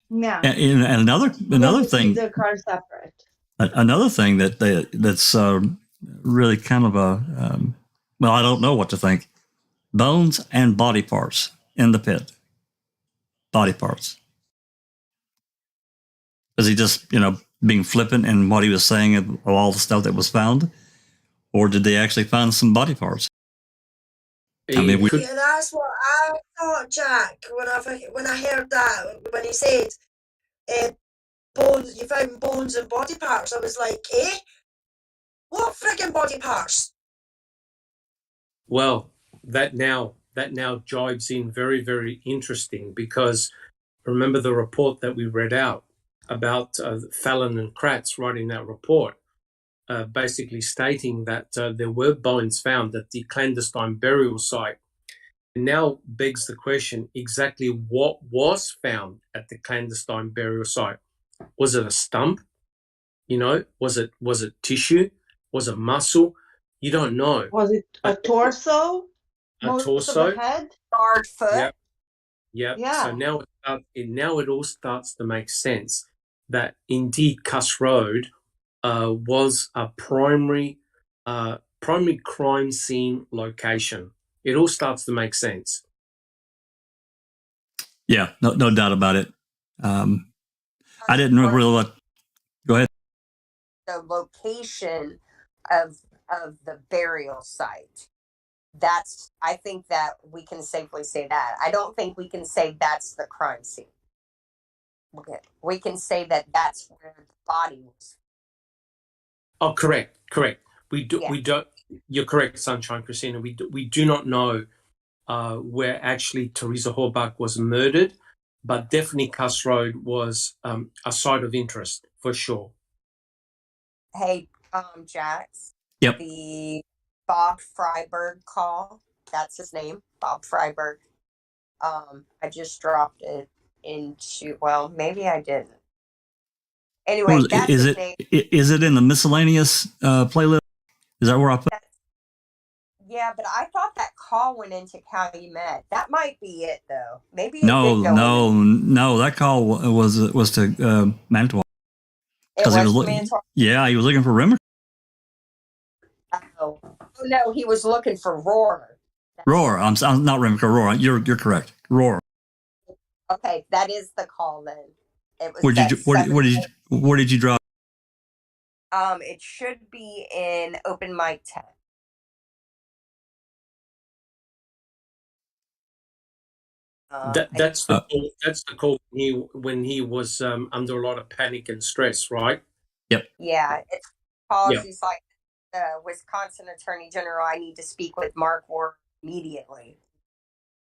M: Yeah.
B: And another thing,
M: the car separate.
B: Another thing that's really kind of well, I don't know what to think. Bones and body parts in the pit. Body parts. Is he just being flippant in what he was saying of all the stuff that was found, or did they actually find some body parts?
A: I mean, yeah, that's what I thought, Jack. When I heard that, when he said, bones, you found bones and body parts, I was like, what friggin' body parts?
C: Well, that now jibes in very, very interesting, because remember the report that we read out about Fallon and Kratz writing that report, basically stating that there were bones found at the clandestine burial site. It now begs the question, exactly what was found at the clandestine burial site? Was it a stump? Was it tissue? Was it muscle? You don't know.
M: Was it a torso?
C: Torso.
M: Of the head?
D: Hard foot?
C: Yep.
M: Yeah.
C: So now it all starts to make sense that indeed Cuss Road was a primary crime scene location. It all starts to make sense.
B: Yeah, no doubt about it. I didn't really go ahead.
D: The location of the burial site. I think that we can safely say that. I don't think we can say that's the crime scene. We can say that that's where the body was.
C: Oh, correct. We don't. You're correct, Sunshine Christina. We do not know where actually Teresa Horbach was murdered, but definitely Cuss Road was a site of interest for sure.
D: Hey, Jax.
B: Yep.
D: The Bob Freiberg call. That's his name, Bob Freiberg. I just dropped it into. Well, maybe I didn't. Anyway, that's his name.
B: Is it in the miscellaneous playlist? Is that where I put?
D: Yeah, but I thought that call went into Calumet. That might be it, though. Maybe
B: No. That call was to Manitowoc.
D: It was to Manitowoc.
B: Yeah, he was looking for Rimmer.
D: Oh no, he was looking for Roar.
B: Roar. I'm not Rimmer. Roar. You're correct. Roar.
D: Okay, that is the call then. It was.
B: Where did you drop?
D: It should be in Open Mic 10.
C: That's the call when he was under a lot of panic and stress, right?
B: Yep.
D: Yeah, it's calls. He's like, Wisconsin Attorney General, I need to speak with Mark Ward immediately.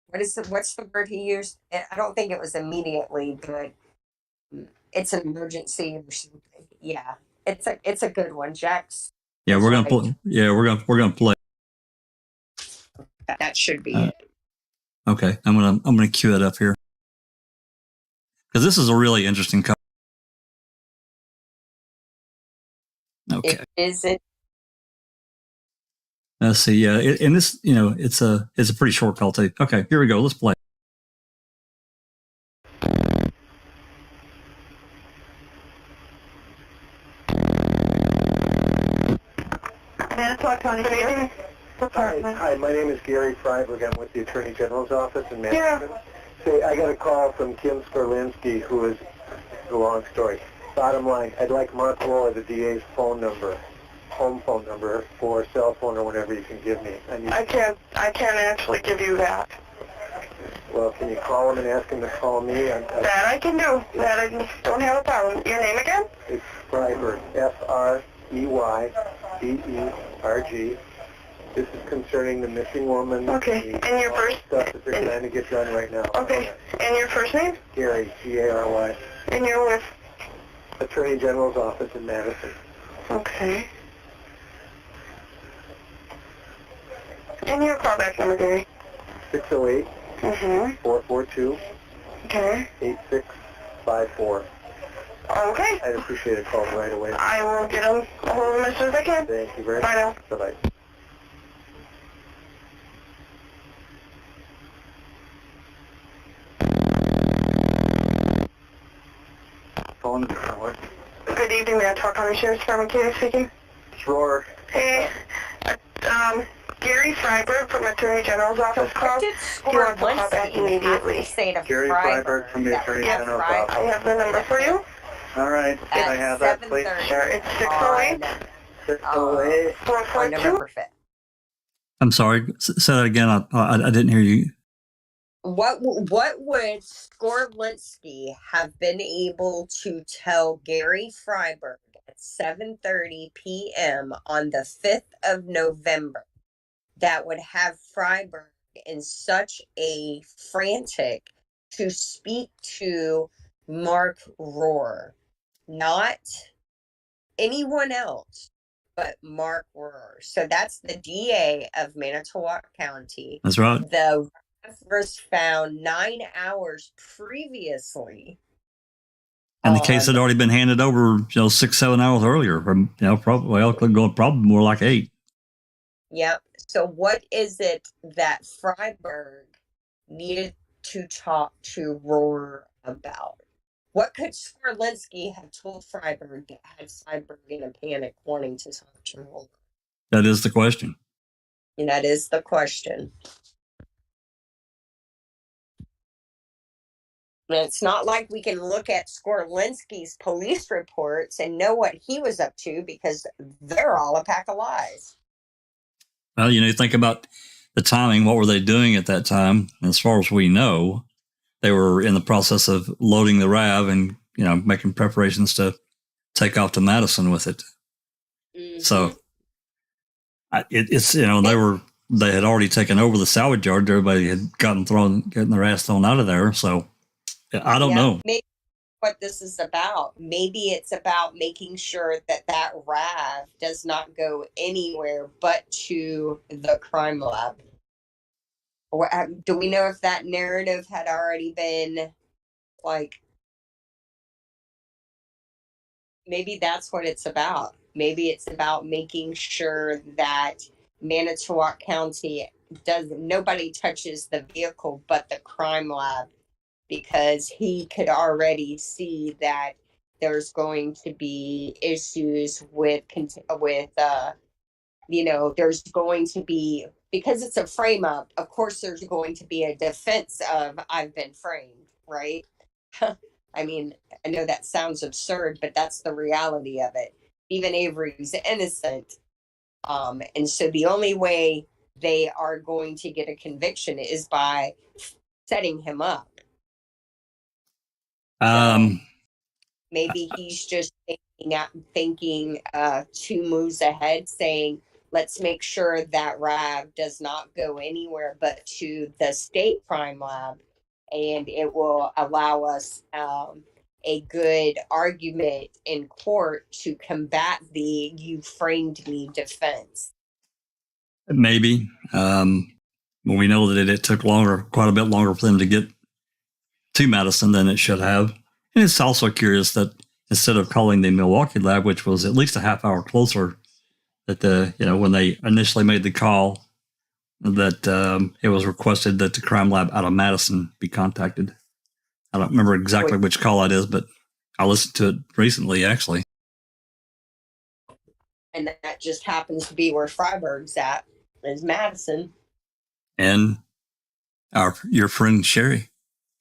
D: What's the word he used? I don't think it was immediately, but it's an emergency or something. Yeah, it's a good one, Jax.
B: Yeah, we're gonna play.
D: should be it.
B: Okay, I'm gonna cue it up here because this is a really interesting. Okay.
D: It isn't.
B: Let's see. Yeah, and this, it's a pretty short call tape. Okay, here we go. Let's play.
J: Manitowoc County Sheriff's Department.
G: Hi, my name is Gary Freiberg. I'm with the Attorney General's office in Manitowoc. Say, I got a call from Kim Skorlinski, who is a long story. Bottom line, I'd like Mark Rohr, the DA's phone number, home phone number, or cell phone, or whatever you can give me.
J: I can't actually give you that.
G: Well, can you call him and ask him to call me?
J: That I can do. That I don't have a problem. Your name again?
G: It's Freiberg, F-R-E-Y-B-E-R-G. This is concerning the missing woman.
J: Okay, and your first?
G: Stuff that they're trying to get done right now.
J: Okay, and your first name?
G: Gary, G-A-R-Y.
J: And you're with?
G: Attorney General's office in Madison.
J: Okay. And your callback number, Gary?
G: 608 442
J: Okay.
G: 8654.
J: Okay.
G: I'd appreciate a call right away.
J: I will get a hold of him as soon as I can.
G: Thank you very much.
J: Bye now.
G: Bye-bye.
L: Phone is forward.
J: Good evening, Manitowoc County Sheriff's Department. Katie speaking.
G: Rohr.
J: Hey, Gary Freiberg from Attorney General's office called.
D: Did
J: He wants to call back immediately.
D: Say to
L: Gary Freiberg from the Attorney General's office.
J: I have the number for you.
L: All right. Can I have that, please?
J: Sure, it's 608
G: 608
D: on November 5th.
B: I'm sorry. Say that again. I didn't hear you.
D: What would Skorlinski have been able to tell Gary Freiberg at 7:30 p.m. on the 5th of November that would have Freiberg in such a frantic to speak to Mark Rohr, not anyone else, but Mark Rohr? So that's the DA of Manitowoc County.
B: That's right.
D: The was found 9 hours previously.
B: And the case had already been handed over, 6-7 hours earlier. From probably more like 8.
D: Yep. So what is it that Freiberg needed to talk to Rohr about? What could Skorlinski have told Freiberg that had Freiberg in a panic wanting to talk to Rohr?
B: That is the question.
D: And that is the question. And it's not like we can look at Skorlinski's police reports and know what he was up to because they're all a pack of lies.
B: Well, you think about the timing. What were they doing at that time? As far as we know, they were in the process of loading the RAV and, making preparations to take off to Madison with it. Mm-hmm. So they had already taken over the salvage yard. Everybody had getting their ass thrown out of there. So I don't know.
D: Maybe what this is about. Maybe it's about making sure that RAV does not go anywhere but to the crime lab. Or do we know if that narrative had already been, maybe that's what it's about. Maybe it's about making sure that Manitowoc County nobody touches the vehicle but the crime lab, because he could already see that there's going to be issues with there's going to be, because it's a frame up, of course there's going to be a defense of I've been framed, right? I mean, I know that sounds absurd, but that's the reality of it. Even Avery's innocent. And so the only way they are going to get a conviction is by setting him up. Maybe he's just thinking 2 moves ahead, saying, let's make sure that RAV does not go anywhere but to the state crime lab, and it will allow us a good argument in court to combat the "you framed me" defense.
B: Maybe. when we know that it took quite a bit longer for them to get to Madison than it should have. And it's also curious that instead of calling the Milwaukee lab, which was at least a half hour closer, that when they initially made the call, that it was requested that the crime lab out of Madison be contacted. I don't remember exactly which call that is, but I listened to it recently, actually.
D: And that just happens to be where Freiburg's at, is Madison.
B: And your friend Sherry.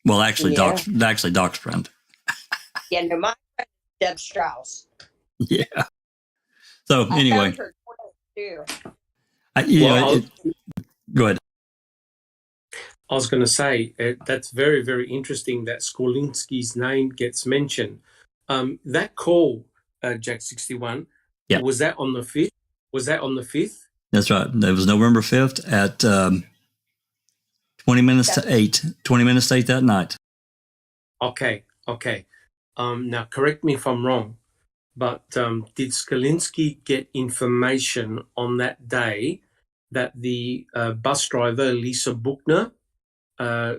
B: Well, actually,
D: Yeah.
B: Doc's friend.
D: Yeah, no, my friend is Deb Strauss.
B: Yeah. So anyway,
D: I found her too.
B: Go ahead.
C: I was going to say that's very, very interesting that Skolinski's name gets mentioned. That call, Jack 61,
B: yeah.
C: Was that on the 5th? Was that on the 5th?
B: That's right. It was November 5th at 20 minutes to 8. 20 minutes to 8 that night.
C: Okay. Now, correct me if I'm wrong, but did Skolinski get information on that day that the bus driver, Lisa Buchner,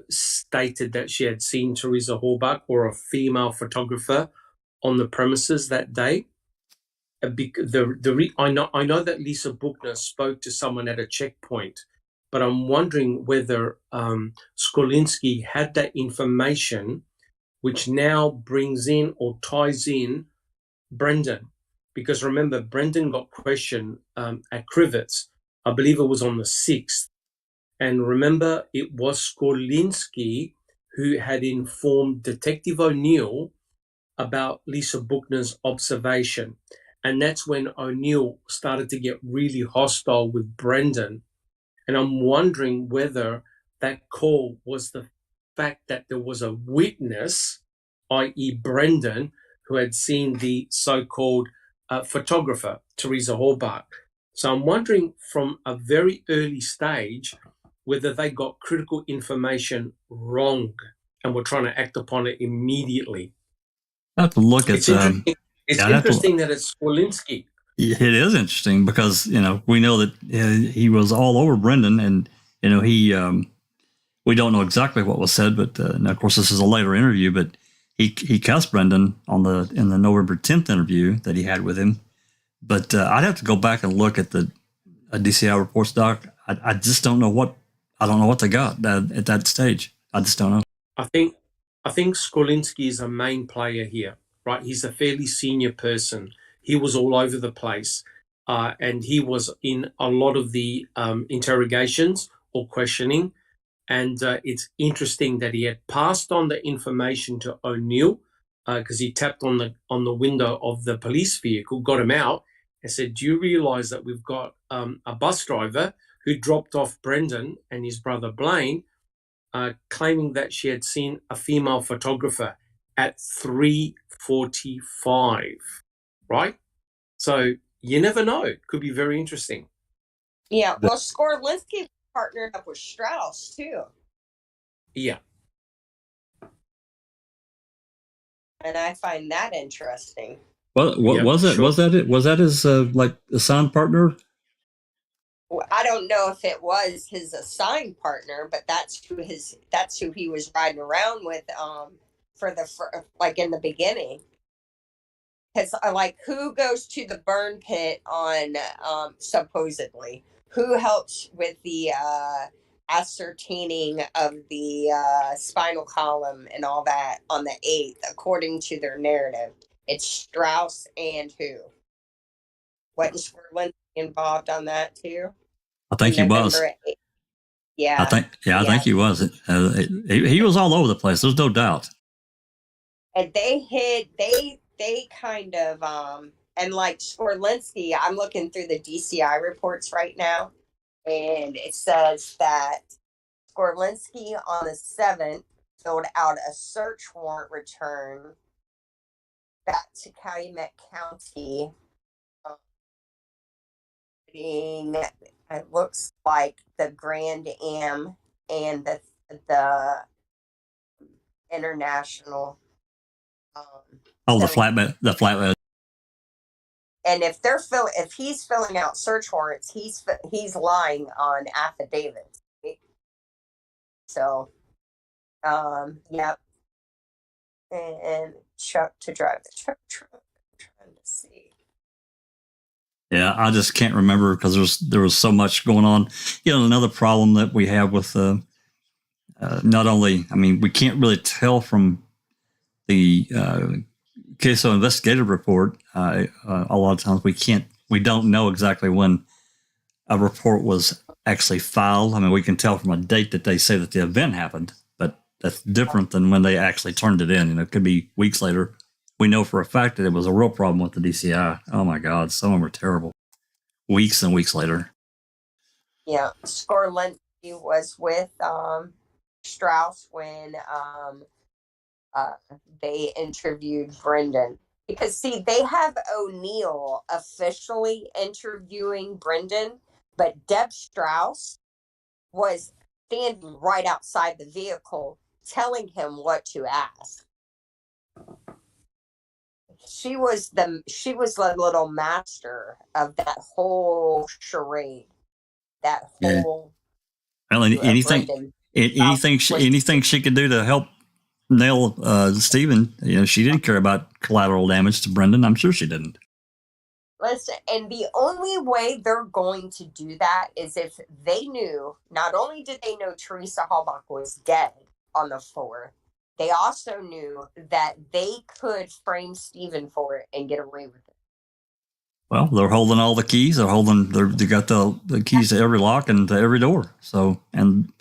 C: stated that she had seen Teresa Horbach or a female photographer on the premises that day? I know that Lisa Buchner spoke to someone at a checkpoint, but I'm wondering whether Skolinski had that information, which now brings in or ties in Brendan. Because remember, Brendan got questioned at Crivets. I believe it was on the 6th. And remember, it was Skolinski who had informed Detective O'Neill about Lisa Buchner's observation. And that's when O'Neill started to get really hostile with Brendan. And I'm wondering whether that call was the fact that there was a witness, i.e. Brendan, who had seen the so-called photographer, Teresa Horbach. So I'm wondering from a very early stage whether they got critical information wrong and were trying to act upon it immediately.
B: I have to look at
C: It's interesting that it's Skolinski.
B: It is interesting because, we know that he was all over Brendan, and, he, we don't know exactly what was said, but of course this is a later interview, but he cussed Brendan in the November 10th interview that he had with him. But I'd have to go back and look at the DCI reports, Doc. I just don't know what they got at that stage. I just don't know.
C: I think Skolinski is a main player here, right? He's a fairly senior person. He was all over the place, and he was in a lot of the interrogations or questioning. And it's interesting that he had passed on the information to O'Neill because he tapped on the window of the police vehicle, got him out, and said, "Do you realise that we've got a bus driver who dropped off Brendan and his brother Blaine, claiming that she had seen a female photographer at 3:45, right? So you never know. It could be very interesting.
D: Yeah, well, Skolinski partnered up with Strauss, too.
C: Yeah.
D: And I find that interesting.
B: Well, was that his assigned partner?
D: I don't know if it was his assigned partner, but that's who he was riding around with for in the beginning. Because who goes to the burn pit on supposedly? Who helps with the ascertaining of the spinal column and all that on the 8th, according to their narrative? It's Strauss and who? Wasn't Skolinski involved on that too?
B: I think he was.
D: Yeah.
B: I think he was. He was all over the place. There's no doubt.
D: And they kind of, and like Skolinski, I'm looking through the DCI reports right now, and it says that Skolinski on the 7th filled out a search warrant return back to Calumet County. It looks like the Grand Am and the international.
B: The flatbed.
D: And if he's filling out search warrants, he's lying on affidavits. So, yeah. And Chuck to drive the truck. I'm trying to see.
B: Yeah, I just can't remember because there was so much going on. You know, another problem that we have with not only, I mean, we can't really tell from the queso investigative report. A lot of times we don't know exactly when a report was actually filed. I mean, we can tell from a date that they say that the event happened, but that's different than when they actually turned it in. You know, it could be weeks later. We know for a fact that it was a real problem with the DCI. Oh my God, some of them are terrible. Weeks and weeks later.
D: Yeah, Skorlinski was with Strauss when they interviewed Brendan. Because, see, they have O'Neill officially interviewing Brendan, but Deb Strauss was standing right outside the vehicle telling him what to ask. She was the little master of that whole charade. That whole
B: Well, anything she could do to help nail Stephen. You know, she didn't care about collateral damage to Brendan. I'm sure she didn't.
D: Listen, and the only way they're going to do that is if they knew, not only did they know Teresa Halbach was dead on the 4th, they also knew that they could frame Stephen for it and get away with it.
B: Well, they're holding all the keys. They got the keys to every lock and to every door. So, and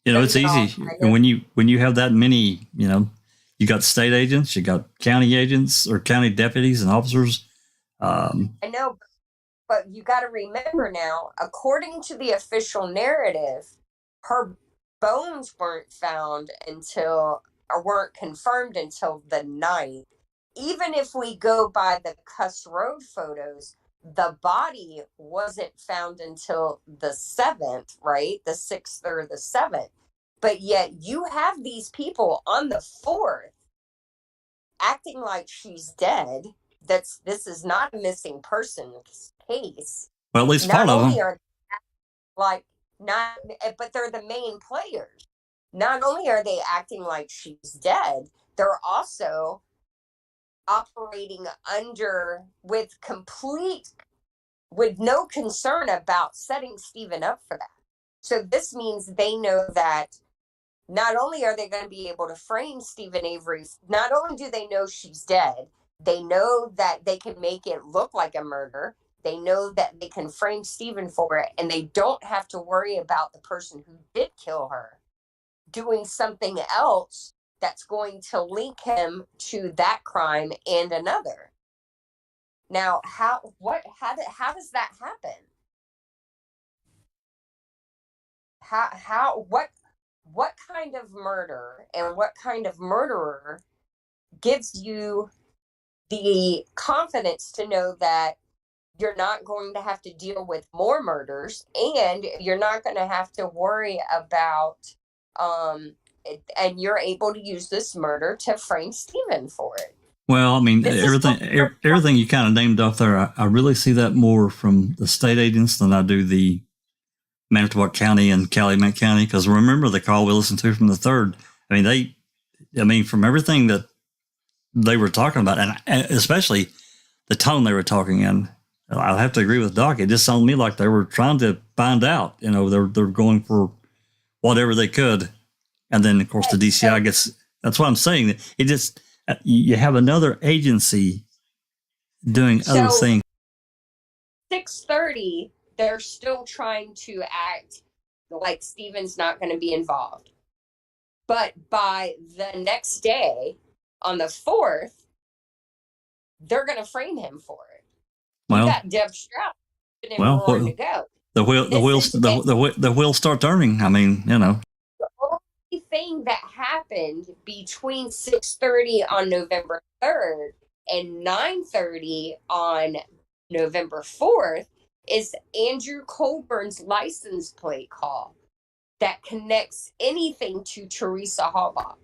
B: you know, it's easy when you have that many. You know, you got state agents, you got county agents or county deputies and officers.
D: I know, but you got to remember now, according to the official narrative, her bones weren't found weren't confirmed until the 9th. Even if we go by the Cuss Road photos, the body wasn't found until the 7th, right? The 6th or the 7th. But yet you have these people on the 4th acting like she's dead. This is not a missing persons case.
B: Well, at least part of them.
D: But they're the main players. Not only are they acting like she's dead, they're also operating with no concern about setting Stephen up for that. So this means they know that not only are they going to be able to frame Stephen Avery, not only do they know she's dead, they know that they can make it look like a murder. They know that they can frame Stephen for it, and they don't have to worry about the person who did kill her doing something else that's going to link him to that crime and another. Now, how does that happen? What kind of murder and what kind of murderer gives you the confidence to know that you're not going to have to deal with more murders and you're not going to have to worry about and you're able to use this murder to frame Stephen for it?
B: Well, I mean, everything you kind of named off there, I really see that more from the state agents than I do the Manitowoc County and Calumet County. Because remember the call we listened to from the 3rd. I mean, from everything that they were talking about, and especially the tone they were talking in, I'll have to agree with Doc. It just sounded to me like they were trying to find out. You know, they're going for whatever they could, and then of course the DCI gets. That's what I'm saying. It just you have another agency doing other things.
D: 6:30, they're still trying to act like Stephen's not going to be involved, but by the next day, on the 4th, they're going to frame him for it.
B: Well,
D: you got Deb Strauss to go.
B: The wheels start turning. I mean, you know.
D: The only thing that happened between 6:30 on November 3rd and 9:30 on November 4th is Andrew Colburn's license plate call that connects anything to Teresa Halbach.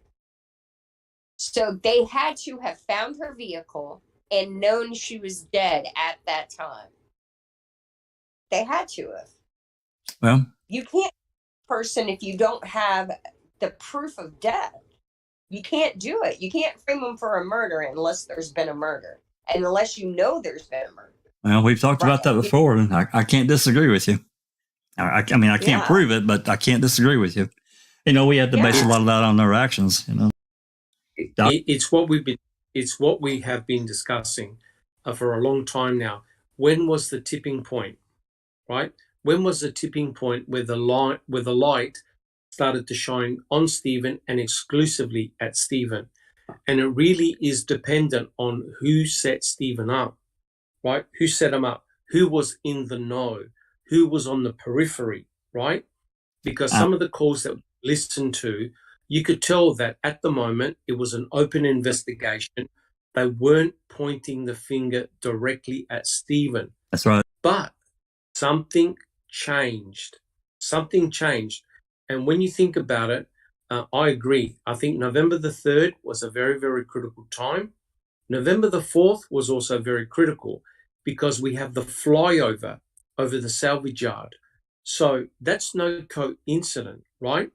D: So they had to have found her vehicle and known she was dead at that time. They had to have.
B: Well,
D: you can't person, if you don't have the proof of death, you can't do it. You can't frame them for a murder unless there's been a murder, and unless you know there's been a murder.
B: Well, we've talked about that before, and I can't disagree with you. I mean, I can't prove it, but I can't disagree with you. You know, we had to base a lot of that on their actions. You know,
C: it's what we have been discussing for a long time now. When was the tipping point? Right? When was the tipping point where the light started to shine on Stephen and exclusively at Stephen? And it really is dependent on who set Stephen up, right? Who set him up? Who was in the know? Who was on the periphery, right? Because some of the calls that we listened to, you could tell that at the moment it was an open investigation. They weren't pointing the finger directly at Stephen.
B: That's right.
C: But something changed. Something changed. And when you think about it, I agree. I think November the 3rd was a very, very critical time. November the 4th was also very critical because we have the flyover over the salvage yard. So that's no coincidence, right?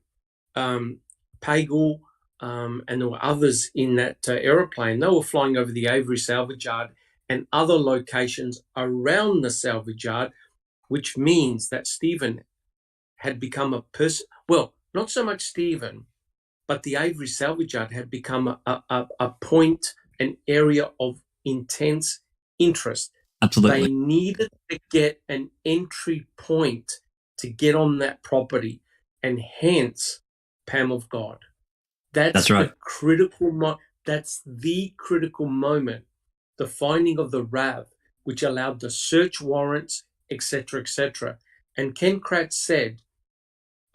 C: Pagel and there were others in that aeroplane. They were flying over the Avery salvage yard and other locations around the salvage yard, which means that Stephen had become a person. Well, not so much Stephen, but the Avery salvage yard had become a point, an area of intense interest.
B: Absolutely.
C: They needed to get an entry point to get on that property, and hence, Pam of God. That's right. That's the critical moment, the finding of the RAV, which allowed the search warrants, etc., etc. And Ken Kratz said,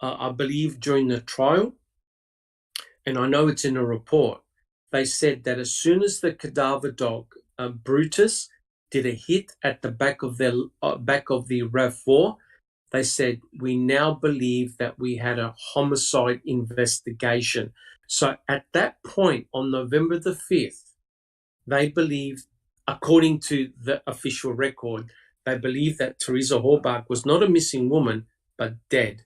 C: I believe during the trial, and I know it's in a report, they said that as soon as the cadaver dog, Brutus, did a hit at the back of the RAV4, they said, we now believe that we had a homicide investigation. So at that point, on November the 5th, they believed, according to the official record, they believed that Teresa Horbach was not a missing woman, but dead.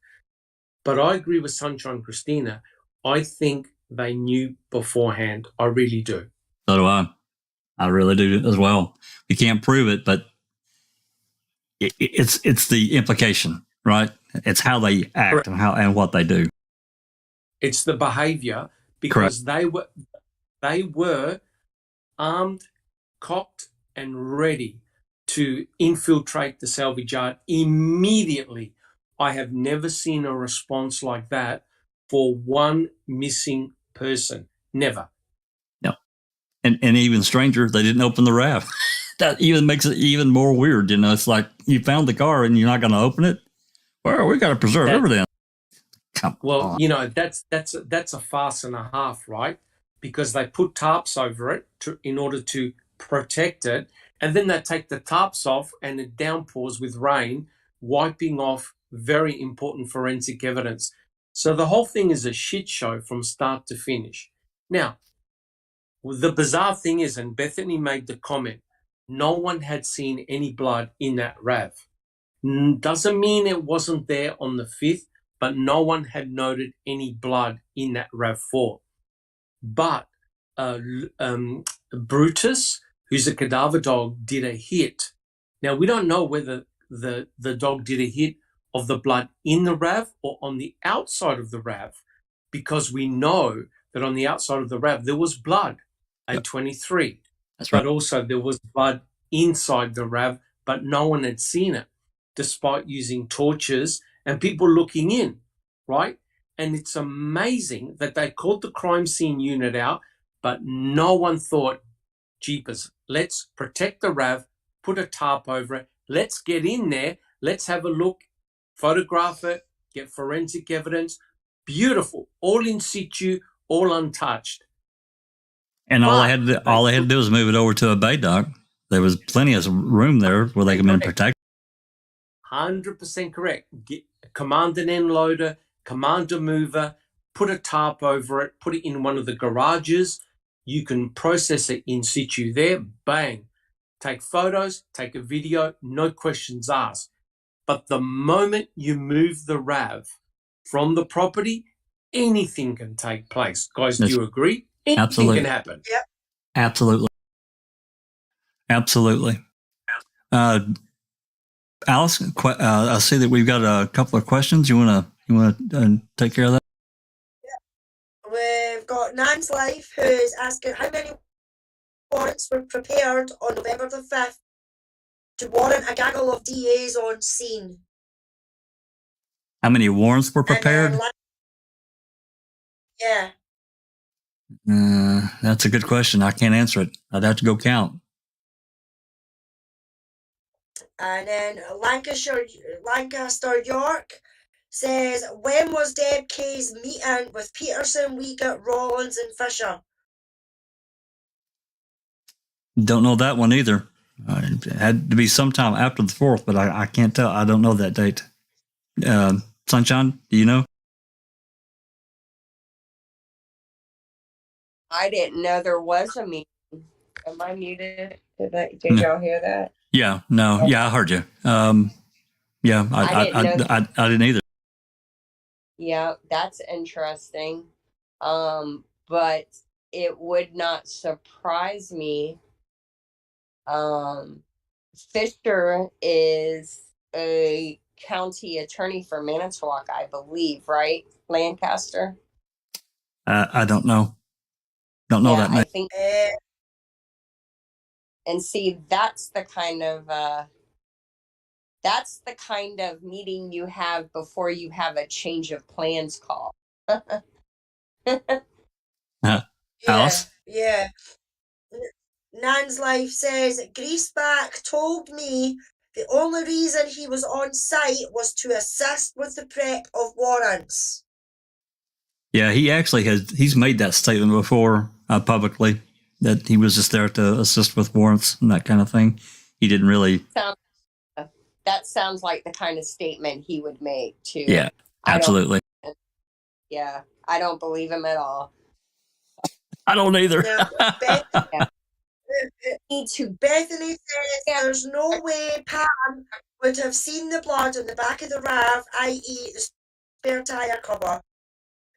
C: But I agree with Sunshine Christina. I think they knew beforehand. I really do.
B: So do I. I really do as well. We can't prove it, but it's the implication, right? It's how they act and what they do.
C: It's the behavior, because they were armed, cocked, and ready to infiltrate the salvage yard immediately. I have never seen a response like that for one missing person. Never.
B: No. And even stranger, they didn't open the RAV. That even makes it even more weird. You know, it's like you found the car and you're not going to open it. Well, we got to preserve everything. Come on.
C: You know, that's a farce and a half, right? Because they put tarps over it in order to protect it, and then they take the tarps off and it downpours with rain, wiping off very important forensic evidence. So the whole thing is a shit show from start to finish. Now, the bizarre thing is, and Bethany made the comment, no one had seen any blood in that RAV. Doesn't mean it wasn't there on the 5th, but no one had noted any blood in that RAV4. But Brutus, who's a cadaver dog, did a hit. Now, we don't know whether the dog did a hit of the blood in the RAV or on the outside of the RAV, because we know that on the outside of the RAV there was blood at 23.
B: That's right.
C: But also there was blood inside the RAV, but no one had seen it, despite using torches and people looking in, right? And it's amazing that they called the crime scene unit out, but no one thought, jeepers, let's protect the RAV, put a tarp over it, let's get in there, let's have a look, photograph it, get forensic evidence. Beautiful, all in situ, all untouched.
B: And all they had to do was move it over to a bay dock. There was plenty of room there where they could be protected.
C: 100% correct. Command an end loader, command a mover, put a tarp over it, put it in one of the garages. You can process it in situ there, bang. Take photos, take a video, no questions asked. But the moment you move the RAV, from the property, anything can take place. Guys, do
B: Yes.
C: you agree? Anything
B: Absolutely.
C: can happen.
A: Yep.
B: Absolutely. Absolutely. Alice, I see that we've got a couple of questions. You want to take care of that?
A: We've got Nan's Life, who's asking how many warrants were prepared on November the 5th to warrant a gaggle of DAs on scene.
B: How many warrants were prepared?
A: Yeah.
B: That's a good question. I can't answer it. I'd have to go count.
A: And then Lancaster York says, when was Deb Kay's meeting with Peterson, Wiegert, Rollins and Fisher?
B: Don't know that one either. It had to be sometime after the 4th, but I can't tell. I don't know that date. Sunshine, do you know?
D: I didn't know there was a meeting. Am I muted? Did y'all hear that?
B: Yeah, no. Okay. Yeah, I heard you. Yeah, I didn't either.
D: Yeah, that's interesting. But it would not surprise me. Fisher is a county attorney for Manitowoc, I believe, right? Lancaster?
B: I don't know. Don't know that name.
D: I think. And see, that's the kind of meeting you have before you have a change of plans call.
B: Alice?
A: Yeah. Nan's Life says, Greaseback told me the only reason he was on site was to assist with the prep of warrants.
B: Yeah, he actually he's made that statement before publicly, that he was just there to assist with warrants and that kind of thing. He didn't really...
D: That sounds like the kind of statement he would make, too.
B: Yeah, absolutely.
D: I don't believe him at all.
B: I don't either.
A: No, Bethany says there's no way Pam would have seen the blood on the back of the RAV, i.e. the spare tyre cover.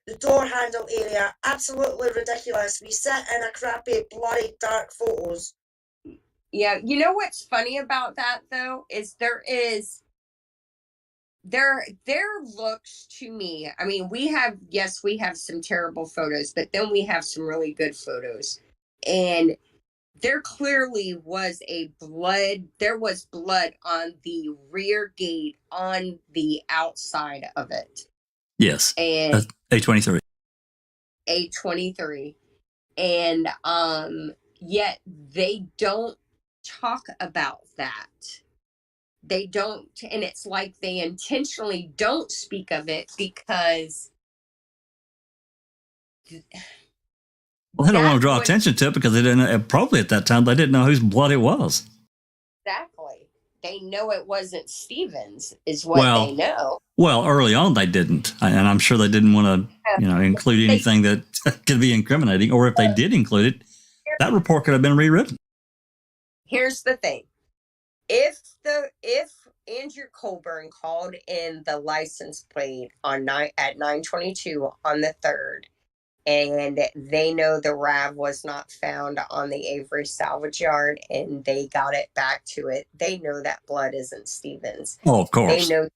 A: The door handle area, absolutely ridiculous. We sit in a crappy, bloody, dark photos.
D: Yeah, you know what's funny about that, though, is there looks to me, I mean, we have some terrible photos, but then we have some really good photos. And there clearly was there was blood on the rear gate on the outside of it.
B: Yes.
D: And
B: A23.
D: A23. And yet they don't talk about that. They don't, and it's like they intentionally don't speak of it because
B: well, they don't want to draw attention to it because they didn't, probably at that time, they didn't know whose blood it was.
D: Exactly. They know it wasn't Stevens, is what they know.
B: Well, early on they didn't, and I'm sure they didn't want to, include anything that could be incriminating. Or if they did include it, that report could have been rewritten.
D: Here's the thing: if Andrew Colburn called in the license plate at 9/22 on the 3rd, and they know the RAV was not found on the Avery salvage yard, and they got it back to it, they know that blood isn't Stevens.
B: Oh, of course.
D: They know,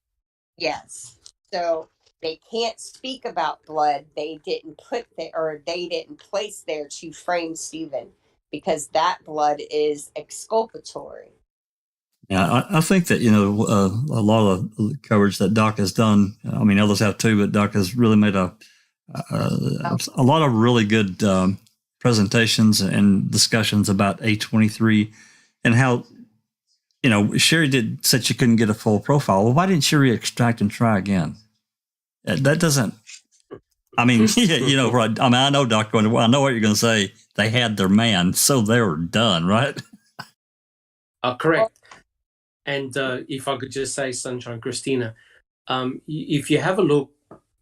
D: yes. So they can't speak about blood they didn't place there to frame Stephen, because that blood is exculpatory.
B: Yeah, I think that, a lot of the coverage that Doc has done, I mean, others have too, but Doc has really made a lot of really good presentations and discussions about A23 and how, Sherry said she couldn't get a full profile. Well, why didn't Sherry extract and try again? That doesn't, I mean, I know Doc, I know what you're going to say. They had their man, so they were done, right?
C: Correct. And if I could just say, Sunshine, Christina, if you have a look,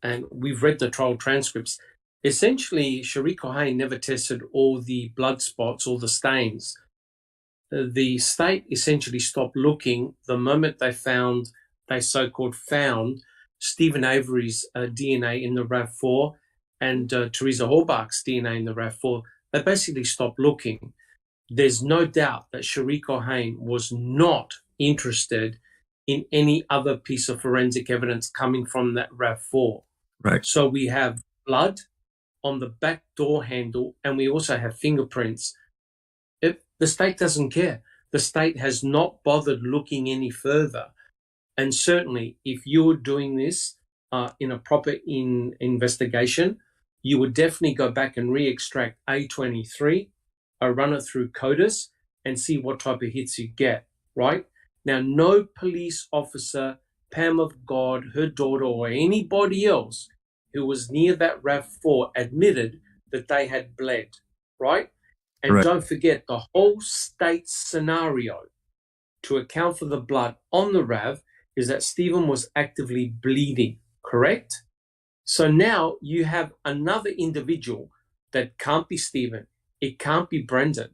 C: and we've read the trial transcripts, essentially, Cherie Cohen never tested all the blood spots, all the stains. The state essentially stopped looking the moment they so-called found Stephen Avery's DNA in the RAV4 and Teresa Horbach's DNA in the RAV4, they basically stopped looking. There's no doubt that Shariko Hain was not interested in any other piece of forensic evidence coming from that RAV4.
B: Right.
C: So we have blood on the back door handle, and we also have fingerprints. The state doesn't care. The state has not bothered looking any further. And certainly, if you were doing this in a proper investigation, you would definitely go back and re-extract A23, run it through CODIS, and see what type of hits you get, right? Now, no police officer, Pam of God, her daughter, or anybody else who was near that RAV4 admitted that they had bled, right? And
B: Correct.
C: Don't forget, the whole state scenario to account for the blood on the RAV is that Stephen was actively bleeding, correct? So now you have another individual that can't be Stephen, it can't be Brendan,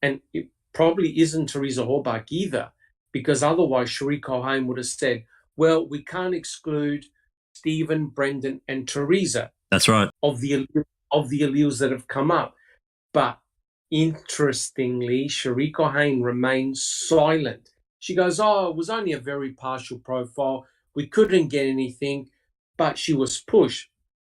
C: and it probably isn't Teresa Horbach either, because otherwise Shariko Hain would have said, well, we can't exclude Stephen, Brendan, and Teresa.
B: That's right.
C: Of the alleles that have come up. But interestingly, Shariko Hain remains silent. She goes, it was only a very partial profile. We couldn't get anything, but she was pushed.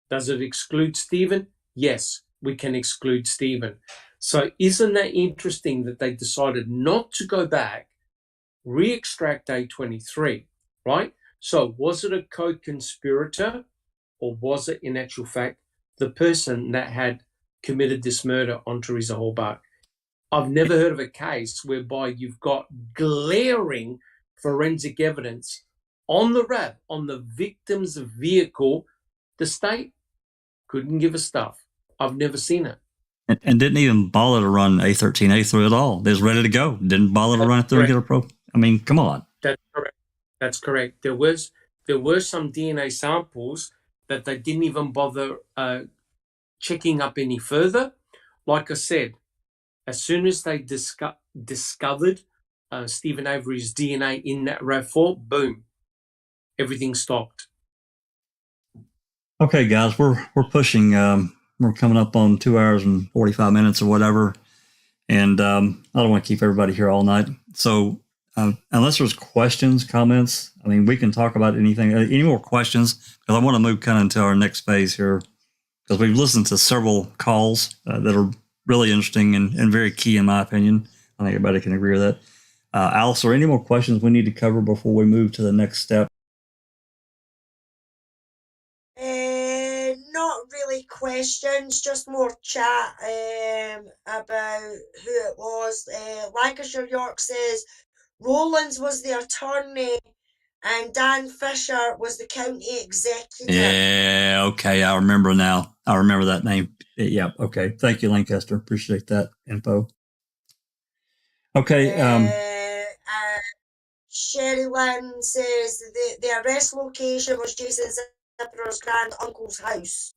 C: Does it exclude Stephen? Yes, we can exclude Stephen. So isn't that interesting that they decided not to go back, re-extract A23, right? So was it a co-conspirator, or was it in actual fact the person that had committed this murder on Teresa Horbach? I've never heard of a case whereby you've got glaring forensic evidence on the RAV, on the victim's vehicle. The state couldn't give a stuff. I've never seen it.
B: And didn't even bother to run A13A through it all. They was ready to go. Didn't bother to run it through and get a pro. I mean, come on.
C: That's correct. That's correct. There were some DNA samples that they didn't even bother checking up any further. Like I said, as soon as they discovered Stephen Avery's DNA in that RAV4, boom, everything stopped.
B: Okay, guys, we're pushing. We're coming up on 2 hours and 45 minutes or whatever, and I don't want to keep everybody here all night. So unless there's questions, comments, I mean, we can talk about anything. Any more questions? Because I want to move kind of into our next phase here, because we've listened to several calls that are really interesting and very key, in my opinion. I think everybody can agree with that. Alice, are there any more questions we need to cover before we move to the next step?
A: Not really questions, just more chat about who it was. Lancashire York says Rowlands was the attorney and Dan Fisher was the county executive.
B: Yeah, okay, I remember now. I remember that name. Yeah, okay. Thank you, Lancaster. Appreciate that info. Okay.
A: Sherry Lynn says the arrest location was Jason Zipper's grand uncle's house.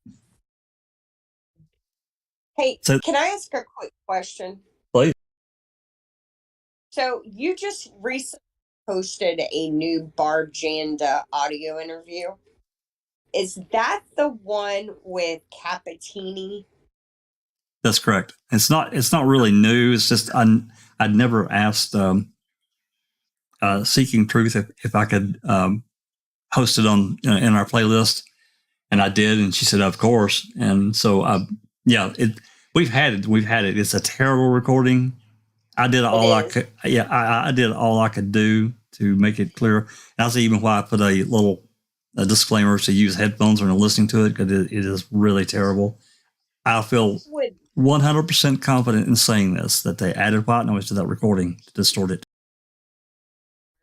D: Hey, can I ask a quick question?
B: Please.
D: So you just recently posted a new Barb Janda audio interview. Is that the one with Capitini?
B: That's correct. It's not really new. It's just I'd never asked Seeking Truth if I could host it on in our playlist, and I did, and she said of course. And so we've had it. It's a terrible recording. I did all I could. Yeah, I did all I could do to make it clear. And that's even why I put a little disclaimer to use headphones when listening to it, because it is really terrible. I feel 100% confident in saying this, that they added white noise to that recording to distort it.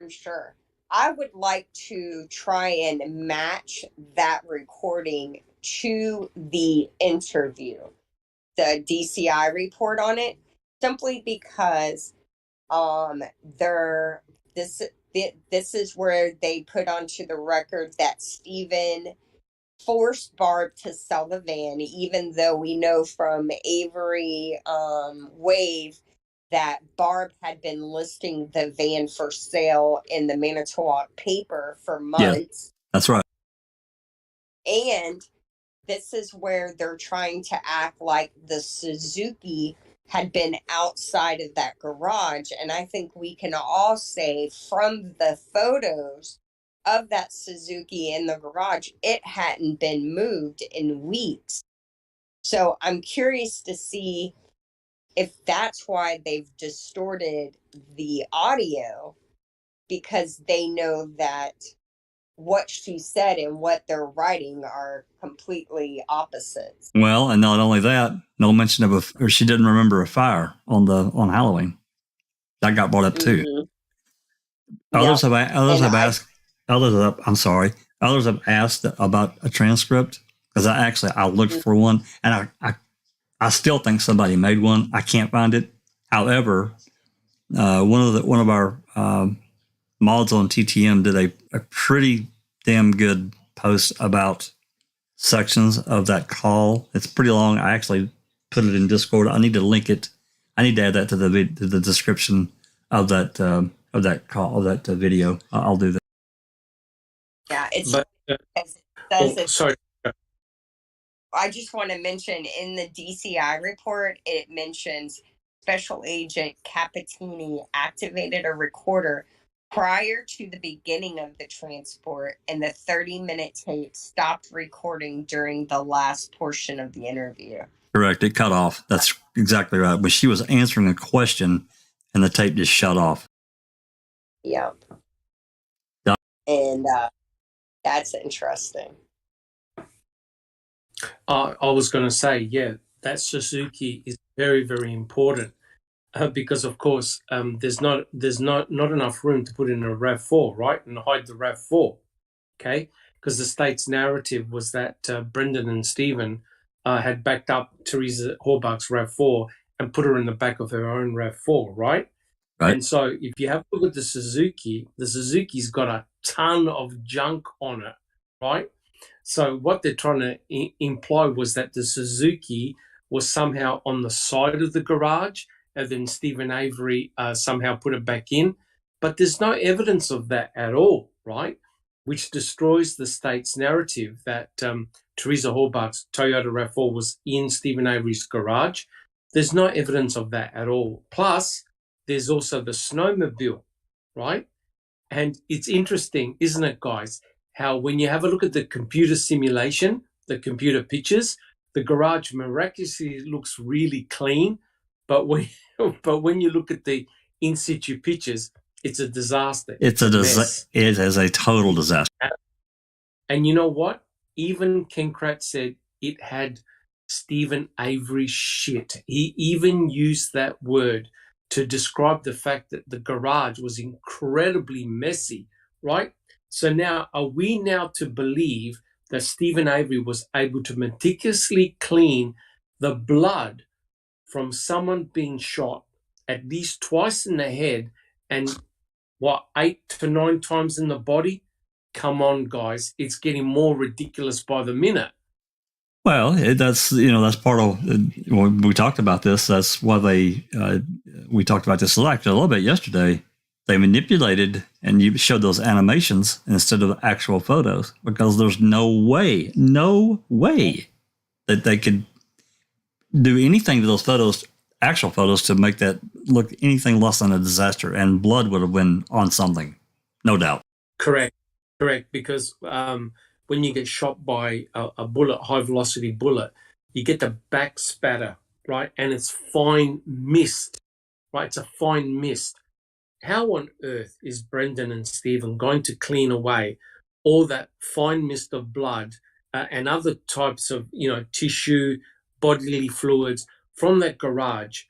D: I'm sure. I would like to try and match that recording to the interview, the DCI report on it, simply because this is where they put onto the record that Stephen forced Barb to sell the van, even though we know from Avery Wave that Barb had been listing the van for sale in the Manitowoc paper for months.
B: Yeah, that's right.
D: And this is where they're trying to act like the Suzuki had been outside of that garage. And I think we can all say from the photos of that Suzuki in the garage, it hadn't been moved in weeks. So I'm curious to see if that's why they've distorted the audio, because they know that what she said and what they're writing are completely opposites.
B: Well, and not only that, no mention of or she didn't remember a fire on Halloween. That got brought up too.
D: Mm-hmm.
B: Others have asked. Others have asked about a transcript, because I looked for one, and I still think somebody made one. I can't find it. However, one of our mods on TTM did a pretty damn good post about sections of that call. It's pretty long. I actually put it in Discord. I need to link it. I need to add that to the description of that call, of that video. I'll do that.
D: Yeah, it's
C: But, sorry.
D: I just want to mention in the DCI report, it mentions Special Agent Capitini activated a recorder prior to the beginning of the transport, and the 30-minute tape stopped recording during the last portion of the interview.
B: Correct. It cut off. That's exactly right. But she was answering a question, and the tape just shut off.
D: Yep. And that's interesting.
C: I was going to say, yeah, that Suzuki is very, very important because, of course, there's not enough room to put in a RAV4, right, and hide the RAV4, okay? Because the state's narrative was that Brendan and Stephen had backed up Teresa Horbach's RAV4 and put her in the back of her own RAV4, right? Right. And so if you have a look at the Suzuki's got a ton of junk on it, right? So what they're trying to imply was that the Suzuki was somehow on the side of the garage, and then Stephen Avery somehow put it back in. But there's no evidence of that at all, right? Which destroys the state's narrative that Teresa Horbach's Toyota RAV4 was in Stephen Avery's garage. There's no evidence of that at all. Plus, there's also the snowmobile, right? And it's interesting, isn't it, guys, how when you have a look at the computer simulation, the computer pictures, the garage miraculously looks really clean. But when you look at the in situ pictures, it's a disaster.
B: It's a disaster. It is a total disaster.
C: And you know what? Even Ken Kratz said it had Stephen Avery shit. He even used that word to describe the fact that the garage was incredibly messy, right? So now, are we now to believe that Stephen Avery was able to meticulously clean the blood from someone being shot at least twice in the head and, 8 to 9 times in the body? Come on, guys. It's getting more ridiculous by the minute.
B: Well, that's part of when we talked about this. That's why we talked about this actually a little bit yesterday. They manipulated and you showed those animations instead of actual photos, because there's no way that they could do anything to those photos, actual photos, to make that look anything less than a disaster. And blood would have been on something, no doubt.
C: Correct. Because when you get shot by a bullet, high velocity bullet, you get the back spatter, right? And it's fine mist, right? It's a fine mist. How on earth is Brendan and Stephen going to clean away all that fine mist of blood and other types of, tissue, bodily fluids from that garage?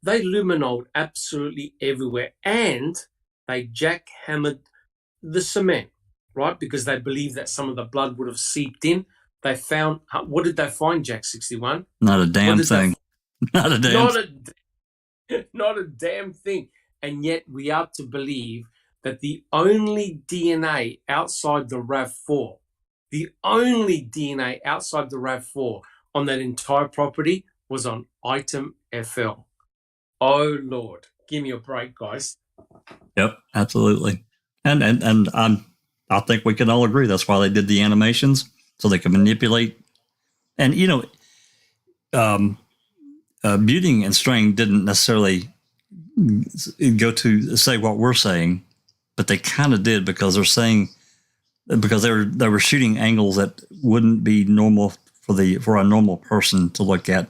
C: They luminoled absolutely everywhere, and they jackhammered the cement, right? Because they believe that some of the blood would have seeped in. They found, what did they find, Jack 61?
B: Not a damn thing. Not a
C: damn thing. And yet we are to believe that the only DNA outside the RAV4, on that entire property was on item FL. Oh, Lord. Give me a break, guys.
B: Yep, absolutely. And I think we can all agree that's why they did the animations. so they can manipulate. And, Buting and Strang didn't necessarily go to say what we're saying, but they kind of did because they were shooting angles that wouldn't be normal for a normal person to look at.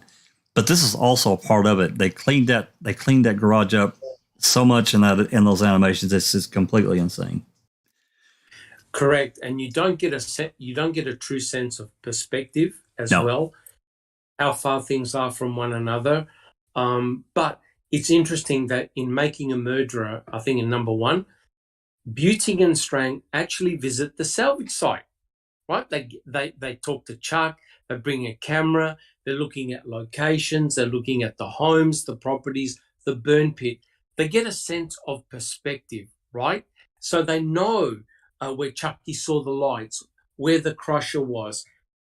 B: But this is also a part of it. They cleaned that garage up so much in those animations. It's just completely insane.
C: Correct, and you don't get a true sense of perspective as well, how far things are from one another. But it's interesting that in Making a Murderer, I think in number 1, Buting and Strang actually visit the salvage site, right? They talk to Chuck, they bring a camera, they're looking at locations, they're looking at the homes, the properties, the burn pit. They get a sense of perspective, right? So they know where Chucky saw the lights, where the crusher was.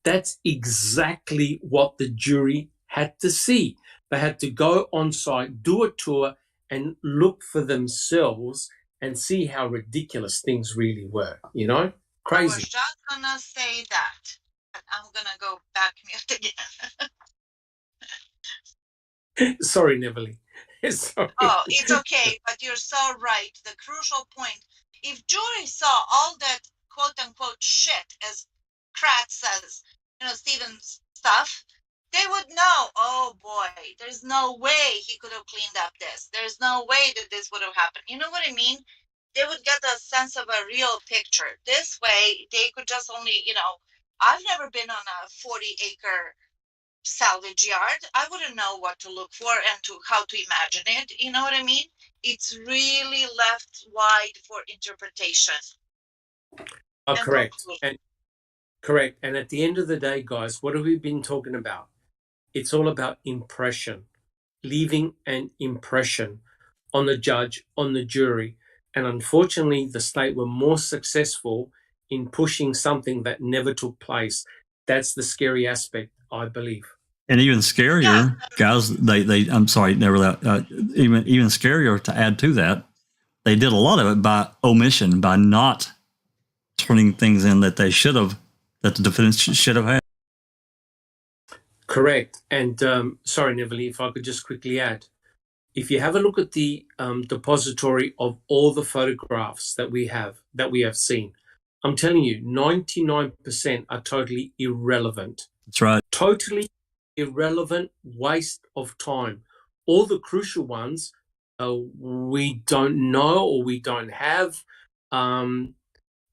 C: That's exactly what the jury had to see. They had to go on site, do a tour, and look for themselves and see how ridiculous things really were, Crazy.
M: I was just going to say that. But I'm going to go back mute again.
C: Sorry, Neverly. Sorry.
M: Oh, it's okay, but you're so right. The crucial point, if jury saw all that quote-unquote shit, as Kratz says, Stephen's stuff, they would know, oh boy, there's no way he could have cleaned up this. There's no way that this would have happened. You know what I mean? They would get a sense of a real picture. This way, they could just only, I've never been on a 40-acre salvage yard. I wouldn't know what to look for and how to imagine it. You know what I mean? It's really left wide for interpretation.
C: Correct. Correct. And at the end of the day, guys, what have we been talking about? It's all about impression, leaving an impression on the judge, on the jury. And unfortunately, the state were more successful in pushing something that never took place. That's the scary aspect, I believe.
B: And even scarier, guys, I'm sorry, never that. Even scarier to add to that, they did a lot of it by omission, by not turning things in that they should have, that the defendants should have had.
C: Correct. And sorry, Neverly, if I could just quickly add, if you have a look at the depository of all the photographs that we have seen, I'm telling you, 99% are totally irrelevant.
B: That's right.
C: Totally irrelevant, waste of time. All the crucial ones we don't know or we don't have.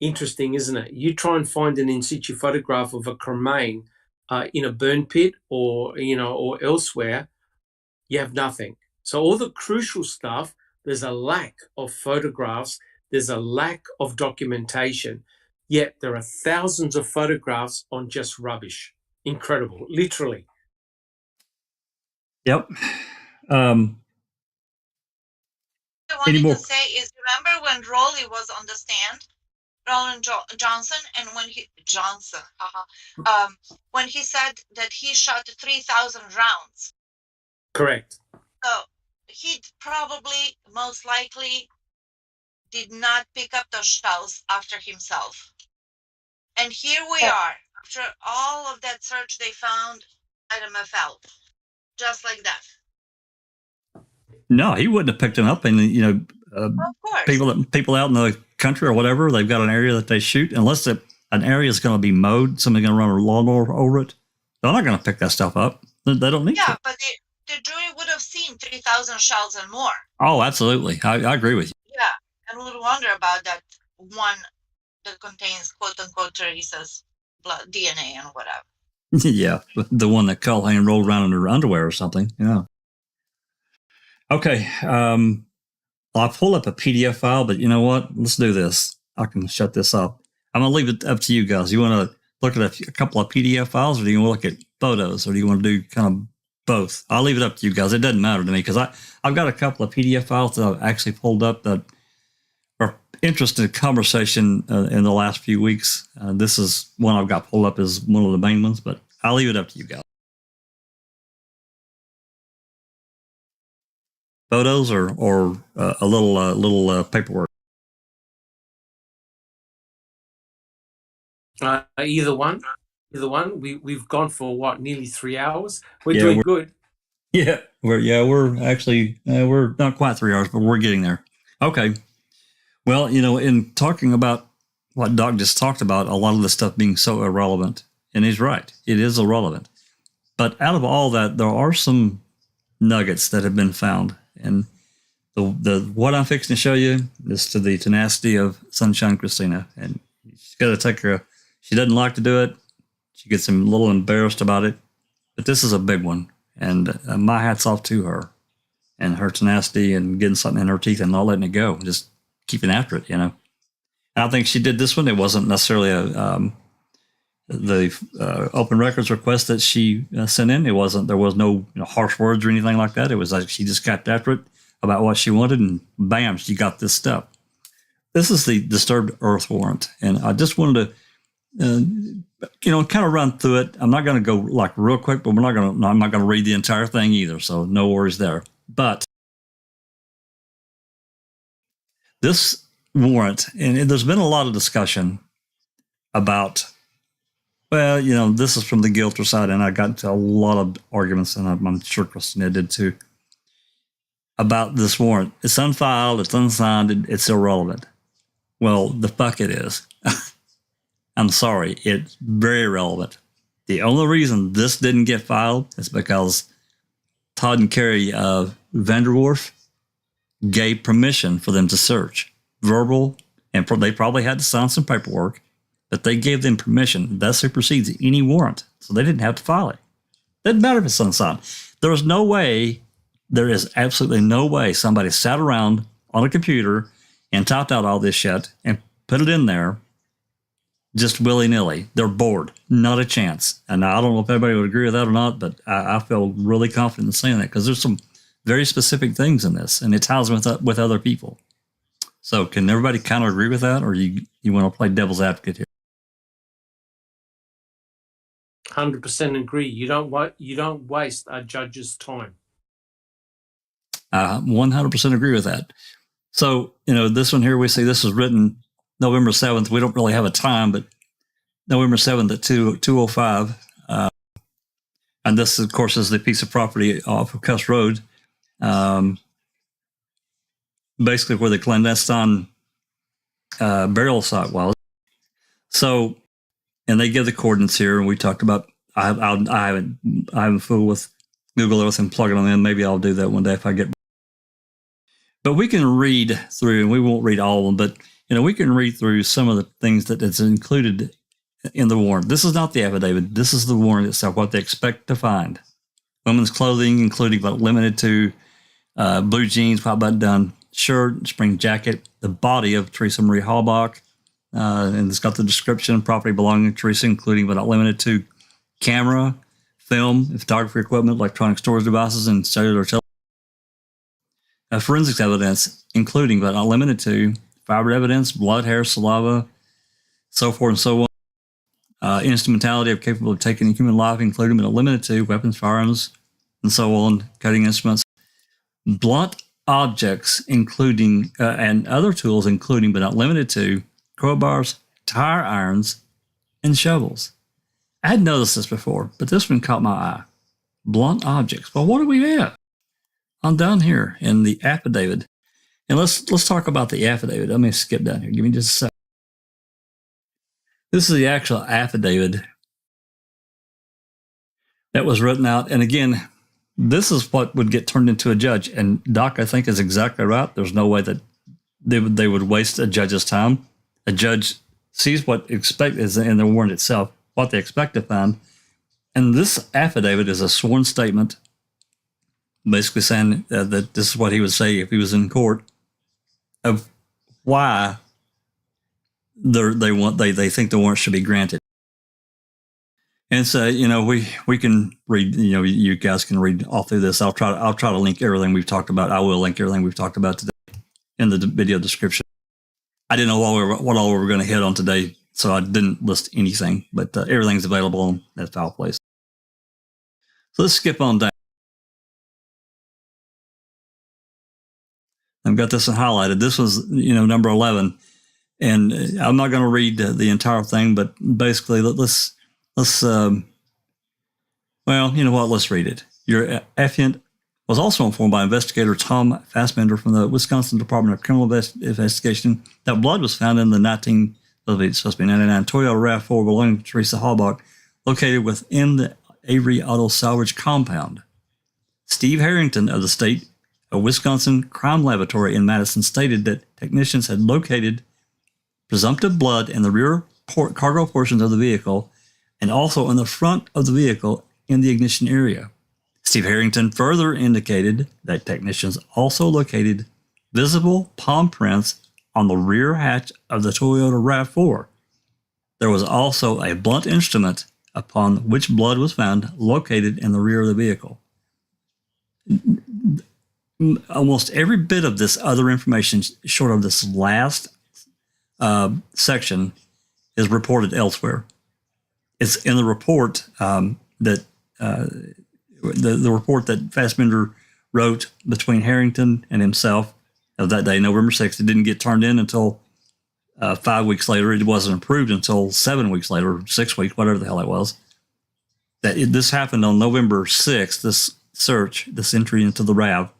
C: Interesting, isn't it? You try and find an in situ photograph of a cremain in a burn pit or elsewhere, you have nothing. So all the crucial stuff, there's a lack of photographs, there's a lack of documentation, yet there are thousands of photographs on just rubbish. Incredible, literally.
B: Yep.
M: I wanted to say is, remember when Rowley was on the stand, Roland Johnson, and when he said that he shot 3,000 rounds.
C: Correct.
M: So he probably, most likely, did not pick up those shells after himself. And here we are. After all of that search, they found item FL. Just like that.
B: No, he wouldn't have picked them up. And,
M: of course.
B: People out in the country or whatever, they've got an area that they shoot. Unless an area is going to be mowed, somebody's going to run a lawnmower over it, they're not going to pick that stuff up. They don't need to.
M: Yeah, but the jury would have seen 3,000 shells and more.
B: Oh, absolutely. I agree with you.
M: Yeah, and would wonder about that one that contains quote-unquote Teresa's blood, DNA and whatever.
B: Yeah, the one that Callahan rolled around in her underwear or something. Yeah. Okay. I'll pull up a PDF file, but you know what? Let's do this. I can shut this up. I'm going to leave it up to you guys. You want to look at a couple of PDF files, or do you want to look at photos, or do you want to do kind of both? I'll leave it up to you guys. It doesn't matter to me because I've got a couple of PDF files that I've actually pulled up that are interested in conversation in the last few weeks. This is one I've got pulled up as one of the main ones, but I'll leave it up to you guys. Photos or a little paperwork?
C: Either one. the one. We've gone for what, nearly 3 hours. We're doing good.
B: Yeah, we're actually we're not quite 3 hours, but we're getting there. Okay. Well, in talking about what Doc just talked about, a lot of the stuff being so irrelevant, and he's right, it is irrelevant. But out of all that, there are some nuggets that have been found, and the what I'm fixing to show you is to the tenacity of Sunshine Christina, and she's got to take her. She doesn't like to do it. She gets a little embarrassed about it, but this is a big one, and my hat's off to her and her tenacity and getting something in her teeth and not letting it go, just keeping after it. I think she did this one. It wasn't necessarily the open records request that she sent in. It wasn't. There was no harsh words or anything like that. It was like she just got after it about what she wanted, and bam, she got this stuff. This is the disturbed earth warrant, and I just wanted to, kind of run through it. I'm not going to go like real quick, but I'm not going to read the entire thing either, so no worries there. But this warrant, and there's been a lot of discussion about, well, this is from the guilter side, and I got into a lot of arguments, and I'm sure Christina did too, about this warrant. It's unfiled, it's unsigned, it's irrelevant. Well, the fuck it is. I'm sorry, it's very relevant. The only reason this didn't get filed is because Todd and Carrie Vanderwerf gave permission for them to search. Verbal, and they probably had to sign some paperwork, but they gave them permission. That supersedes any warrant, so they didn't have to file it. Doesn't matter if it's unsigned. There is absolutely no way somebody sat around on a computer and typed out all this shit and put it in there just willy-nilly. They're bored. Not a chance. And I don't know if everybody would agree with that or not, but I feel really confident in saying that because there's some very specific things in this, and it ties with other people. So can everybody kind of agree with that, or you want to play devil's advocate here?
C: 100% agree. You don't waste a judge's time.
B: 100% agree with that. So, this one here, we see this was written November 7th. We don't really have a time, but November 7th at 2:05. And this, of course, is the piece of property off of Cuss Road. Basically where the clandestine burial site was. So, and they give the coordinates here, and we talked about, I haven't fooled with Google Earth and plugging them in. Maybe I'll do that one day if I get. But we can read through, and we won't read all of them, but we can read through some of the things that is included in the warrant. This is not the affidavit. This is the warrant itself, what they expect to find. Women's clothing, including but limited to blue jeans, white button-down shirt, spring jacket, the body of Teresa Marie Halbach, and it's got the description, property belonging to Teresa, including but not limited to camera, film, photography equipment, electronic storage devices, and cellular telephone. Forensics evidence, including but not limited to fiber evidence, blood, hair, saliva, so forth and so on. Instrumentality of capable of taking human life, including but not limited to weapons, firearms, and so on, cutting instruments. Blunt objects, including and other tools, including but not limited to crowbars, tire irons, and shovels. I had noticed this before, but this one caught my eye. Blunt objects. Well, what do we have? I'm down here in the affidavit, and let's talk about the affidavit. Let me skip down here. Give me just a second. This is the actual affidavit that was written out, and again, this is what would get turned into a judge. And Doc, I think, is exactly right. There's no way that they would waste a judge's time. A judge sees what is in the warrant itself, what they expect to find. And this affidavit is a sworn statement, basically saying that this is what he would say if he was in court, of why they think the warrant should be granted. And so, we can read, you guys can read all through this. I'll try to link everything we've talked about. I will link everything we've talked about today in the video description. I didn't know what all we were going to hit on today, so I didn't list anything, but everything's available on that file place. So let's skip on down. I've got this one highlighted. This was, number 11. And I'm not going to read the entire thing, but basically let's Let's, well, you know what? Let's read it. Your affiant was also informed by investigator Tom Fassbender from the Wisconsin Department of Criminal Investigation that blood was found in the 1999 Toyota RAV4 belonging to Teresa Halbach, located within the Avery Auto Salvage compound. Steve Harrington of the State of Wisconsin Crime Laboratory in Madison stated that technicians had located presumptive blood in the rear cargo portions of the vehicle and also in the front of the vehicle in the ignition area. Steve Harrington further indicated that technicians also located visible palm prints on the rear hatch of the Toyota RAV4. There was also a blunt instrument upon which blood was found located in the rear of the vehicle. Almost every bit of this other information, short of this last section, is reported elsewhere. It's in the report that the report that Fassbender wrote between Harrington and himself of that day, November 6th. It didn't get turned in until 5 weeks later. It wasn't approved until 7 weeks later, 6 weeks, whatever the hell it was. This happened on November 6th, this search, this entry into the RAV.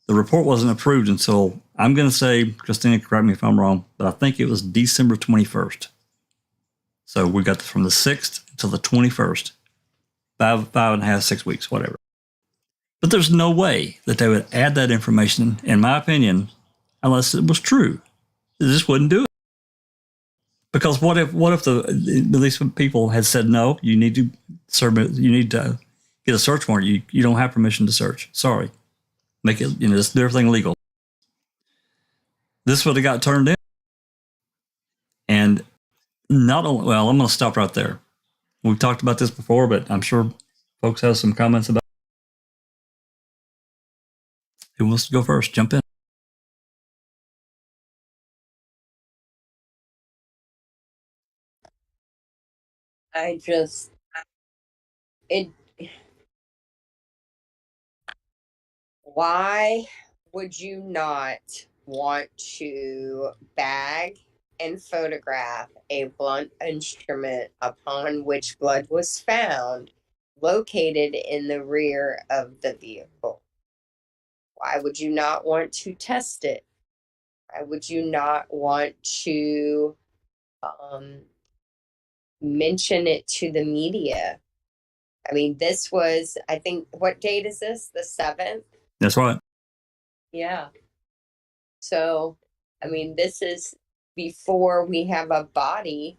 B: The report wasn't approved until, I'm going to say, Christina, correct me if I'm wrong, but I think it was December 21st. So we got from the 6th to the 21st. 5.5, 6 weeks, whatever. But there's no way that they would add that information, in my opinion, unless it was true. They just wouldn't do it. Because what if these people had said, no, you need to get a search warrant. You don't have permission to search. Sorry. Make it, just do everything legal. This would have got turned in. And not only, well, I'm going to stop right there. We've talked about this before, but I'm sure folks have some comments about it. Who wants to go first? Jump in.
D: Why would you not want to bag and photograph a blunt instrument upon which blood was found located in the rear of the vehicle? Why would you not want to test it? Why would you not want to mention it to the media? I mean, this was, I think, what date is this? The 7th?
B: That's right.
D: Yeah. So, I mean, this is before we have a body,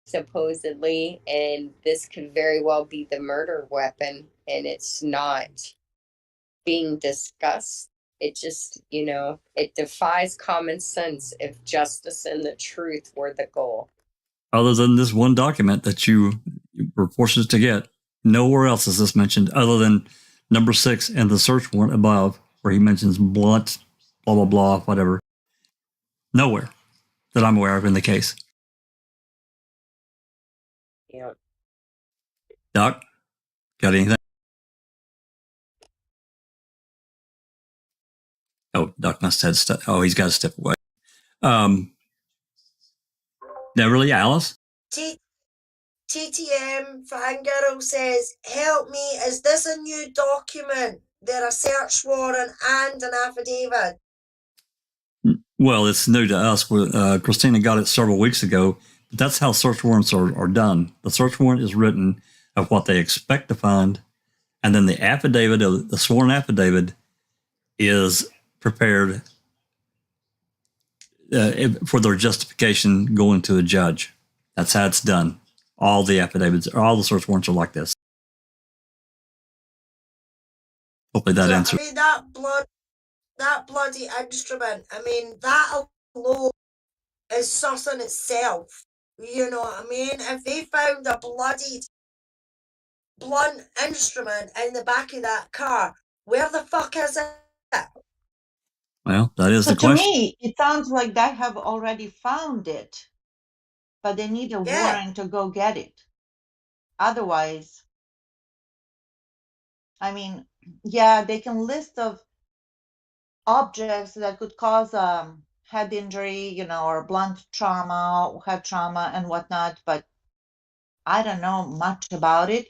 D: supposedly, and this could very well be the murder weapon, and it's not being discussed. It just, it defies common sense if justice and the truth were the goal.
B: Other than this one document that you were fortunate to get, nowhere else is this mentioned other than number 6 and the search warrant above, where he mentions blunt, blah, blah, blah, whatever. Nowhere that I'm aware of in the case.
D: Yeah.
B: Doc, got anything? Oh, Doc must have he's got to step away. Now, really, Alice?
A: TTM Fangirl says, help me, is this a new document? There a search warrant and an affidavit?
B: Well, it's new to us. Christina got it several weeks ago, but that's how search warrants are done. The search warrant is written of what they expect to find, and then the affidavit, the sworn affidavit, is prepared for their justification going to a judge. That's how it's done. All the affidavits, all the search warrants are like this. Hopefully that answers.
A: I mean, that bloody instrument, I mean, that alone is sus in itself. You know what I mean? If they found a bloodied blunt instrument in the back of that car, where the fuck is it?
B: Well, that is the question.
M: To me, it sounds like they have already found it, but they need a warrant to go get it. Otherwise, I mean, yeah, they can list of objects that could cause head injury, or blunt trauma, head trauma and whatnot, but I don't know much about it.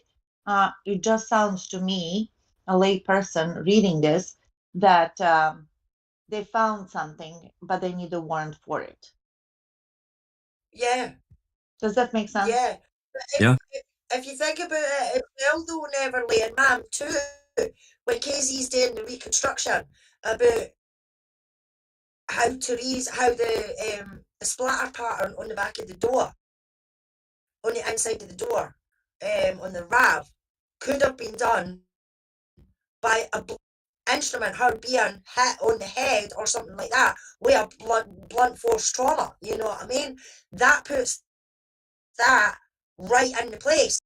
M: It just sounds to me, a lay person reading this, that they found something, but they need a warrant for it.
A: Yeah.
M: Does that make sense?
A: Yeah. But
B: Yeah.
A: if you think about it as well, though, Neverly and Ma'am, too, when Casey's doing the reconstruction about how the splatter pattern on the back of the door, on the inside of the door, on the RAV, could have been done by a instrument, her being hit on the head or something like that, with a blunt force trauma. You know what I mean? That puts that right into place.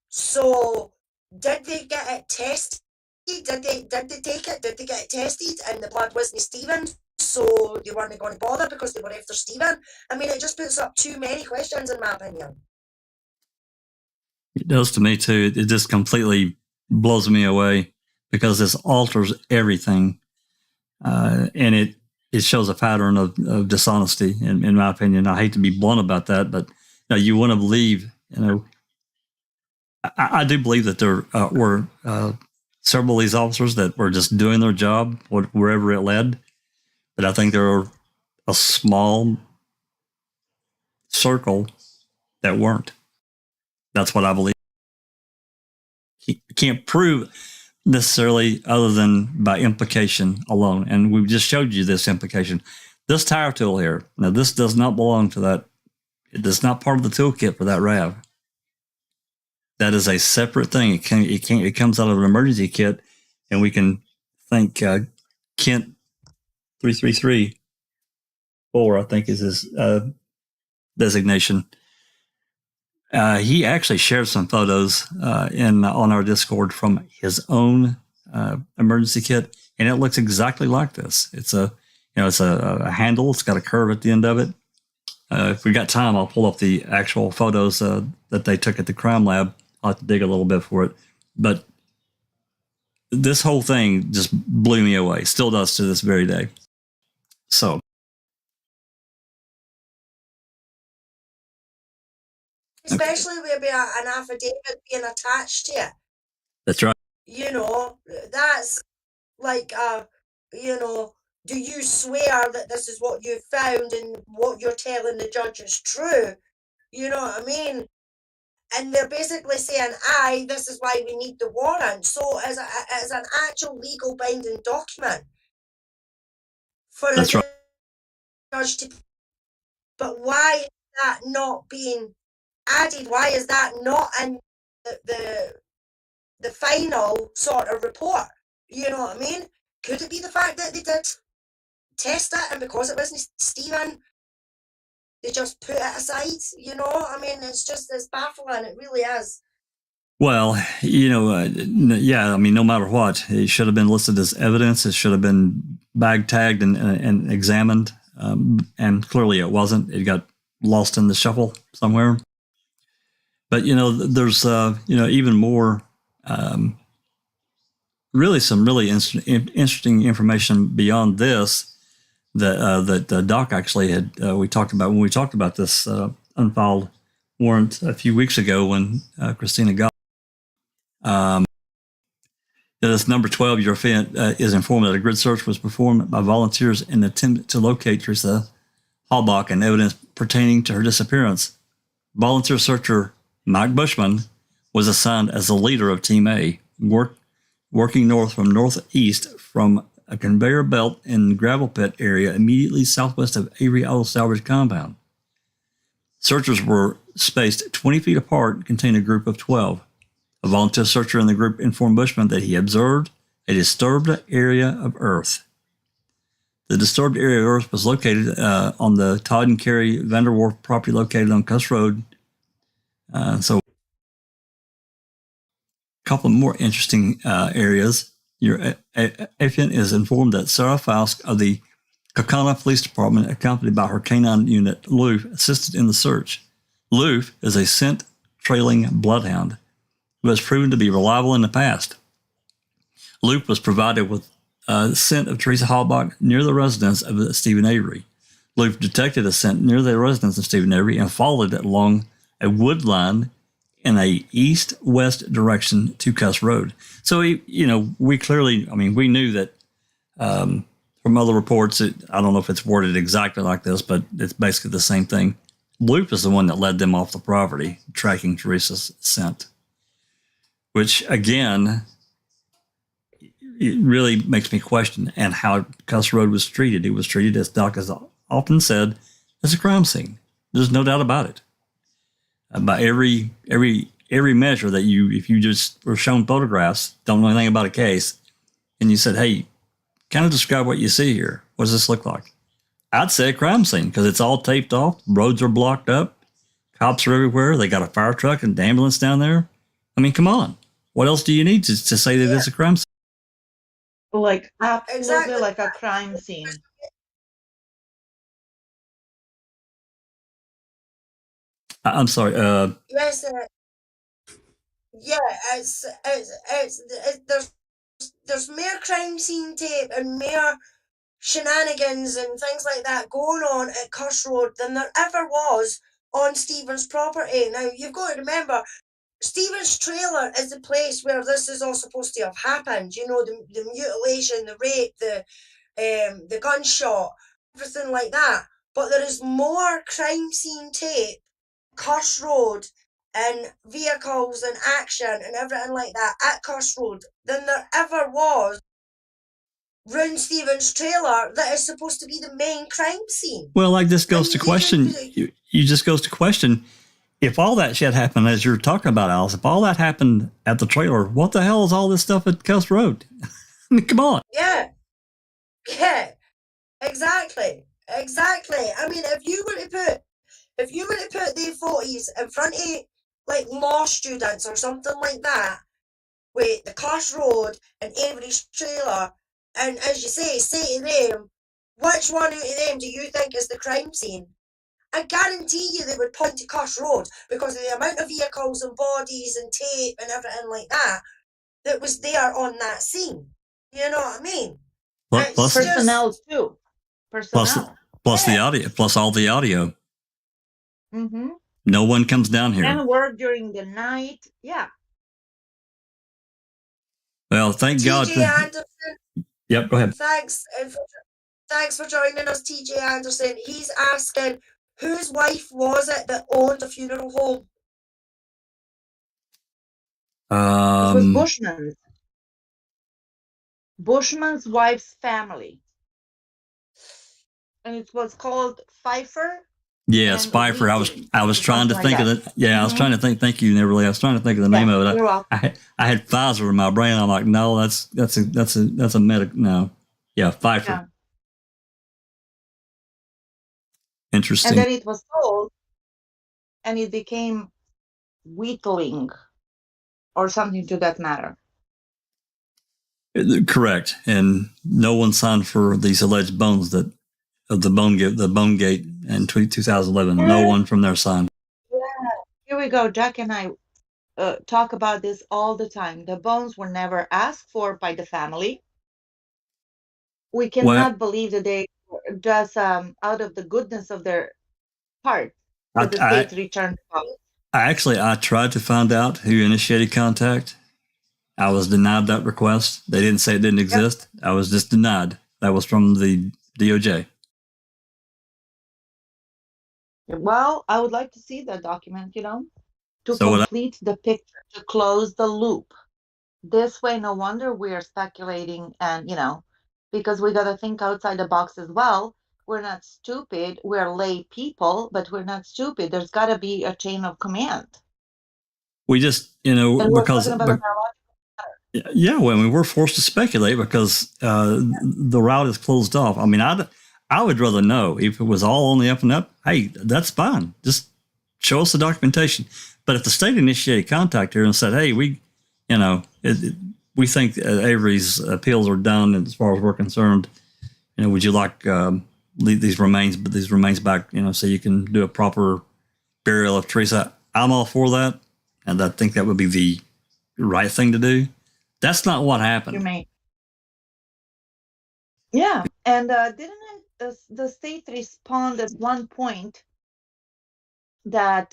A: So, did they get it tested? Did they take it? Did they get it tested? And the blood wasn't Stephen, so they weren't going to bother because they were after Stephen. I mean, it just puts up too many questions, in my opinion.
B: It does to me too. It just completely blows me away because this alters everything, and it shows a pattern of dishonesty. In my opinion, I hate to be blunt about that, but you want to believe. I do believe that there were several of these officers that were just doing their job wherever it led, but I think there are a small circle that weren't. That's what I believe. You can't prove necessarily other than by implication alone. And we've just showed you this implication. This tire tool here, now this does not belong to that. It is not part of the toolkit for that RAV. That is a separate thing. It comes out of an emergency kit, and we can thank Kent 3334, I think is his designation. He actually shared some photos on our Discord from his own emergency kit, and it looks exactly like this. It's a handle. It's got a curve at the end of it. If we got time, I'll pull up the actual photos that they took at the crime lab. I'll have to dig a little bit for it, but this whole thing just blew me away. Still does to this very day. So.
A: Especially with an affidavit being attached to it.
B: That's right.
A: That's like, do you swear that this is what you found and what you're telling the judge is true? You know what I mean? And they're basically saying, aye, this is why we need the warrant. So as an actual legal binding document for a judge to... But why is that not being added? Why is that not in the final sort of report? You know what I mean? Could it be the fact that they did test it, and because it wasn't Stephen, they just put it aside? I mean, it's baffling. It really is.
B: Well, yeah, I mean, no matter what, it should have been listed as evidence. It should have been bag tagged and examined. And clearly it wasn't. It got lost in the shuffle somewhere. But, there's, even more, really some really interesting information beyond this that Doc actually had, when we talked about this unfiled warrant a few weeks ago when Christina got. This number 12, your offense is informed that a grid search was performed by volunteers in an attempt to locate Teresa Halbach and evidence pertaining to her disappearance. Volunteer searcher Mike Bushman was assigned as the leader of Team A, working north from northeast from a conveyor belt in gravel pit area immediately southwest of Avery Auto Salvage compound. Searchers were spaced 20 feet apart, containing a group of 12. A volunteer searcher in the group informed Bushman that he observed a disturbed area of earth. The disturbed area of earth was located on the Todd and Carrie Vanderwerf property located on Cuss Road. So a couple more interesting areas. Your affiant is informed that Sarah Fausk of the Kaukauna Police Department, accompanied by her canine unit, Loof, assisted in the search. Loof is a scent-trailing bloodhound who has proven to be reliable in the past. Loof was provided with a scent of Teresa Halbach near the residence of Stephen Avery. Loof detected a scent near the residence of Stephen Avery and followed it along a wood line in a east-west direction to Cuss Road. So, we clearly, we knew that from other reports, I don't know if it's worded exactly like this, but it's basically the same thing. Loop is the one that led them off the property, tracking Teresa's scent, which, again, it really makes me question and how Cuss Road was treated. It was treated, as Doc has often said, as a crime scene. There's no doubt about it. By every measure that if you just were shown photographs, don't know anything about a case, and you said, hey, kind of describe what you see here. What does this look like? I'd say a crime scene because it's all taped off. Roads are blocked up. Cops are everywhere. They got a fire truck and an ambulance down there. Come on. What else do you need to say that it's a crime scene?
J: Like, absolutely
A: Exactly.
J: like a crime scene.
B: I'm sorry.
A: Yes, yeah, there's more crime scene tape and more shenanigans and things like that going on at Cuss Road than there ever was on Stephen's property. Now, you've got to remember, Stephen's trailer is the place where this is all supposed to have happened. You know, the mutilation, the rape, the gunshot, everything like that. But there is more crime scene tape, Cuss Road, and vehicles and action and everything like that at Cuss Road than there ever was round Stephen's trailer that is supposed to be the main crime scene.
B: Well, like this goes to question, you just goes to question, if all that shit happened, as you're talking about, Alice, if all that happened at the trailer, what the hell is all this stuff at Cuss Road? Come on.
A: Yeah, exactly. If you were to put the photos in front of like law students or something like that, with the Cuss Road and Avery's trailer, and as you say to them, which one out of them do you think is the crime scene? I guarantee you they would point to Cuss Road because of the amount of vehicles and bodies and tape and everything like that that was there on that scene. You know what I mean?
B: Plus
J: personnel too. Personnel.
B: Plus the audio, plus all the audio.
J: Mm-hmm.
B: No one comes down here.
J: And work during the night. Yeah.
B: Well, thank God.
A: TJ Anderson.
B: Yep, go ahead.
A: Thanks for joining us, TJ Anderson. He's asking, whose wife was it that owned a funeral home?
J: It was Bushman's. Bushman's wife's family. And it was called Pfeiffer.
B: Yes, Pfeiffer. I was trying to think of it. Yeah, I was trying to think. Thank you, Neverly. I was trying to think of the name of it.
J: You're welcome.
B: I had Pfizer in my brain. I'm like, no, that's a medic. No, yeah, Pfeiffer. Yeah. Interesting.
J: And then it was sold, and it became Wheatling, or something to that matter.
B: Correct, and no one signed for these alleged bones of the Bone Gate in 2011. No one from there signed.
J: Yeah, here we go. Jack and I talk about this all the time. The bones were never asked for by the family. We cannot believe that they just out of the goodness of their heart that the state returned the bones.
B: I tried to find out who initiated contact. I was denied that request. They didn't say it didn't exist. I was just denied. That was from the DOJ.
J: Well, I would like to see that document, to complete the picture, to close the loop. This way, no wonder we are speculating and, because we got to think outside the box as well. We're not stupid. We're lay people, but we're not stupid. There's got to be a chain of command.
B: We just, because... Yeah, well, we're forced to speculate because the route is closed off. I would rather know if it was all on the up and up. Hey, that's fine. Just show us the documentation. But if the state initiated contact here and said, "Hey, we we think Avery's appeals are done as far as we're concerned. Would you like these remains back? So you can do a proper burial of Teresa." I'm all for that, and I think that would be the right thing to do. That's not what happened.
J: You may. Yeah, and didn't the state respond at one point that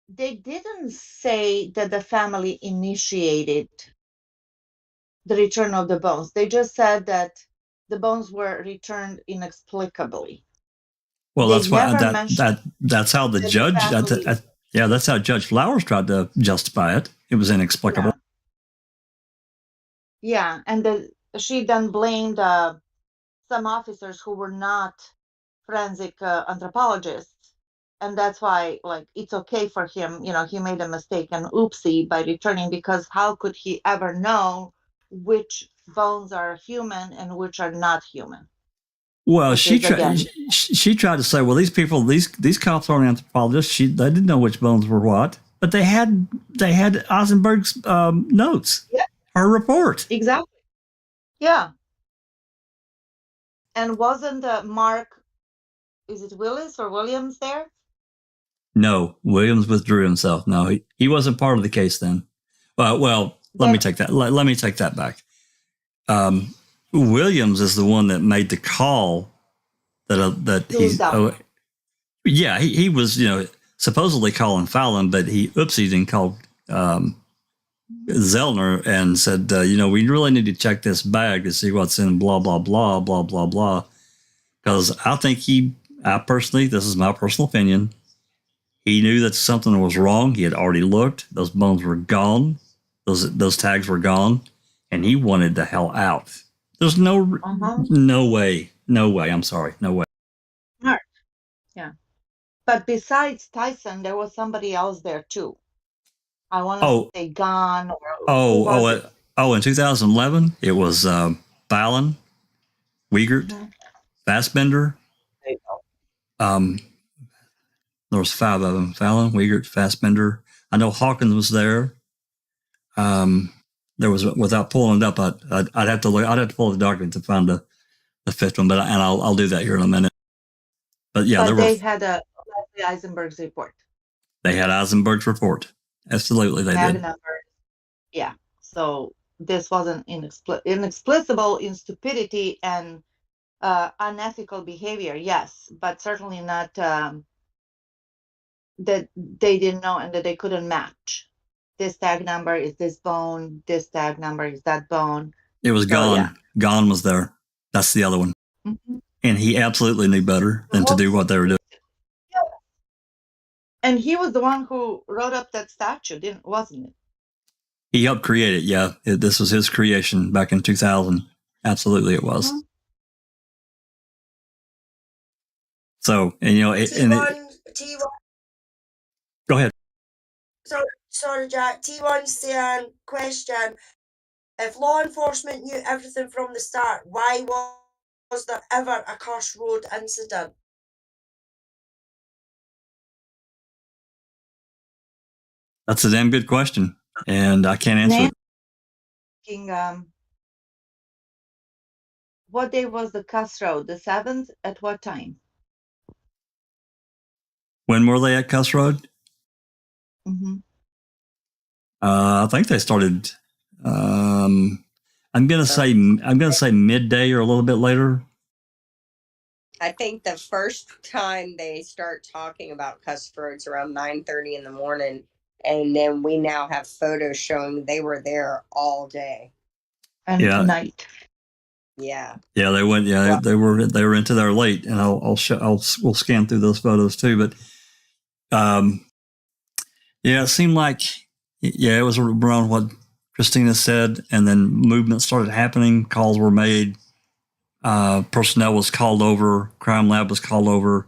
M: they didn't say that the family initiated the return of the bones. They just said that the bones were returned inexplicably.
B: Well,
M: They
B: that's why
M: never mentioned
B: that's how the
M: that the
B: judge.
M: family.
B: Yeah, that's how Judge Flowers tried to justify it. It was inexplicable.
M: Yeah, and she then blamed some officers who were not forensic anthropologists, and that's why, like, it's okay for him. You know, he made a mistake and oopsie by returning, because how could he ever know which bones are human and which are not human?
B: Well,
M: Which
B: she
M: is, again,
B: tried to say, well, these people, these cops aren't anthropologists. They didn't know which bones were what, but they had Eisenberg's notes,
M: yeah,
B: her report.
M: exactly. Yeah. And wasn't Mark, is it Willis or Williams there?
B: No, Williams withdrew himself. No, he wasn't part of the case then. Well, let me take that. Let me take that back. Williams is the one that made the call that he's. Yeah, he was, supposedly calling Fallon, but he oopsied and called Zellner and said, we really need to check this bag to see what's in blah, blah, blah, blah, blah, blah. Because I think I personally, this is my personal opinion, he knew that something was wrong. He had already looked. Those bones were gone. Those tags were gone. And he wanted the hell out. There's no way. No way. I'm sorry. No way.
M: Mark. Yeah. But besides Tyson, there was somebody else there too. I want to say Gone.
B: In 2011, it was Fallon, Wiegert, Fassbender.
M: There you go.
B: There was 5 of them: Fallon, Wiegert, Fassbender. I know Hawkins was there. There was, without pulling it up, I'd have to look. I'd have to pull the document to find the 5th one, I'll do that here in a minute. But yeah,
M: they had Leslie Eisenberg's report.
B: They had Eisenberg's report. Absolutely, they did.
M: Yeah. So this wasn't inexplicable in stupidity and unethical behavior. Yes, but certainly not that they didn't know and that they couldn't match. This tag number is this bone. This tag number is that bone.
B: It was Gone. Yeah. Gone was there. That's the other one. Mm-hmm. And he absolutely knew better than to do what they were doing.
M: Yeah. And he was the one who wrote up that statue, wasn't it?
B: He helped create it, yeah. This was his creation back in 2000. Absolutely, it was. Mm-hmm. So, and
A: T1.
B: Go ahead.
A: Sorry, Jack. T1's saying, question: if law enforcement knew everything from the start, why was there ever a Cuss Road incident?
B: That's a damn good question, and I can't answer it.
M: What day was the Cuss Road? The 7th? At what time?
B: When were they at Cuss Road?
M: Mm-hmm.
B: I think they started. I'm gonna say midday or a little bit later.
D: I think the first time they start talking about Cuss Roads around 9:30 in the morning, and then we now have photos showing they were there all day
M: and night.
D: Yeah.
B: Yeah, they went. Yeah, they were into there late, and we'll scan through those photos too. But yeah, it seemed like it was around what Christina said, and then movement started happening. Calls were made. Personnel was called over. Crime lab was called over.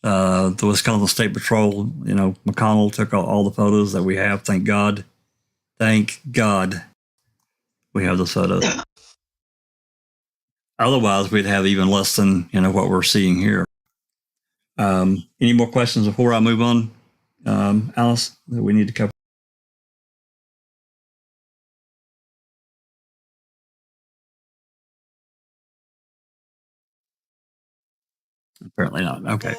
B: The Wisconsin State Patrol, McConnell took all the photos that we have. Thank God. Thank God we have those photos. Otherwise, we'd have even less than, what we're seeing here. Any more questions before I move on, Alice, that we need to cover? Apparently not. Okay.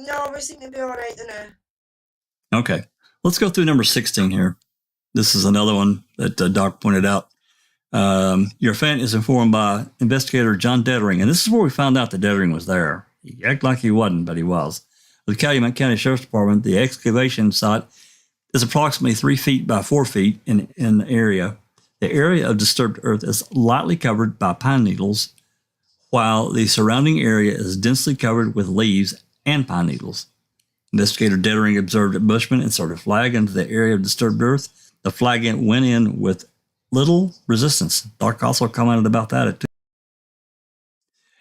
A: No, we seem to be all right now.
B: Okay. Let's go through number 16 here. This is another one that Doc pointed out. Your fan is informed by investigator John Dettering, and this is where we found out that Dettering was there. He acted like he wasn't, but he was. The Calumet County Sheriff's Department, the excavation site is approximately 3 feet by 4 feet in the area. The area of disturbed earth is lightly covered by pine needles, while the surrounding area is densely covered with leaves and pine needles. Investigator Dettering observed a bushman insert a flag into the area of disturbed earth. The flag went in with little resistance. Doc also commented about that too.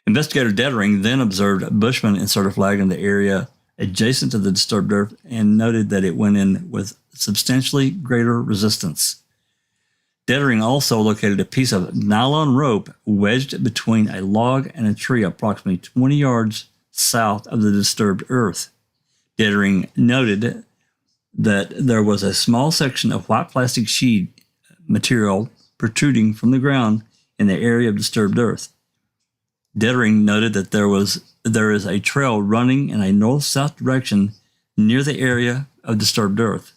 B: Investigator Dettering then observed a bushman insert a flag in the area adjacent to the disturbed earth and noted that it went in with substantially greater resistance. Dettering also located a piece of nylon rope wedged between a log and a tree approximately 20 yards south of the disturbed earth. Dettering noted that there was a small section of white plastic sheet material protruding from the ground in the area of disturbed earth. Dettering noted that there is a trail running in a north-south direction near the area of disturbed earth.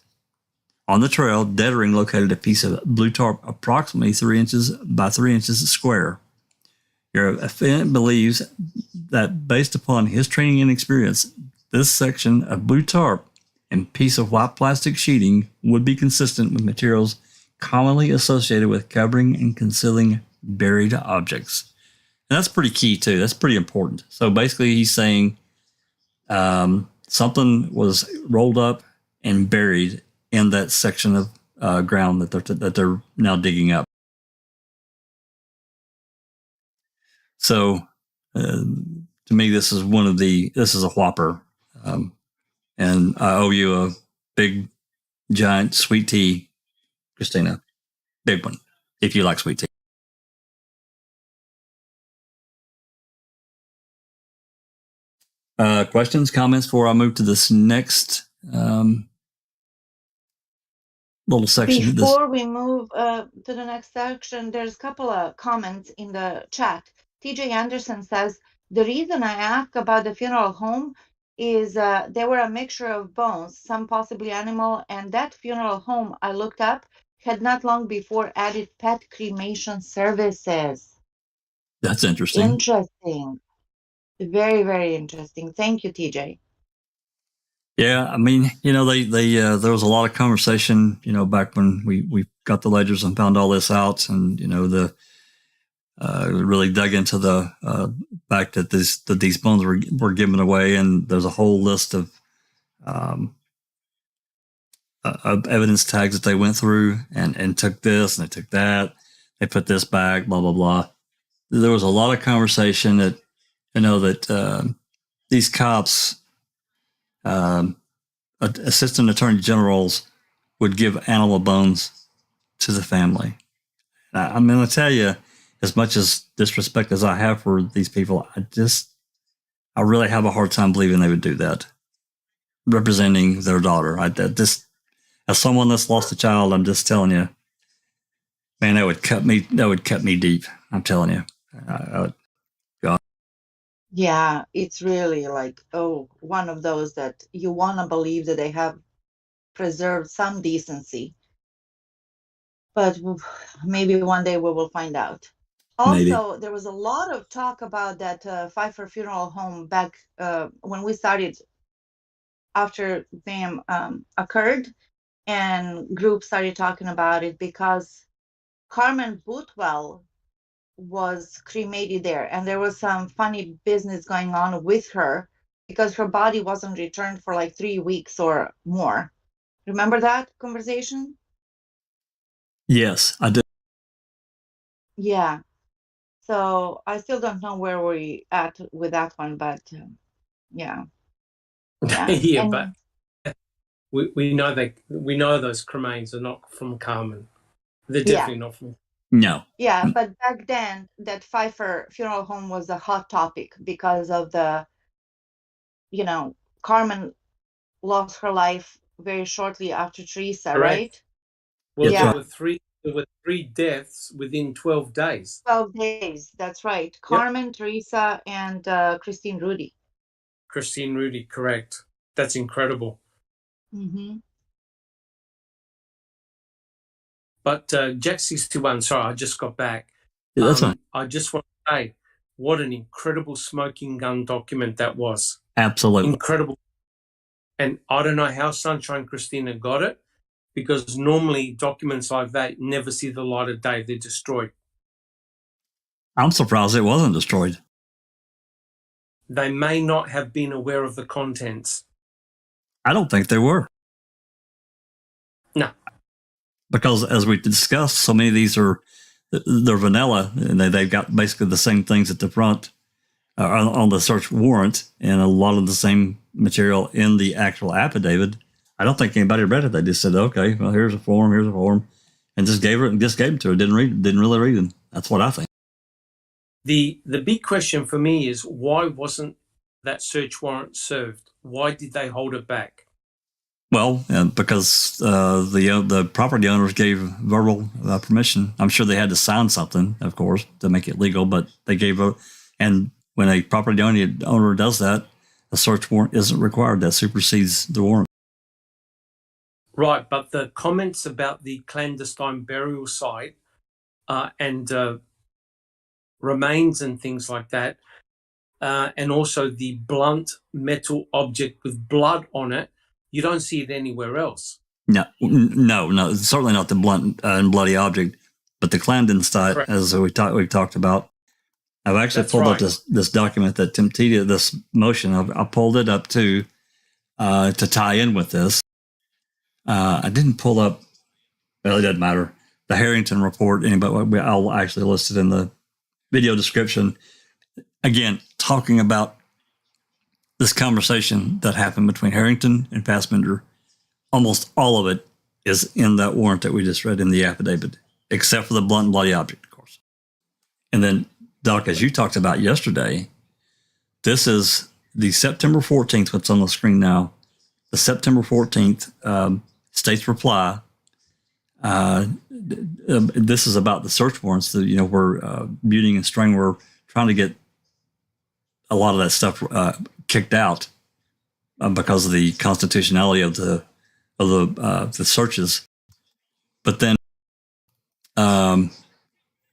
B: On the trail, Dettering located a piece of blue tarp approximately 3 inches by 3 inches square. Your affiant believes that based upon his training and experience, this section of blue tarp and piece of white plastic sheeting would be consistent with materials commonly associated with covering and concealing buried objects. And that's pretty key too. That's pretty important. So basically he's saying something was rolled up and buried in that section of ground that they're now digging up. So to me, this is a whopper. And I owe you a big, giant sweet tea, Christina. Big one, if you like sweet tea. Questions, comments before I move to this next little section?
M: Before we move to the next section, there's a couple of comments in the chat. TJ Anderson says, the reason I ask about the funeral home is they were a mixture of bones, some possibly animal, and that funeral home I looked up had not long before added pet cremation services.
B: That's interesting.
M: Interesting. Very, very interesting. Thank you, TJ.
B: Yeah, I mean, they there was a lot of conversation, back when we got the ledgers and found all this out, and really dug into the fact that these bones were given away, and there's a whole list of evidence tags that they went through and took this and they took that, they put this back, blah blah blah. There was a lot of conversation that that these cops, assistant attorney generals, would give animal bones to the family. I'm going to tell you, as much as disrespect as I have for these people, I really have a hard time believing they would do that, representing their daughter. As someone that's lost a child, I'm just telling you, man, that would cut me deep. I'm telling you. God.
M: Yeah, it's really like, one of those that you want to believe that they have preserved some decency. But maybe one day we will find out. Also, maybe. There was a lot of talk about that Pfeiffer Funeral Home back when we started after them occurred, and groups started talking about it because Carmen Bootwell was cremated there, and there was some funny business going on with her because her body wasn't returned for like 3 weeks or more. Remember that conversation?
B: Yes, I do.
M: Yeah. So I still don't know where we're at with that one, but yeah.
C: Yeah, but we know those cremains are not from Carmen. They're definitely not from.
B: No.
M: Yeah, but back then that Pfeiffer Funeral Home was a hot topic because of the, Carmen lost her life very shortly after Teresa, correct. Right?
C: Well, yeah. There were three deaths within 12 days.
M: 12 days, that's right. Carmen, yep. Teresa, and Christine Rudy.
C: Christine Rudy, correct. That's incredible.
M: Mm-hmm.
C: But Jack 61, sorry, I just got back.
B: Yeah, that's fine.
C: I just want to say what an incredible smoking gun document that was.
B: Absolutely.
C: Incredible. And I don't know how Sunshine Christina got it, because normally documents like that never see the light of day. They're destroyed.
B: I'm surprised it wasn't destroyed.
C: They may not have been aware of the contents.
B: I don't think they were.
C: No.
B: Because as we discussed, so many of these they're vanilla, and they've got basically the same things at the front on the search warrant, and a lot of the same material in the actual affidavit. I don't think anybody read it. They just said, "Okay, well, here's a form, and just gave it to her. Didn't really read them. That's what I think.
C: The big question for me is, why wasn't that search warrant served? Why did they hold it back?
B: Well, because the property owners gave verbal permission. I'm sure they had to sign something, of course, to make it legal, but they gave and when a property owner does that, a search warrant isn't required. That supersedes the warrant.
C: Right, but the comments about the clandestine burial site and remains and things like that, and also the blunt metal object with blood on it, you don't see it anywhere else.
B: No, certainly not the blunt and bloody object, but the clandestine,
C: Correct.
B: as we've talked about. I've actually
C: That's
B: pulled
C: right.
B: up this document that Tim Tidia, this motion. I pulled it up too to tie in with this. I didn't pull up. Well, it doesn't matter. The Harrington report. Anybody? I'll actually list it in the video description. Again, talking about this conversation that happened between Harrington and Fassbender. Almost all of it is in that warrant that we just read in the affidavit, except for the blunt and bloody object, of course. And then, Doc, as you talked about yesterday, this is the September 14th, what's on the screen now, the September 14th state's reply. This is about the search warrants, where Buting and String were trying to get a lot of that stuff kicked out because of the constitutionality of the searches. But then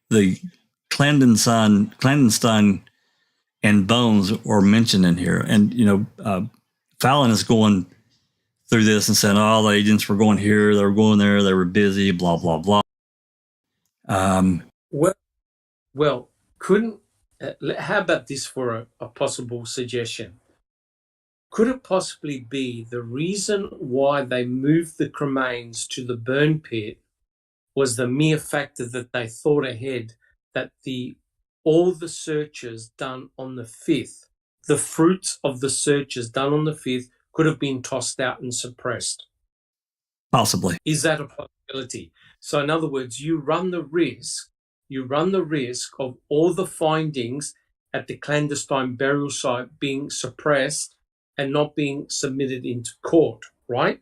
B: the clandestine and Bones are mentioned in here. And, Fallon is going through this and saying, the agents were going here, they were going there, they were busy, blah, blah, blah.
C: Well, how about this for a possible suggestion? Could it possibly be the reason why they moved the cremains to the burn pit was the mere factor that they thought ahead that all the searches done on the 5th, the fruits of the searches done on the 5th could have been tossed out and suppressed?
B: Possibly.
C: Is that a possibility? So in other words, you run the risk of all the findings at the clandestine burial site being suppressed and not being submitted into court, right?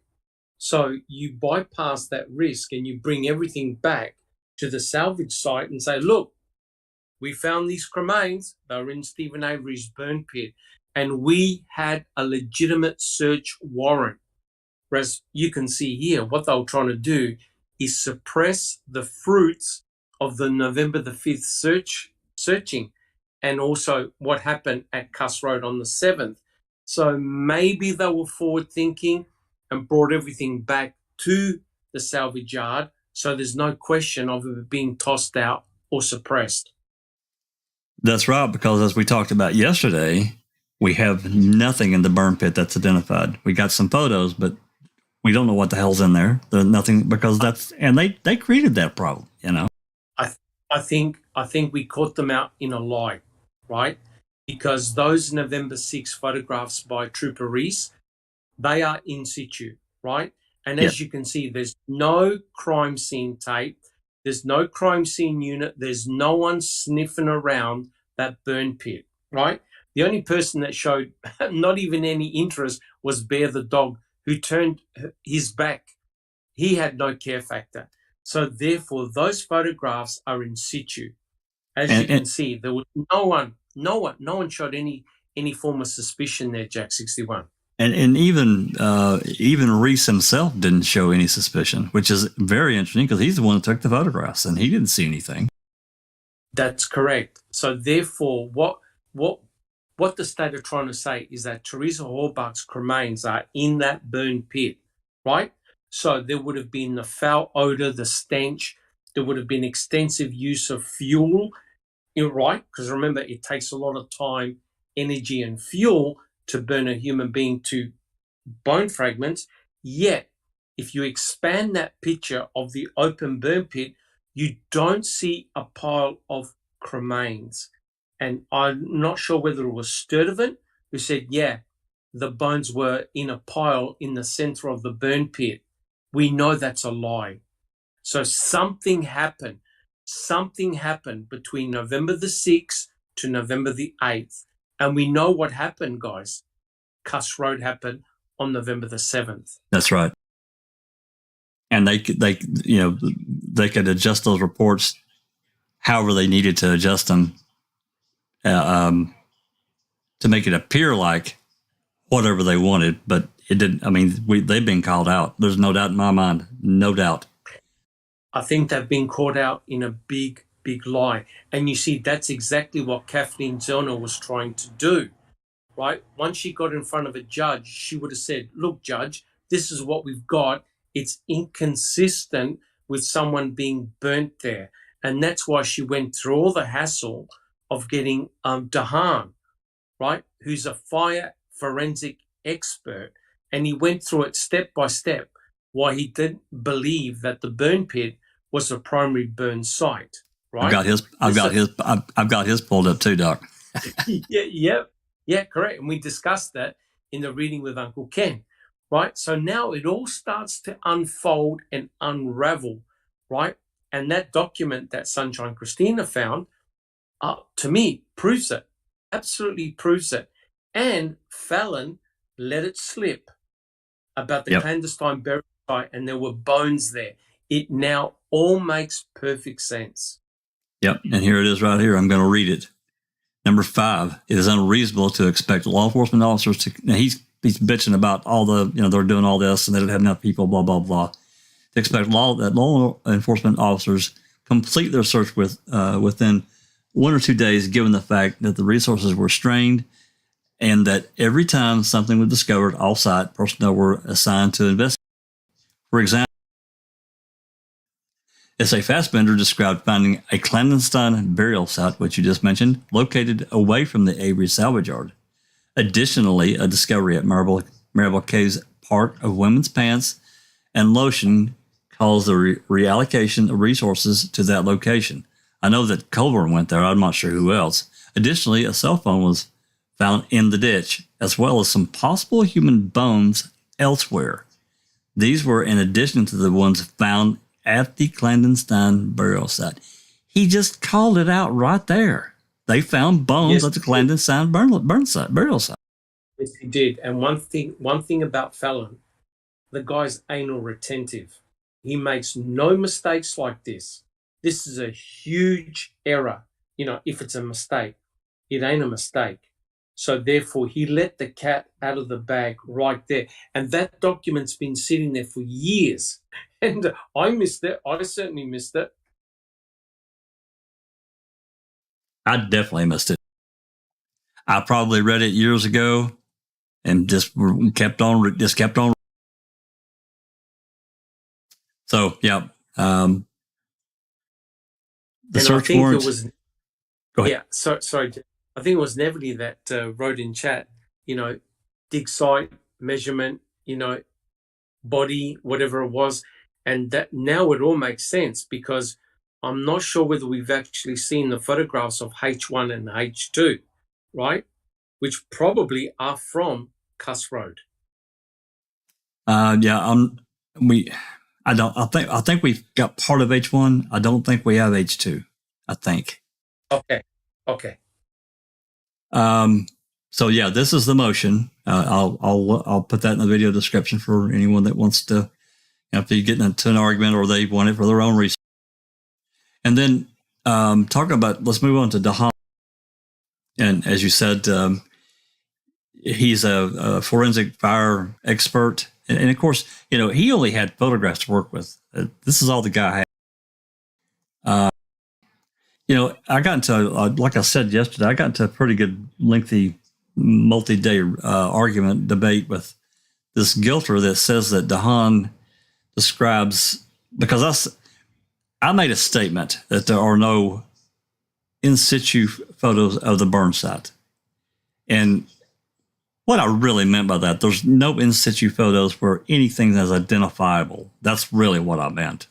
C: So you bypass that risk and you bring everything back to the salvage site and say, look, we found these cremains. They were in Stephen Avery's burn pit, and we had a legitimate search warrant. Whereas you can see here, what they were trying to do is suppress the fruits of the November the 5th searching, and also what happened at Cuss Road on the 7th. So maybe they were forward thinking and brought everything back to the salvage yard, so there's no question of it being tossed out or suppressed.
B: That's right, because as we talked about yesterday, we have nothing in the burn pit that's identified. We got some photos, but we don't know what the hell's in there. There's nothing, because they created that problem,
C: I think we caught them out in a lie, right? Because those November 6 photographs by Trooper Reese, they are in situ, right? And as you can see, there's no crime scene tape. There's no crime scene unit. There's no one sniffing around that burn pit, right? The only person that showed not even any interest was Bear the dog, who turned his back. He had no care factor. So therefore, those photographs are in situ. As you can see, there was no one showed any form of suspicion there, Jack 61.
B: And even Reese himself didn't show any suspicion, which is very interesting because he's the one that took the photographs and he didn't see anything.
C: That's correct. So therefore, what the state are trying to say is that Teresa Halbach's remains are in that burn pit, right? So there would have been the foul odor, the stench. There would have been extensive use of fuel, right? Because remember, it takes a lot of time, energy, and fuel to burn a human being to bone fragments. Yet, if you expand that picture of the open burn pit, you don't see a pile of cremains. And I'm not sure whether it was Sturdivant who said, yeah, the bones were in a pile in the center of the burn pit. We know that's a lie. So something happened. Something happened between November the 6th to November the 8th. And we know what happened, guys. Cuss Road happened on November the 7th.
B: That's right. And they could adjust those reports however they needed to adjust them to make it appear like whatever they wanted, but it didn't. I mean, they've been called out. There's no doubt in my mind. No doubt.
C: I think they've been caught out in a big, big lie. And you see, that's exactly what Kathleen Zellner was trying to do, right? Once she got in front of a judge, she would have said, look, judge, this is what we've got. It's inconsistent with someone being burnt there. And that's why she went through all the hassle of getting Dahan, right, who's a fire forensic expert. And he went through it step by step why he didn't believe that the burn pit was a primary burn site, right?
B: I've got his pulled up too, Doc.
C: Yeah, correct. And we discussed that in the reading with Uncle Ken, right? So now it all starts to unfold and unravel, right? And that document that Sunshine Christina found, to me, proves it, absolutely proves it. And Fallon let it slip about the clandestine burial site, and there were bones there. It now all makes perfect sense.
B: Yep, and here it is right here. I'm going to read it. Number 5, it is unreasonable to expect law enforcement officers to. Now he's bitching about all the, they're doing all this and they don't have enough people, blah, blah, blah. To expect law enforcement officers complete their search within 1 or 2 days, given the fact that the resources were strained and that every time something was discovered off-site, personnel were assigned to investigate. For example, S.A. Fassbender described finding a clandestine burial site, which you just mentioned, located away from the Avery salvage yard. Additionally, a discovery at Marble Cave's part of women's pants and lotion caused the reallocation of resources to that location. I know that Colburn went there. I'm not sure who else. Additionally, a cell phone was found in the ditch, as well as some possible human bones elsewhere. These were in addition to the ones found at the clandestine burial site. He just called it out right there. They found bones at the clandestine burial site.
C: Yes, he did. And one thing about Fallon, the guy's anal retentive. He makes no mistakes like this. This is a huge error. If it's a mistake, it ain't a mistake. So therefore, he let the cat out of the bag right there. And that document's been sitting there for years. And I missed it. I certainly missed it.
B: I definitely missed it. I probably read it years ago and just kept on. So, yeah. The search warrants. Go ahead.
C: Yeah, sorry. I think it was Neverly that wrote in chat, dig site, measurement, body, whatever it was. And that now it all makes sense, because I'm not sure whether we've actually seen the photographs of H1 and H2, right? Which probably are from Cuss Road.
B: I think we've got part of H1. I don't think we have H2. I think.
C: Okay.
B: So yeah, this is the motion. I'll put that in the video description for anyone that wants to, if they're getting into an argument or they want it for their own reason. And then talking about, let's move on to Dahan. And as you said, he's a forensic fire expert. And of course, he only had photographs to work with. This is all the guy had. I got into, like I said yesterday, I got into a pretty good, lengthy, multi-day debate with this guilter that says that DeHaan describes, because I made a statement that there are no in situ photos of the burn site. And what I really meant by that, there's no in situ photos where anything is identifiable. That's really what I meant.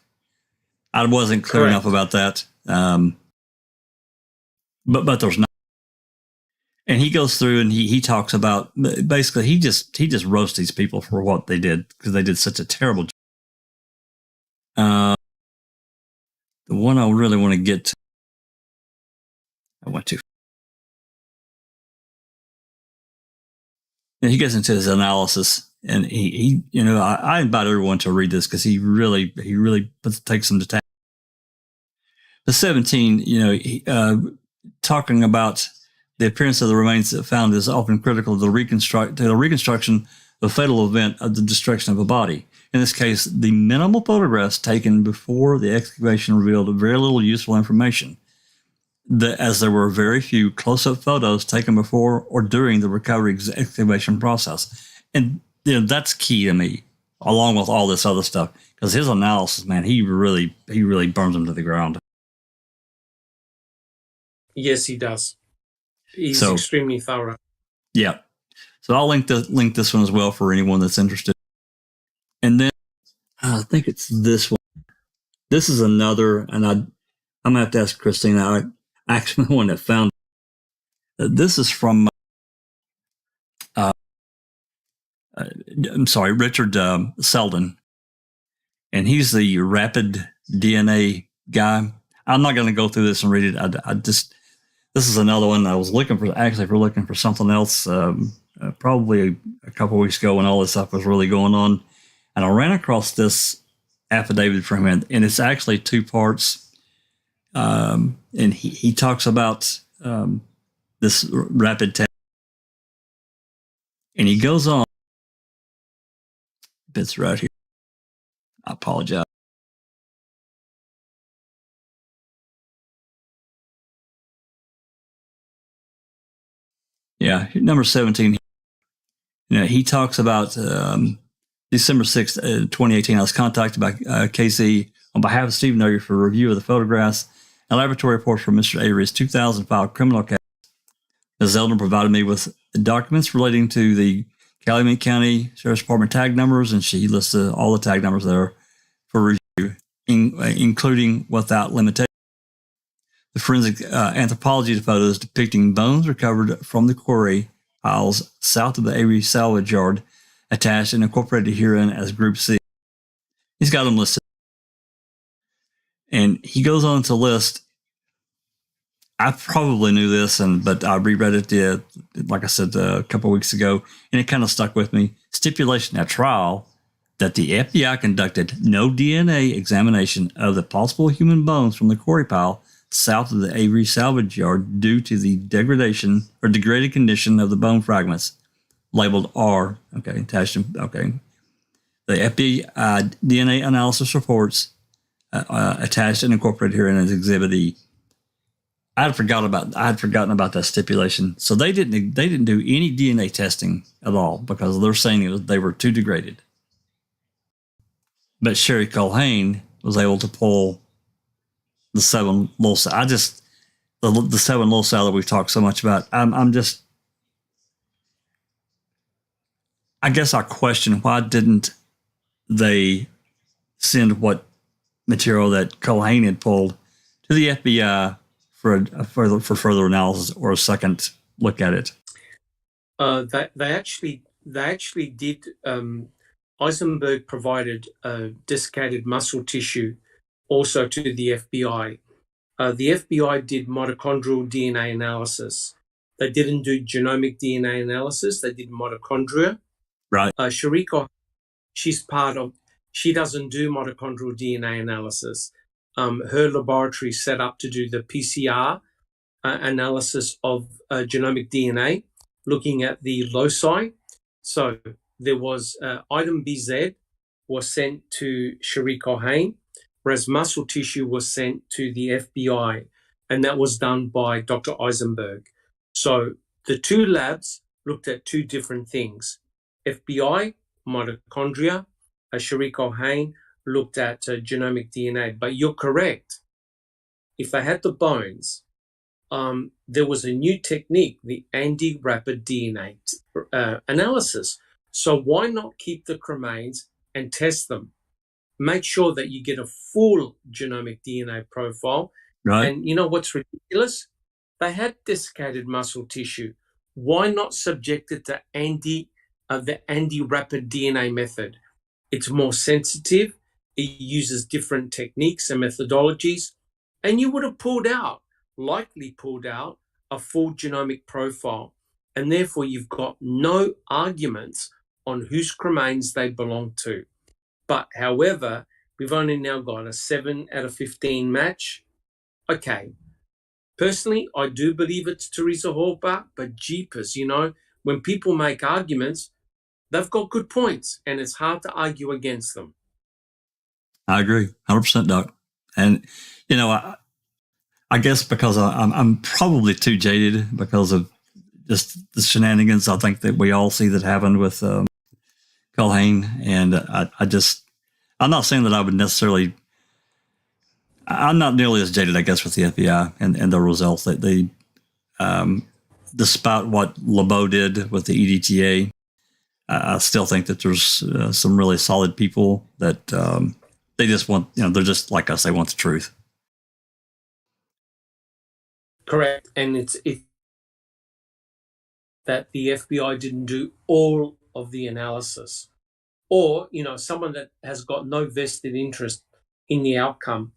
B: I wasn't clear enough about that. But there's not. And he goes through and he talks about, basically he just roasts these people for what they did, because they did such a terrible job. The one I really want to get to, and he gets into his analysis, and he I invite everyone to read this, because he really takes them to task. The 17, talking about the appearance of the remains that found is often critical to the reconstruction of a fatal event of the destruction of a body. In this case, the minimal photographs taken before the excavation revealed very little useful information, as there were very few close-up photos taken before or during the recovery excavation process. And that's key to me, along with all this other stuff, because his analysis, man, he really burns them to the ground.
C: Yes, he does. He's extremely thorough.
B: Yeah. So I'll link this one as well for anyone that's interested. And then I think it's this one. This is another, and I'm going to have to ask Christina. I actually the one that found it. This is from Richard Selden, and he's the rapid DNA guy. I'm not going to go through this and read it. This is another one I was looking for something else, probably a couple of weeks ago when all this stuff was really going on. And I ran across this affidavit from him, and it's actually two parts. And he talks about this rapid test. And he goes on. It's right here. I apologize. Yeah, number 17. He talks about December 6th, 2018. I was contacted by KC on behalf of Steve Noyer for review of the photographs and laboratory reports from Mr. Avery's 2005 criminal case. Ms. Zeldin provided me with documents relating to the Calumet County Sheriff's Department tag numbers, and she listed all the tag numbers there for review, including without limitation. The forensic anthropology photos depicting bones recovered from the quarry piles south of the Avery salvage yard, attached and incorporated herein as Group C. He's got them listed. And he goes on to list, I probably knew this, but I reread it, like I said, a couple of weeks ago, and it kind of stuck with me. Stipulation at trial that the FBI conducted no DNA examination of the possible human bones from the quarry pile south of the Avery salvage yard due to the degraded condition of the bone fragments, labeled R. Okay, attached. Okay, the FBI DNA analysis reports attached and incorporated herein as Exhibit E. I had forgotten about that stipulation. So they didn't do any DNA testing at all, because they're saying they were too degraded. But Sherry Culhane was able to pull the 7 loci. The 7 loci that we've talked so much about. I guess I question, why didn't they send what material that Culhane had pulled to the FBI for further analysis or a second look at it?
C: They actually did. Eisenberg provided desiccated muscle tissue also to the FBI. The FBI did mitochondrial DNA analysis. They didn't do genomic DNA analysis. They did mitochondria.
B: Right.
C: Sharika, she doesn't do mitochondrial DNA analysis. Her laboratory set up to do the PCR analysis of genomic DNA, looking at the loci. So there was item BZ was sent to Sherry Culhane, whereas muscle tissue was sent to the FBI. and that was done by Dr. Eisenberg. So the two labs looked at two different things. FBI, mitochondria, Sharik O'Hain looked at genomic DNA. But you're correct. If they had the bones, there was a new technique, the anti-rapid DNA analysis. So why not keep the cremains and test them? Make sure that you get a full genomic DNA profile.
B: Right.
C: And you know what's ridiculous? They had desiccated muscle tissue. Why not subject it to the anti-rapid DNA method? It's more sensitive. It uses different techniques and methodologies. And you would have likely pulled out, a full genomic profile. And therefore, you've got no arguments on whose cremains they belong to. But however, we've only now got a 7 out of 15 match. Okay. Personally, I do believe it's Teresa Halbach, but jeepers, when people make arguments, they've got good points, and it's hard to argue against them.
B: I agree, 100%, Doc. And I guess because I'm probably too jaded because of just the shenanigans I think that we all see that happened with Culhane, and I'm not saying that I would necessarily. I'm not nearly as jaded, I guess, with the FBI and the results that they, despite what LeBeau did with the EDTA, I still think that there's some really solid people that they just want, they're just like us. They want the truth.
C: Correct. And it's that the FBI didn't do all of the analysis, or, someone that has got no vested interest in the outcome.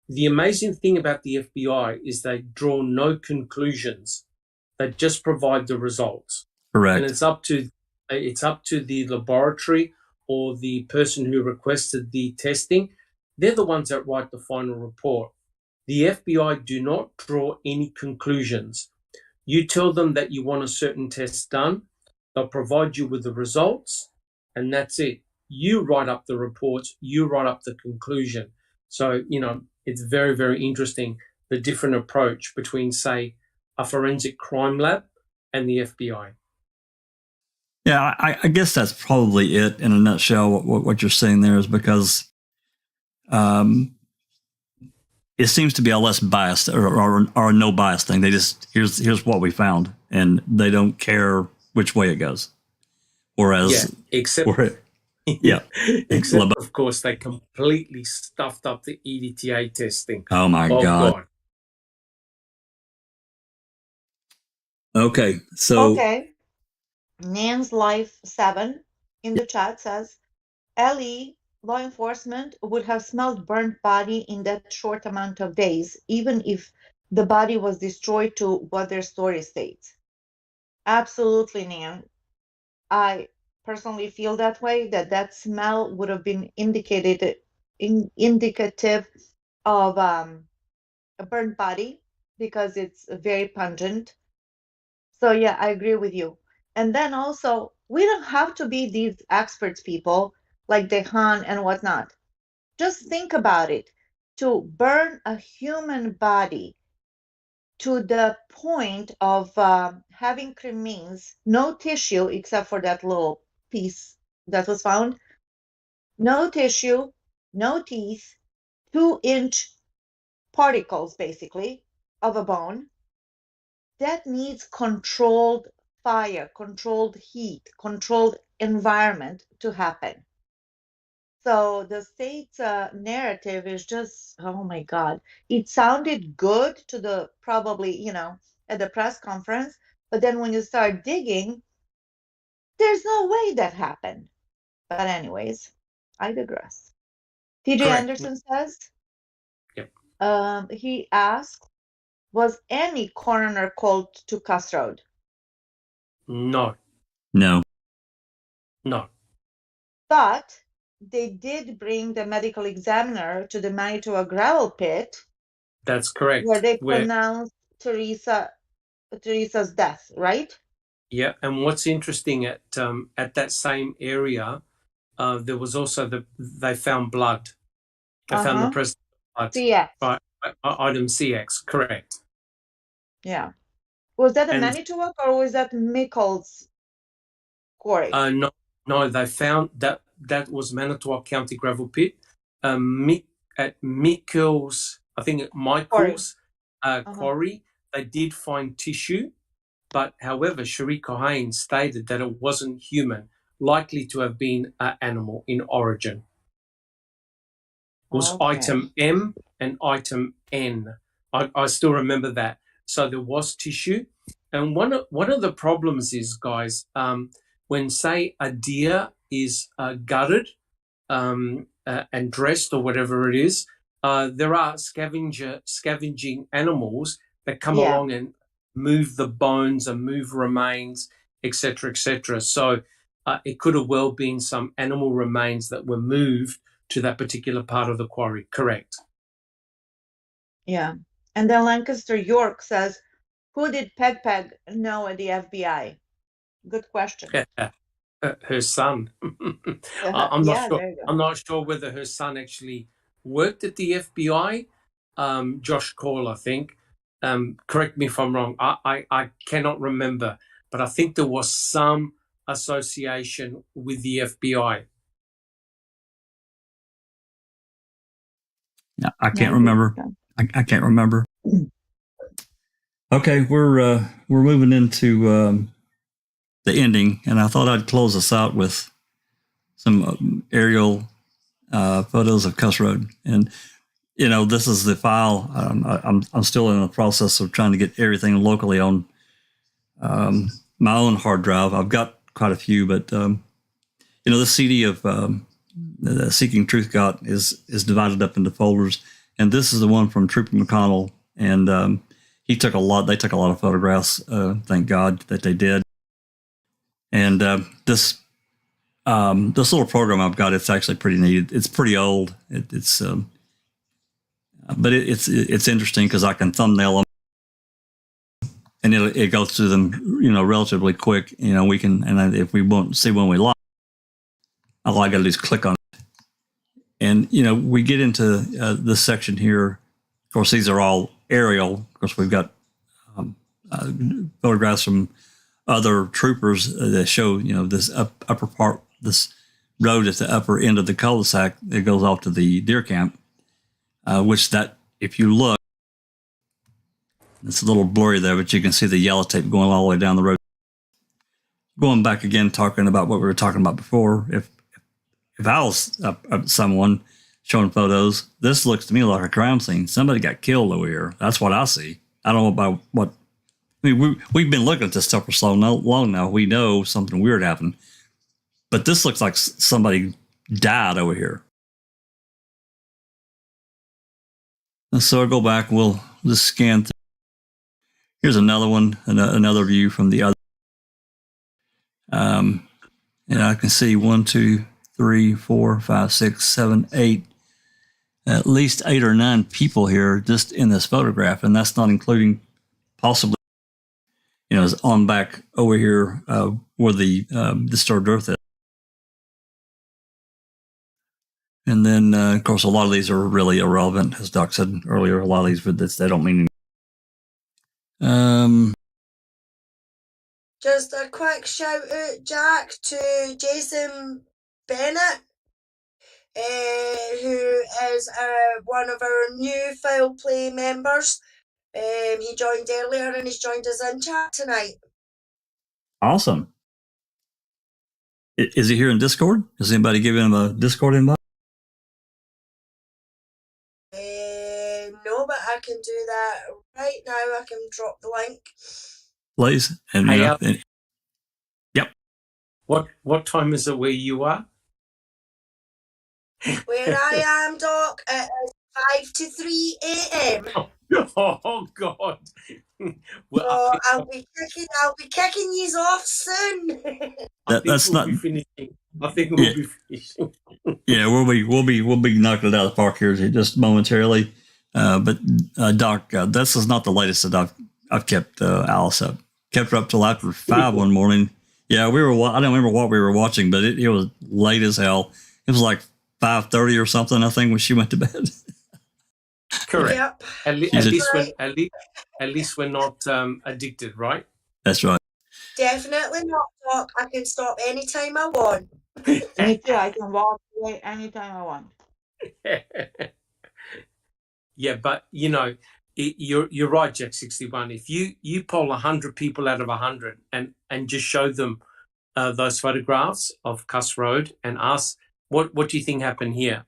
C: The amazing thing about the FBI is they draw no conclusions. They just provide the results.
B: Correct.
C: And it's up to the laboratory or the person who requested the testing. They're the ones that write the final report. The FBI do not draw any conclusions. You tell them that you want a certain test done, they'll provide you with the results, and that's it. You write up the reports, you write up the conclusion. So, it's very, very interesting, the different approach between, say, a forensic crime lab and the FBI.
B: Yeah, I guess that's probably it in a nutshell. What you're saying there is because it seems to be a less biased or no bias thing. They just here's what we found, and they don't care which way it goes. Whereas,
C: except of course they completely stuffed up the EDTA testing.
B: Oh my God. Okay, so
M: okay. Nan's Life 7 in the chat says, Ellie, law enforcement would have smelled burnt body in that short amount of days, even if the body was destroyed to what their story states. Absolutely, Nan. I personally feel that way, that smell would have been indicative of a burnt body because it's very pungent. So yeah, I agree with you. And then also, we don't have to be these experts people like Dehan and whatnot. Just think about it. To burn a human body to the point of having cremains, no tissue except for that little piece that was found, no tissue, no teeth, 2-inch particles basically of a bone, that needs controlled fire, controlled heat, controlled environment to happen. So the state's narrative is just, oh my God. It sounded good to the probably, at the press conference, but then when you start digging, there's no way that happened. But anyways, I digress. TJ Anderson says, he asked, was any coroner called to Cuss Road?
C: No.
M: But they did bring the medical examiner to the Manitoba gravel pit.
C: That's correct.
M: Where they pronounced Teresa's death, right?
C: Yeah, and what's interesting at that same area, there was also they found blood. They found the presence of blood.
M: Yeah.
C: Right. item CX, correct.
J: Yeah. Was that a
C: And
J: Manitowoc or was that Mickles quarry?
C: no, they found that was Manitowoc County gravel pit. At Michael's, I think at Michael's quarry, they did find tissue, but however, Sheree Cohen stated that it wasn't human, likely to have been an animal in origin. It was item M and item N. I still remember that. So there was tissue. And one of the problems is, guys, when, say, a deer is gutted and dressed or whatever it is, there are scavenging animals that come along and move the bones and move remains, etc., etc. So it could have well been some animal remains that were moved to that particular part of the quarry. Correct.
J: Yeah. And then Lancaster York says, who did Peg know at the FBI? Good question.
C: Her son. I'm not sure. I'm not sure whether her son actually worked at the FBI. Josh Cole, I think. Correct me if I'm wrong. I cannot remember, but I think there was some association with the FBI.
B: Yeah, I can't remember. I can't remember. Okay, we're moving into the ending, and I thought I'd close us out with some aerial photos of Cuss Road. And this is the file. I'm still in the process of trying to get everything locally on my own hard drive. I've got quite a few, but the CD of the Seeking Truth got is divided up into folders, and this is the one from Trooper McConnell, and he took a lot. They took a lot of photographs. Thank God that they did. And this little program I've got, it's actually pretty neat. It's pretty old. But it's interesting because I can thumbnail them, and it goes through them, relatively quick. We can, and if we won't see one we like, all I got to do is click on it. And we get into this section here. Of course, these are all aerial. Of course, we've got photographs from other troopers that show, this upper part, this road at the upper end of the cul-de-sac that goes off to the deer camp, which that, if you look, it's a little blurry there, but you can see the yellow tape going all the way down the road. Going back again, talking about what we were talking about before, if I was someone showing photos, this looks to me like a crime scene. Somebody got killed over here. That's what I see. I don't know about what. I mean, we've been looking at this stuff for so long now. We know something weird happened. But this looks like somebody died over here. And so I'll go back. We'll just scan through. Here's another one, another view from the other. And I can see 1, 2, 3, 4, 5, 6, 7, 8. At least 8 or 9 people here just in this photograph. And that's not including possibly, is on back over here where the disturbed earth is. And then, of course, a lot of these are really irrelevant. As Doc said earlier, a lot of these, they don't mean anything.
A: Just a quick shout out, Jack, to Jason Bennett, who is one of our new Foul Play members. He joined earlier and he's joined us in chat tonight.
B: Awesome. Is he here in Discord? Is anybody giving him a Discord invite?
A: No, but I can do that right now. I can drop the link.
B: Please. And, yep.
C: What time is it where you are?
A: Where I am, Doc, it is 5 to 3 a.m.
C: Oh God!
A: Well, so I'll be kicking yous off soon.
B: That's not
C: finishing. I think we'll be finishing.
B: Yeah, we'll be knocking it out of the park here just momentarily. But Doc, this is not the latest that I've kept Alice up. Kept her up till after 5 one morning. Yeah, I don't remember what we were watching, but it was late as hell. It was like 5:30 or something, I think, when she went to bed.
C: Correct.
A: Yep.
C: At
B: She's a-
C: least we're not addicted, right?
B: That's right.
A: Definitely not, Doc. I can stop anytime I want.
J: Me too. I can walk away anytime I want.
C: Yeah, but you know, you're right, Jack 61. If you poll 100 people out of 100 and just show them those photographs of Cuss Road and ask what do you think happened here,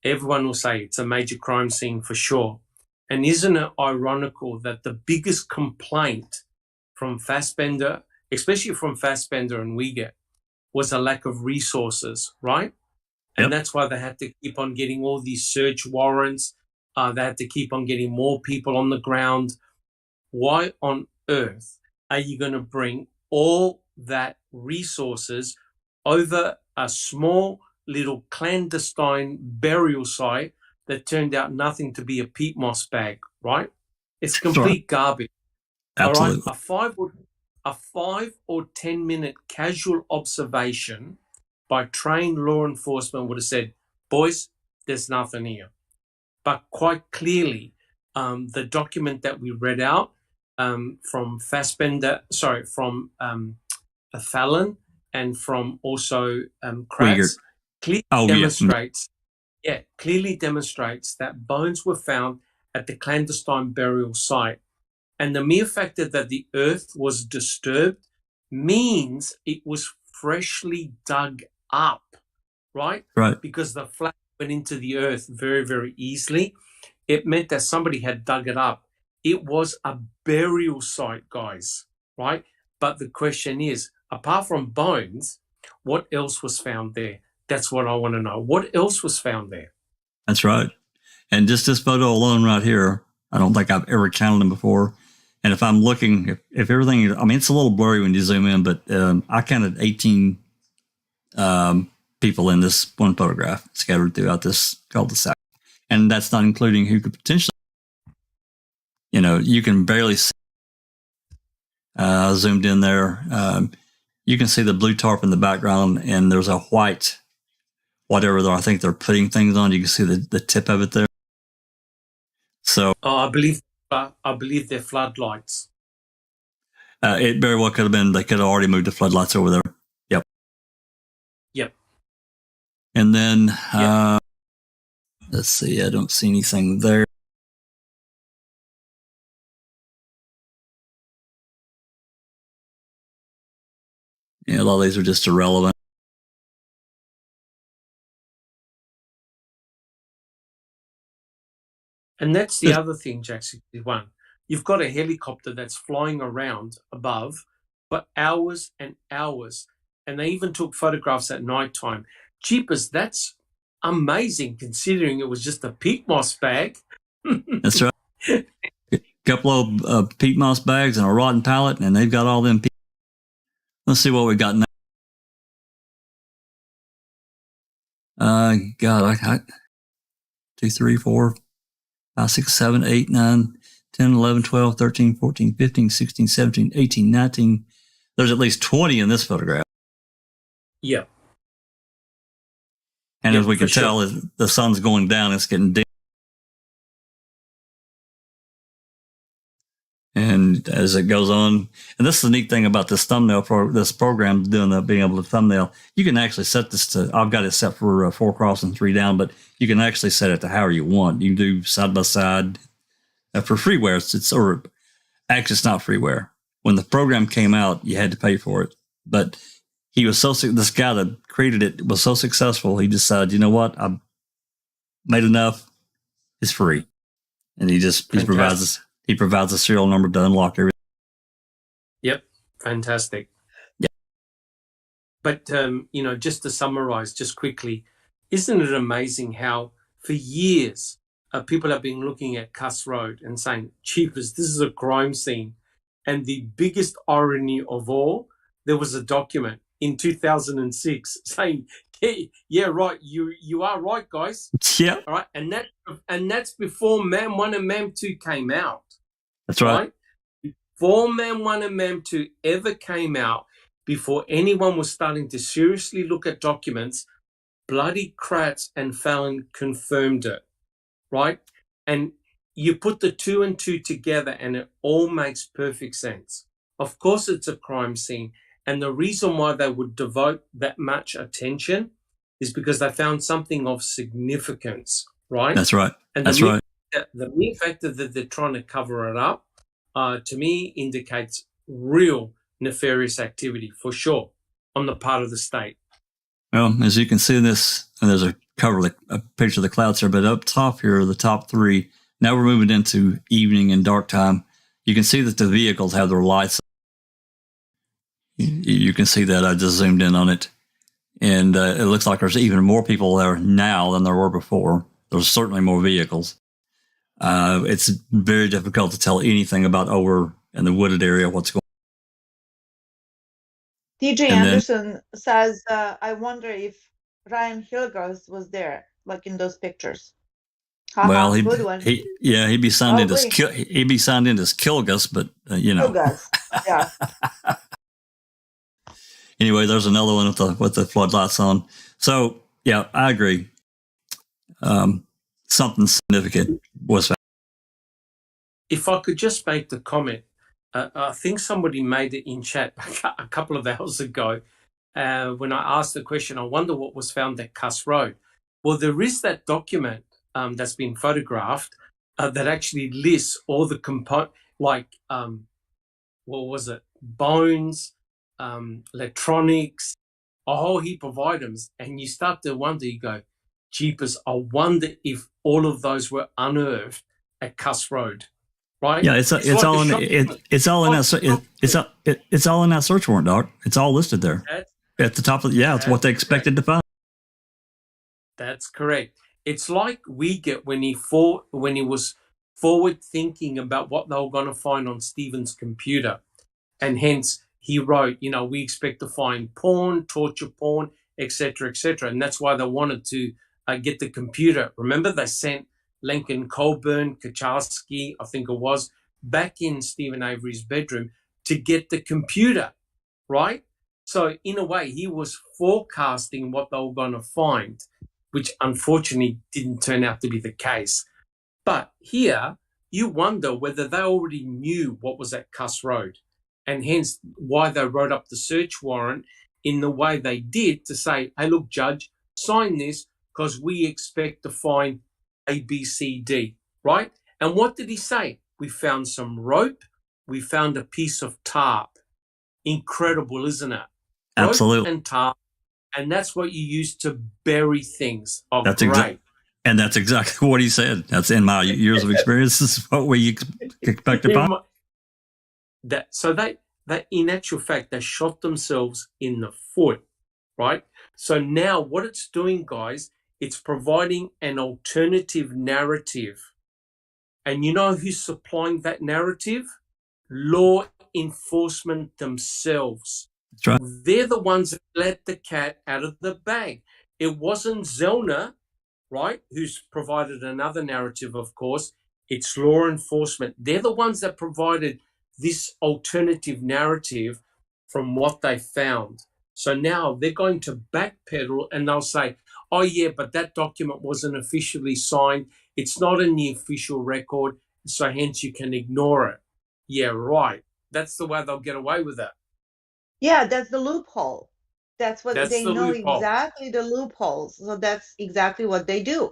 C: everyone will say it's a major crime scene for sure. And isn't it ironical that the biggest complaint from Fassbender, especially from Fassbender and Uyghur, was a lack of resources, right? And that's why they had to keep on getting all these search warrants. They had to keep on getting more people on the ground. Why on earth are you going to bring all that resources over a small little clandestine burial site that turned out nothing to be a peat moss bag, right? It's complete garbage.
B: Absolutely.
C: All right? A 5 or 10 minute casual observation by trained law enforcement would have said, boys, there's nothing here. But quite clearly, the document that we read out from Fallon and from also Kratz clearly demonstrates that bones were found at the clandestine burial site. And the mere fact that the earth was disturbed means it was freshly dug up, right?
B: Right.
C: Because the flat went into the earth very, very easily. It meant that somebody had dug it up. It was a burial site, guys, right? But the question is, apart from bones, what else was found there? That's what I want to know. What else was found there?
B: That's right. And just this photo alone right here, I don't think I've ever counted them before. And if I'm looking, if everything, I mean, it's a little blurry when you zoom in, but I counted 18 people in this one photograph scattered throughout this cul-de-sac. And that's not including who could potentially, you can barely see, zoomed in there. You can see the blue tarp in the background, and there's a white, whatever I think they're putting things on. You can see the tip of it there. So
C: I believe they're floodlights.
B: It very well could have been. They could have already moved the floodlights over there.
C: Yep.
B: And then let's see. I don't see anything there. Yeah, a lot of these are just irrelevant.
C: And that's the other thing, Jack 61. You've got a helicopter that's flying around above for hours and hours. And they even took photographs at nighttime. Jeepers, that's amazing considering it was just a peat moss bag.
B: That's right. A couple of peat moss bags and a rotten pallet, and they've got all them. Let's see what we got now. God, I 2, 3, 4, 5, 6, 7, 8, 9, 10, 11, 12, 13, 14, 15, 16, 17, 18, 19. There's at least 20 in this photograph.
C: Yeah.
B: And as we can tell, as the sun's going down, it's getting dim. And as it goes on, and this is the neat thing about this thumbnail this program being able to thumbnail. You can actually set this to. I've got it set for 4 across and 3 down, but you can actually set it to however you want. You can do side by side. For freeware, actually it's not freeware. When the program came out, you had to pay for it. But this guy that created it was so successful, he decided, you know what, I've made enough. It's free, and he provides a serial number to unlock everything.
C: Yep, fantastic.
B: Yeah.
C: But, just to summarize just quickly, isn't it amazing how for years people have been looking at Cuss Road and saying, Jeepers, this is a crime scene. And the biggest irony of all, there was a document in 2006 saying, hey, yeah, right, you are right, guys.
B: Yeah.
C: All right, and that's before Mem 1 and Mem 2 came out.
B: That's right.
C: Before Mem 1 and Mem 2 ever came out, before anyone was starting to seriously look at documents, bloody Kratz and Fallon confirmed it, right? And you put the two and two together and it all makes perfect sense. Of course, it's a crime scene. And the reason why they would devote that much attention is because they found something of significance, right?
B: That's right.
C: And
B: That's right.
C: The mere fact that they're trying to cover it up, to me, indicates real nefarious activity, for sure, on the part of the state.
B: Well, as you can see in this, and there's a picture of the clouds here, but up top here are the top three. Now we're moving into evening and dark time. You can see that the vehicles have their lights. You can see that. I just zoomed in on it. And it looks like there's even more people there now than there were before. There's certainly more vehicles. It's very difficult to tell anything about over in the wooded area what's going on.
M: TJ Anderson says, I wonder if Ryan Hilgers was there, like in those pictures.
B: Well, he'd be signed in as Kilgus, but
M: Kilgus, yeah.
B: Anyway, there's another one with the floodlights on. So yeah, I agree. Something significant was found.
C: If I could just make the comment, I think somebody made it in chat a couple of hours ago when I asked the question, I wonder what was found at Cuss Road. Well, there is that document that's been photographed that actually lists all the components, like, what was it, bones, electronics, a whole heap of items. And you start to wonder, you go, jeepers, I wonder if all of those were unearthed at Cuss Road. Right?
B: Yeah, it's all in that search warrant, Doc. It's all listed there at the top of it's what they expected to find.
C: That's correct. It's like we get when he was forward thinking about what they were going to find on Stephen's computer, and hence he wrote, we expect to find porn, torture porn, etc., etc., and that's why they wanted to get the computer. Remember, they sent Lincoln Colburn, Kachalski, I think it was, back in Stephen Avery's bedroom to get the computer, right? So in a way, he was forecasting what they were going to find, which unfortunately didn't turn out to be the case. But here, you wonder whether they already knew what was at Cuss Road, and hence why they wrote up the search warrant in the way they did to say, hey, look, Judge, sign this because we expect to find A, B, C, D, right? And what did he say? We found some rope. We found a piece of tarp. Incredible, isn't it?
B: Absolutely.
C: Rope and tarp. And that's what you use to bury things.
B: That's exactly. And that's exactly what he said. That's in my years of experience. This is what we expect to find.
C: So they, in actual fact, they shot themselves in the foot, right? So now what it's doing, guys, it's providing an alternative narrative. And you know who's supplying that narrative? Law enforcement themselves.
B: That's right.
C: They're the ones that let the cat out of the bag. It wasn't Zellner, right, who's provided another narrative, of course. It's law enforcement. They're the ones that provided this alternative narrative from what they found. So now they're going to backpedal and they'll say, oh, yeah, but that document wasn't officially signed. It's not in the official record, so hence you can ignore it. Yeah, right. That's the way they'll get away with it.
M: Yeah, that's the loophole. That's they know
C: loophole.
M: exactly the loopholes. So that's exactly what they do.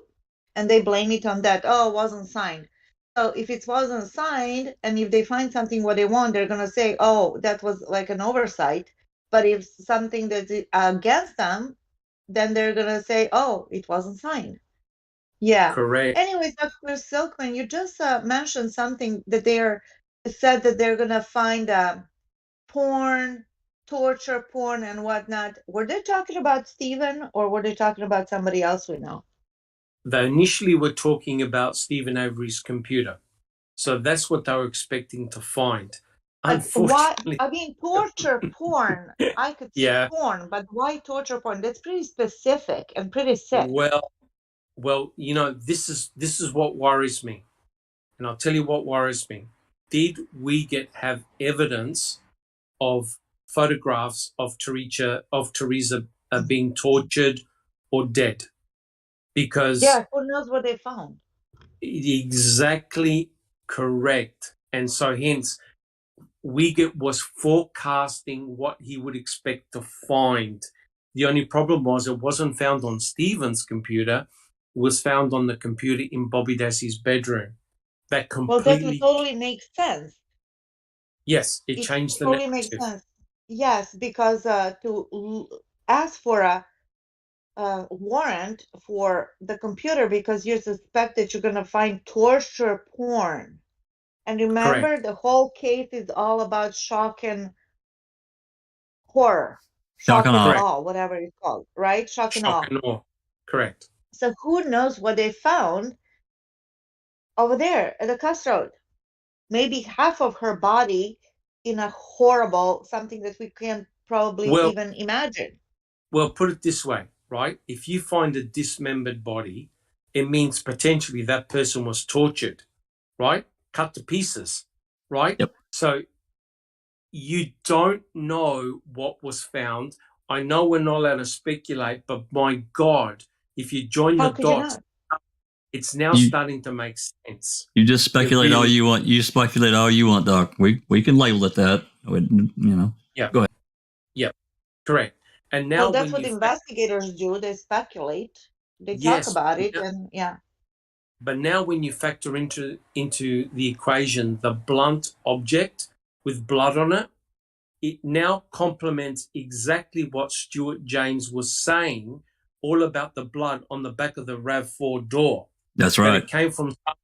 M: And they blame it on that, oh, it wasn't signed. So if it wasn't signed, and if they find something what they want, they're going to say, oh, that was like an oversight. But if something that's against them, then they're going to say, oh, it wasn't signed. Yeah.
C: Correct.
M: Anyways, Dr. Silkman, you just mentioned something that said that they're going to find porn, torture porn and whatnot. Were they talking about Stephen, or were they talking about somebody else we know?
C: They initially were talking about Stephen Avery's computer. So that's what they were expecting to find. Unfortunately.
M: Why? I mean, torture porn. I could see porn, but why torture porn? That's pretty specific and pretty sick.
C: Well, this is what worries me. And I'll tell you what worries me. Did we have evidence of photographs of Teresa being tortured or dead? Because
M: who knows what they found?
C: Exactly correct. And so hence, Wiegert was forecasting what he would expect to find. The only problem was it wasn't found on Stephen's computer. It was found on the computer in Bobby Dassey's bedroom. That
M: Well, that
C: completely,
M: totally makes sense.
C: yes, it
M: It
C: changed the
M: totally makes
C: narrative.
M: sense. Yes, because ask for a warrant for the computer because you suspect that you're going to find torture porn. And remember,
C: Correct.
M: the whole case is all about shock and horror,
B: Shock
M: shock
B: and
M: and
B: awe.
C: Correct.
M: awe, whatever it's called, right? Shock and
C: Shock
M: awe.
C: and awe. Correct.
M: So who knows what they found over there at the crossroad? Maybe half of her body in a horrible, something that we can't probably
C: Well,
M: even imagine.
C: Well, put it this way, right? If you find a dismembered body, it means potentially that person was tortured, right? Cut to pieces, right?
B: Yep.
C: So you don't know what was found. I know we're not allowed to speculate, but my God, if you join
M: How
C: the
M: could you
C: dots,
M: not?
C: it's now
B: You-
C: starting to make sense.
B: You just speculate all
C: really-
B: you want. You speculate all you want, Doc. We can label it that.
C: Yeah.
B: Go ahead.
C: Yeah, correct. And now
M: Well, that's
C: when
M: what
C: you
M: investigators do. They speculate. They talk
C: yes,
M: about it,
C: yeah.
M: and yeah.
C: But now when you factor into the equation the blunt object with blood on it, it now complements exactly what Stuart James was saying all about the blood on the back of the RAV4 door.
B: That's
C: That
B: right.
C: it came from someone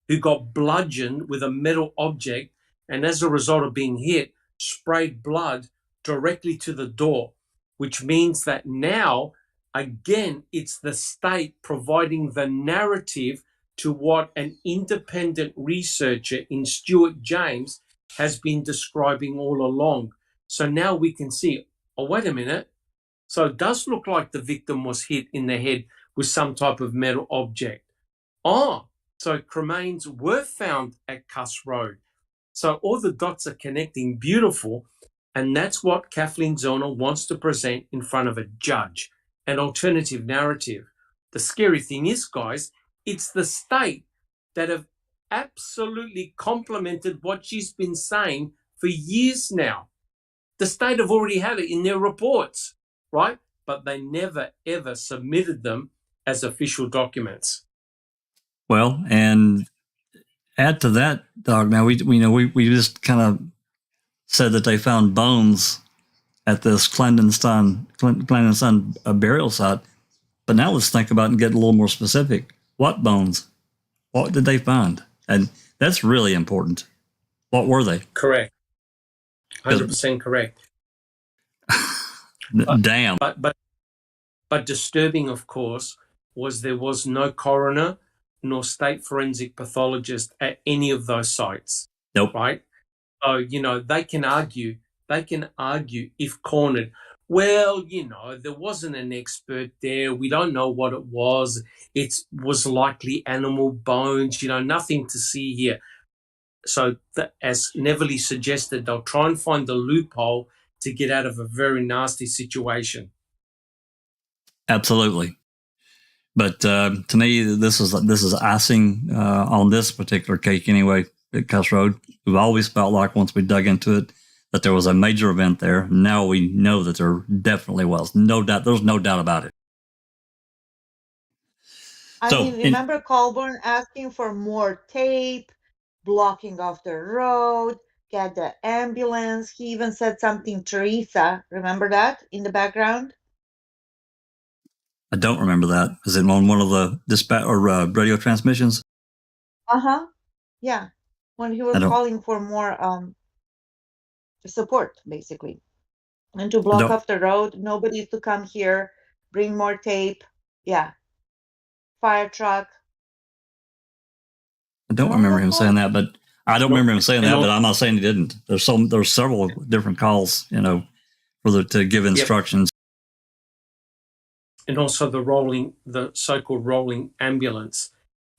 C: who got bludgeoned with a metal object and as a result of being hit, sprayed blood directly to the door, which means that now, again, it's the state providing the narrative to what an independent researcher in Stuart James has been describing all along. So now we can see, oh, wait a minute. So it does look like the victim was hit in the head with some type of metal object. Oh, so cremains were found at Cuss Road. So all the dots are connecting beautiful. And that's what Kathleen Zellner wants to present in front of a judge, an alternative narrative. The scary thing is, guys, it's the state that have absolutely complemented what she's been saying for years now. The state have already had it in their reports, right? But they never, ever submitted them as official documents.
B: Well, and add to that, Doc. Now we just kind of said that they found bones at this clandestine burial site, but now let's think about and get a little more specific. What bones? What did they find? And that's really important. What were they?
C: Correct. 100% correct.
B: Damn.
C: But disturbing, of course, was there was no coroner nor state forensic pathologist at any of those sites.
B: Nope.
C: Right? So, they can argue if cornered. Well, there wasn't an expert there. We don't know what it was. It was likely animal bones, nothing to see here. So as Neverly suggested, they'll try and find the loophole to get out of a very nasty situation.
B: Absolutely. But to me, this is icing on this particular cake anyway at Cuss Road. We've always felt like once we dug into it that there was a major event there. Now we know that there definitely was. No doubt. There's no doubt about it.
M: Remember Colburn asking for more tape, blocking off the road, get the ambulance. He even said something, Teresa. Remember that in the background?
B: I don't remember that. Is it on one of the dispatch or radio transmissions?
M: Yeah. When he was calling for more support, basically. And to block off the road, nobody to come here, bring more tape. Yeah. Fire truck.
B: I don't remember him saying that, but I don't remember him saying that, but I'm not saying he didn't. There's several different calls, to give instructions.
C: And also the so-called rolling ambulance.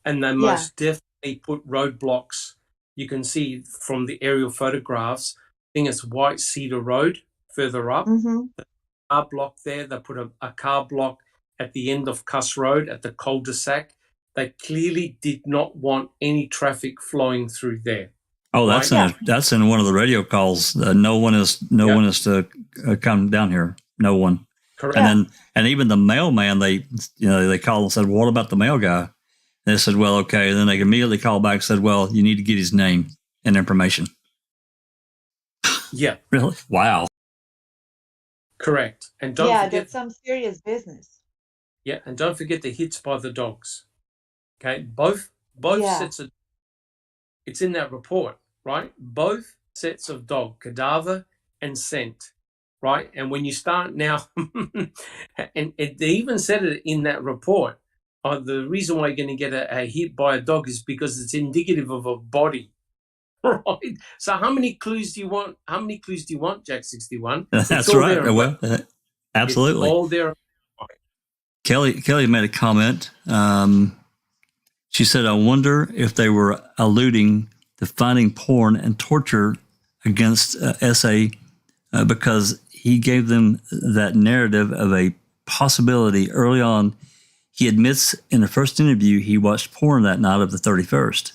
C: And they most definitely put roadblocks. You can see from the aerial photographs, I think it's White Cedar Road further up.
M: Mm-hmm.
C: The car block there. They put a car block at the end of Cuss Road at the cul-de-sac. They clearly did not want any traffic flowing through there.
B: Oh, that's
C: right?
B: that's in one of the radio calls. No one is to come down here. No one.
C: Correct.
B: And even the mailman, they called and said, well, "What about the mail guy?" And they said, "Well, okay." And then they immediately called back and said, "Well, you need to get his name and information."
C: Yeah.
B: Really? Wow.
C: Correct. And don't forget,
M: that's some serious business.
C: Yeah, and don't forget the hits by the dogs. Okay, both sets of, it's in that report, right? Both sets of dog, cadaver and scent, right? And when you start now, and they even said it in that report, the reason why you're going to get a hit by a dog is because it's indicative of a body, right? So how many clues do you want? How many clues do you want, Jack 61?
B: That's right. Well, absolutely.
C: It's all there.
B: Kelly made a comment. She said, "I wonder if they were alluding to finding porn and torture against SA because he gave them that narrative of a possibility early on. He admits in the first interview he watched porn that night of the 31st.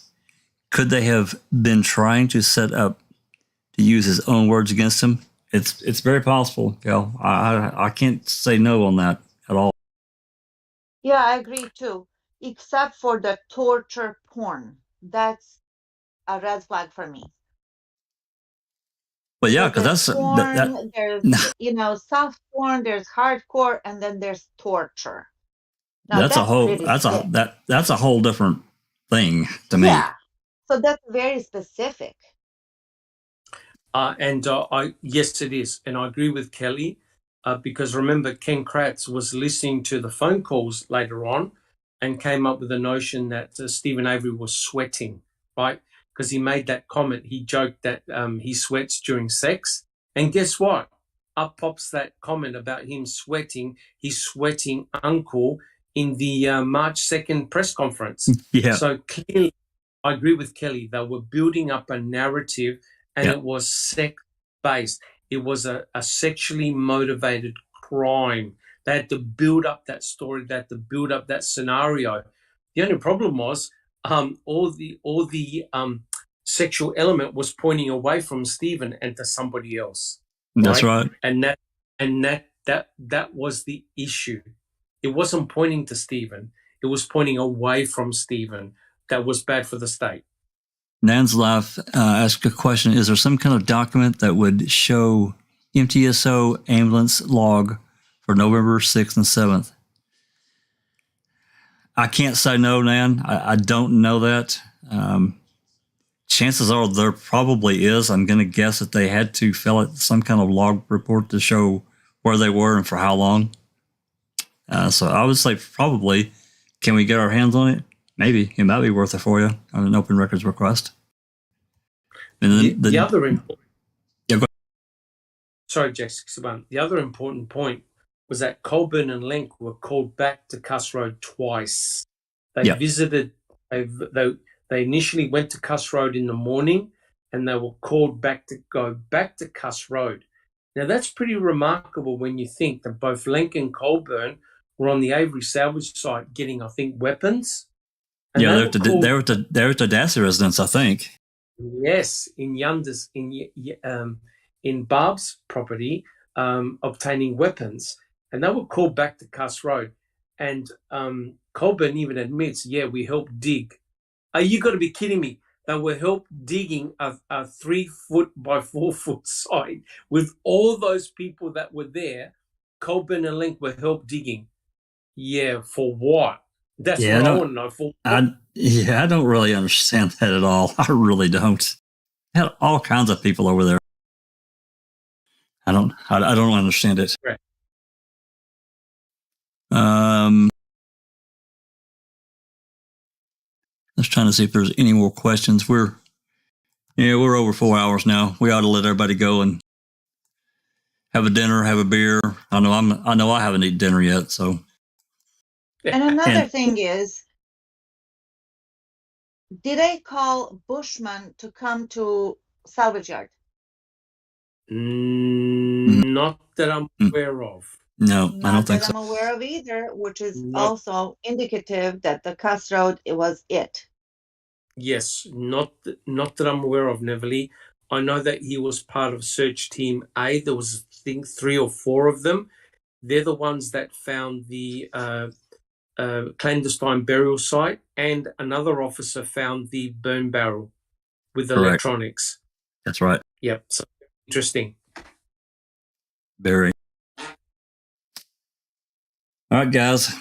B: Could they have been trying to set up to use his own words against him? It's very possible, Kel. I can't say no on that at all."
M: Yeah, I agree too. Except for the torture porn. That's a red flag for me.
B: But yeah, because that's
M: porn, there's soft porn, there's hardcore, and then there's torture. Now,
B: that's a whole different thing to me.
M: Yeah. So that's very specific.
C: Yes, it is. And I agree with Kelly because remember, Ken Kratz was listening to the phone calls later on and came up with the notion that Stephen Avery was sweating, right? Because he made that comment. He joked that he sweats during sex. And guess what? Up pops that comment about him sweating. He's sweating uncle in the March 2nd press conference.
B: Yeah.
C: So clearly, I agree with Kelly. They were building up a narrative and it was sex-based. It was a sexually motivated crime. They had to build up that story. They had to build up that scenario. The only problem was all the sexual element was pointing away from Stephen and to somebody else.
B: That's right.
C: And that was the issue. It wasn't pointing to Stephen. It was pointing away from Stephen. That was bad for the state.
B: Nan's Life asked a question. Is there some kind of document that would show MTSO ambulance log for November 6th and 7th? I can't say no, Nan. I don't know that. Chances are there probably is. I'm going to guess that they had to fill out some kind of log report to show where they were and for how long. So I would say probably. Can we get our hands on it? Maybe. It might be worth it for you on an open records request. And then
C: the other important...
B: Yeah, go ahead.
C: Sorry, Jessica. The other important point was that Colburn and Link were called back to Cuss Road twice. They visited... They initially went to Cuss Road in the morning and they were called back to go back to Cuss Road. Now, that's pretty remarkable when you think that both Link and Colburn were on the Avery salvage site getting, I think, weapons. And
B: they're at the Dassey residence, I think.
C: Yes, in Yundas, in Barb's property, obtaining weapons. And they were called back to Cuss Road. And Colburn even admits, we helped dig. You got to be kidding me. They were help digging a 3 foot by 4 foot site with all those people that were there. Colburn and Link were help digging. Yeah, for what? That's what I want to know. For what?
B: I don't really understand that at all. I really don't. Had all kinds of people over there. I don't understand it.
C: Right.
B: Let's try to see if there's any more questions. We're over 4 hours now. We ought to let everybody go and have a dinner, have a beer. I know I haven't eaten dinner yet, so.
M: And another thing is, did I call Bushman to come to salvage yard?
C: Not that I'm aware of.
B: No, I don't
M: Not
B: think
M: that
B: so.
M: I'm aware of either, which is
C: Not,
M: also indicative that the Cuss Road, it was it.
C: yes, not that I'm aware of, Neverly. I know that he was part of Search Team A. There was, I think, 3 or 4 of them. They're the ones that found the clandestine burial site, and another officer found the burn barrel with
B: Correct.
C: electronics.
B: That's right.
C: Yep, so interesting.
B: Very. All right, guys.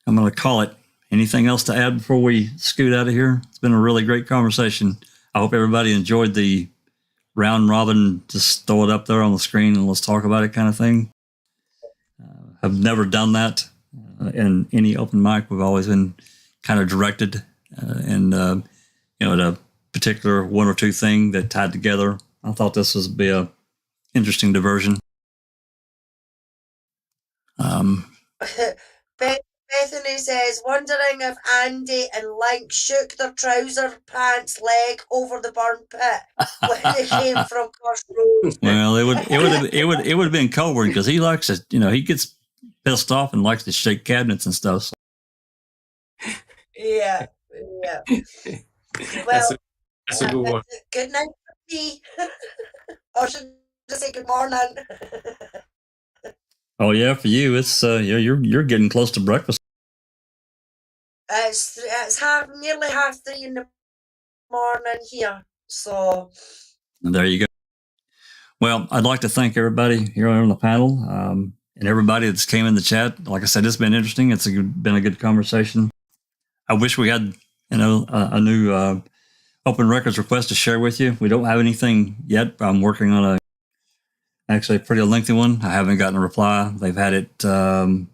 B: I'm going to call it. Anything else to add before we scoot out of here? It's been a really great conversation. I hope everybody enjoyed the round robin, just throw it up there on the screen and let's talk about it kind of thing. I've never done that in any open mic. We've always been kind of directed and at a particular one or two thing that tied together. I thought this would be a interesting diversion.
A: Bethany says, wondering if Andy and Link shook their trouser pants leg over the burn pit when they came from Cross Road.
B: Well, it would have been Colburn because he likes to, he gets pissed off and likes to shake cabinets and stuff. So.
A: Yeah.
C: Well, that's a good one.
A: Good night for me. Or should I say good morning?
B: Oh yeah, for you, it's you're getting close to breakfast.
A: It's nearly 3:30 in the morning here, so
B: There you go. Well, I'd like to thank everybody here on the panel and everybody that's came in the chat. Like I said, it's been interesting. It's been a good conversation. I wish we had a new open records request to share with you. We don't have anything yet. I'm working on actually a pretty lengthy one. I haven't gotten a reply. They've had it. I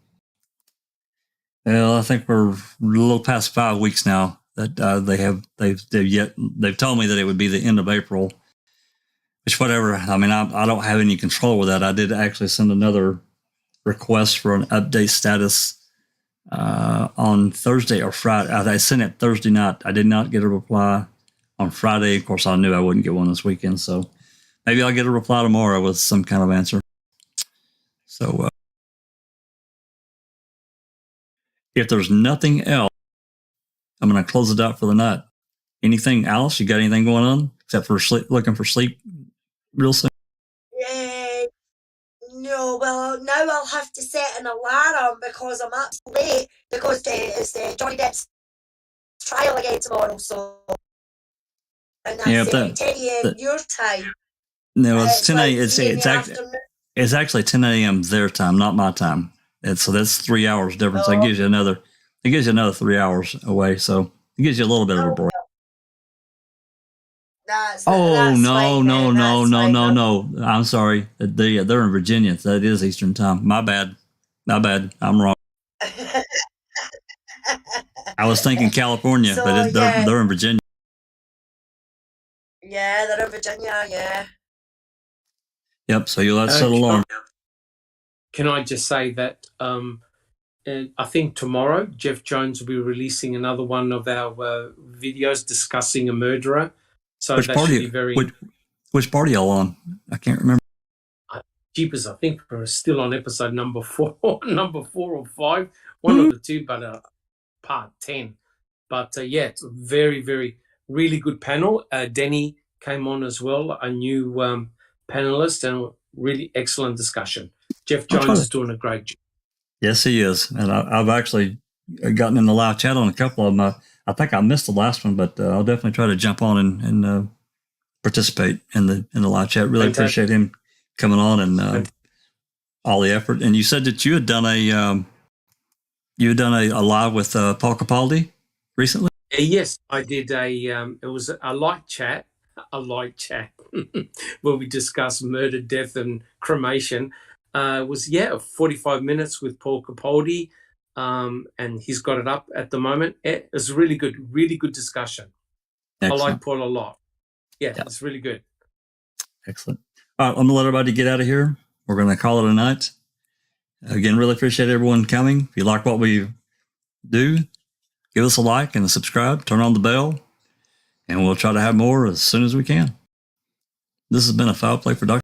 B: think we're a little past 5 weeks now that they've told me that it would be the end of April. Which whatever. I mean, I don't have any control with that. I did actually send another request for an update status on Thursday or Friday. I sent it Thursday night. I did not get a reply on Friday. Of course, I knew I wouldn't get one this weekend, so maybe I'll get a reply tomorrow with some kind of answer. So if there's nothing else, I'm going to close it out for the night. Anything else? You got anything going on except for looking for sleep real soon?
A: No, well, now I'll have to set an alarm because I'm up late because it's Johnny Depp's trial again tomorrow, so and that's 10 a.m. your time.
B: No, it's 10 a.m. It's actually 10 a.m. their time, not my time. So that's 3 hours difference. It gives you another 3 hours away. So it gives you a little bit of a break.
A: That's
B: no. I'm sorry. They're in Virginia. That is Eastern time. My bad. I'm wrong. I was thinking California, but they're in Virginia.
A: Yeah, they're in Virginia, yeah.
B: Yep, so you'll have to set an alarm.
C: Can I just say that I think tomorrow Jeff Jones will be releasing another one of our videos discussing a murderer. So
B: which party are y'all on? I can't remember.
C: Jeepers, I think we're still on episode number 4 or 5. One of the two, but part 10. But yeah, it's a very, very, really good panel. Denny came on as well, a new panelist, and really excellent discussion. Jeff Jones is doing a great job.
B: Yes, he is. And I've actually gotten in the live chat on a couple of them. I think I missed the last one, but I'll definitely try to jump on and participate in the live chat. Really appreciate him coming on and all the effort. And you said that you had done a live with Paul Capaldi recently.
C: Yes, I did it was a light chat where we discussed murder, death, and cremation. It was 45 minutes with Paul Capaldi. And he's got it up at the moment. It was really good discussion. Excellent. I like Paul a lot. Yeah, it's really good.
B: Excellent. All right, I'm going to let everybody get out of here. We're going to call it a night. Again, really appreciate everyone coming. If you like what we do, give us a like and a subscribe, turn on the bell, and we'll try to have more as soon as we can. This has been a Foul Play production.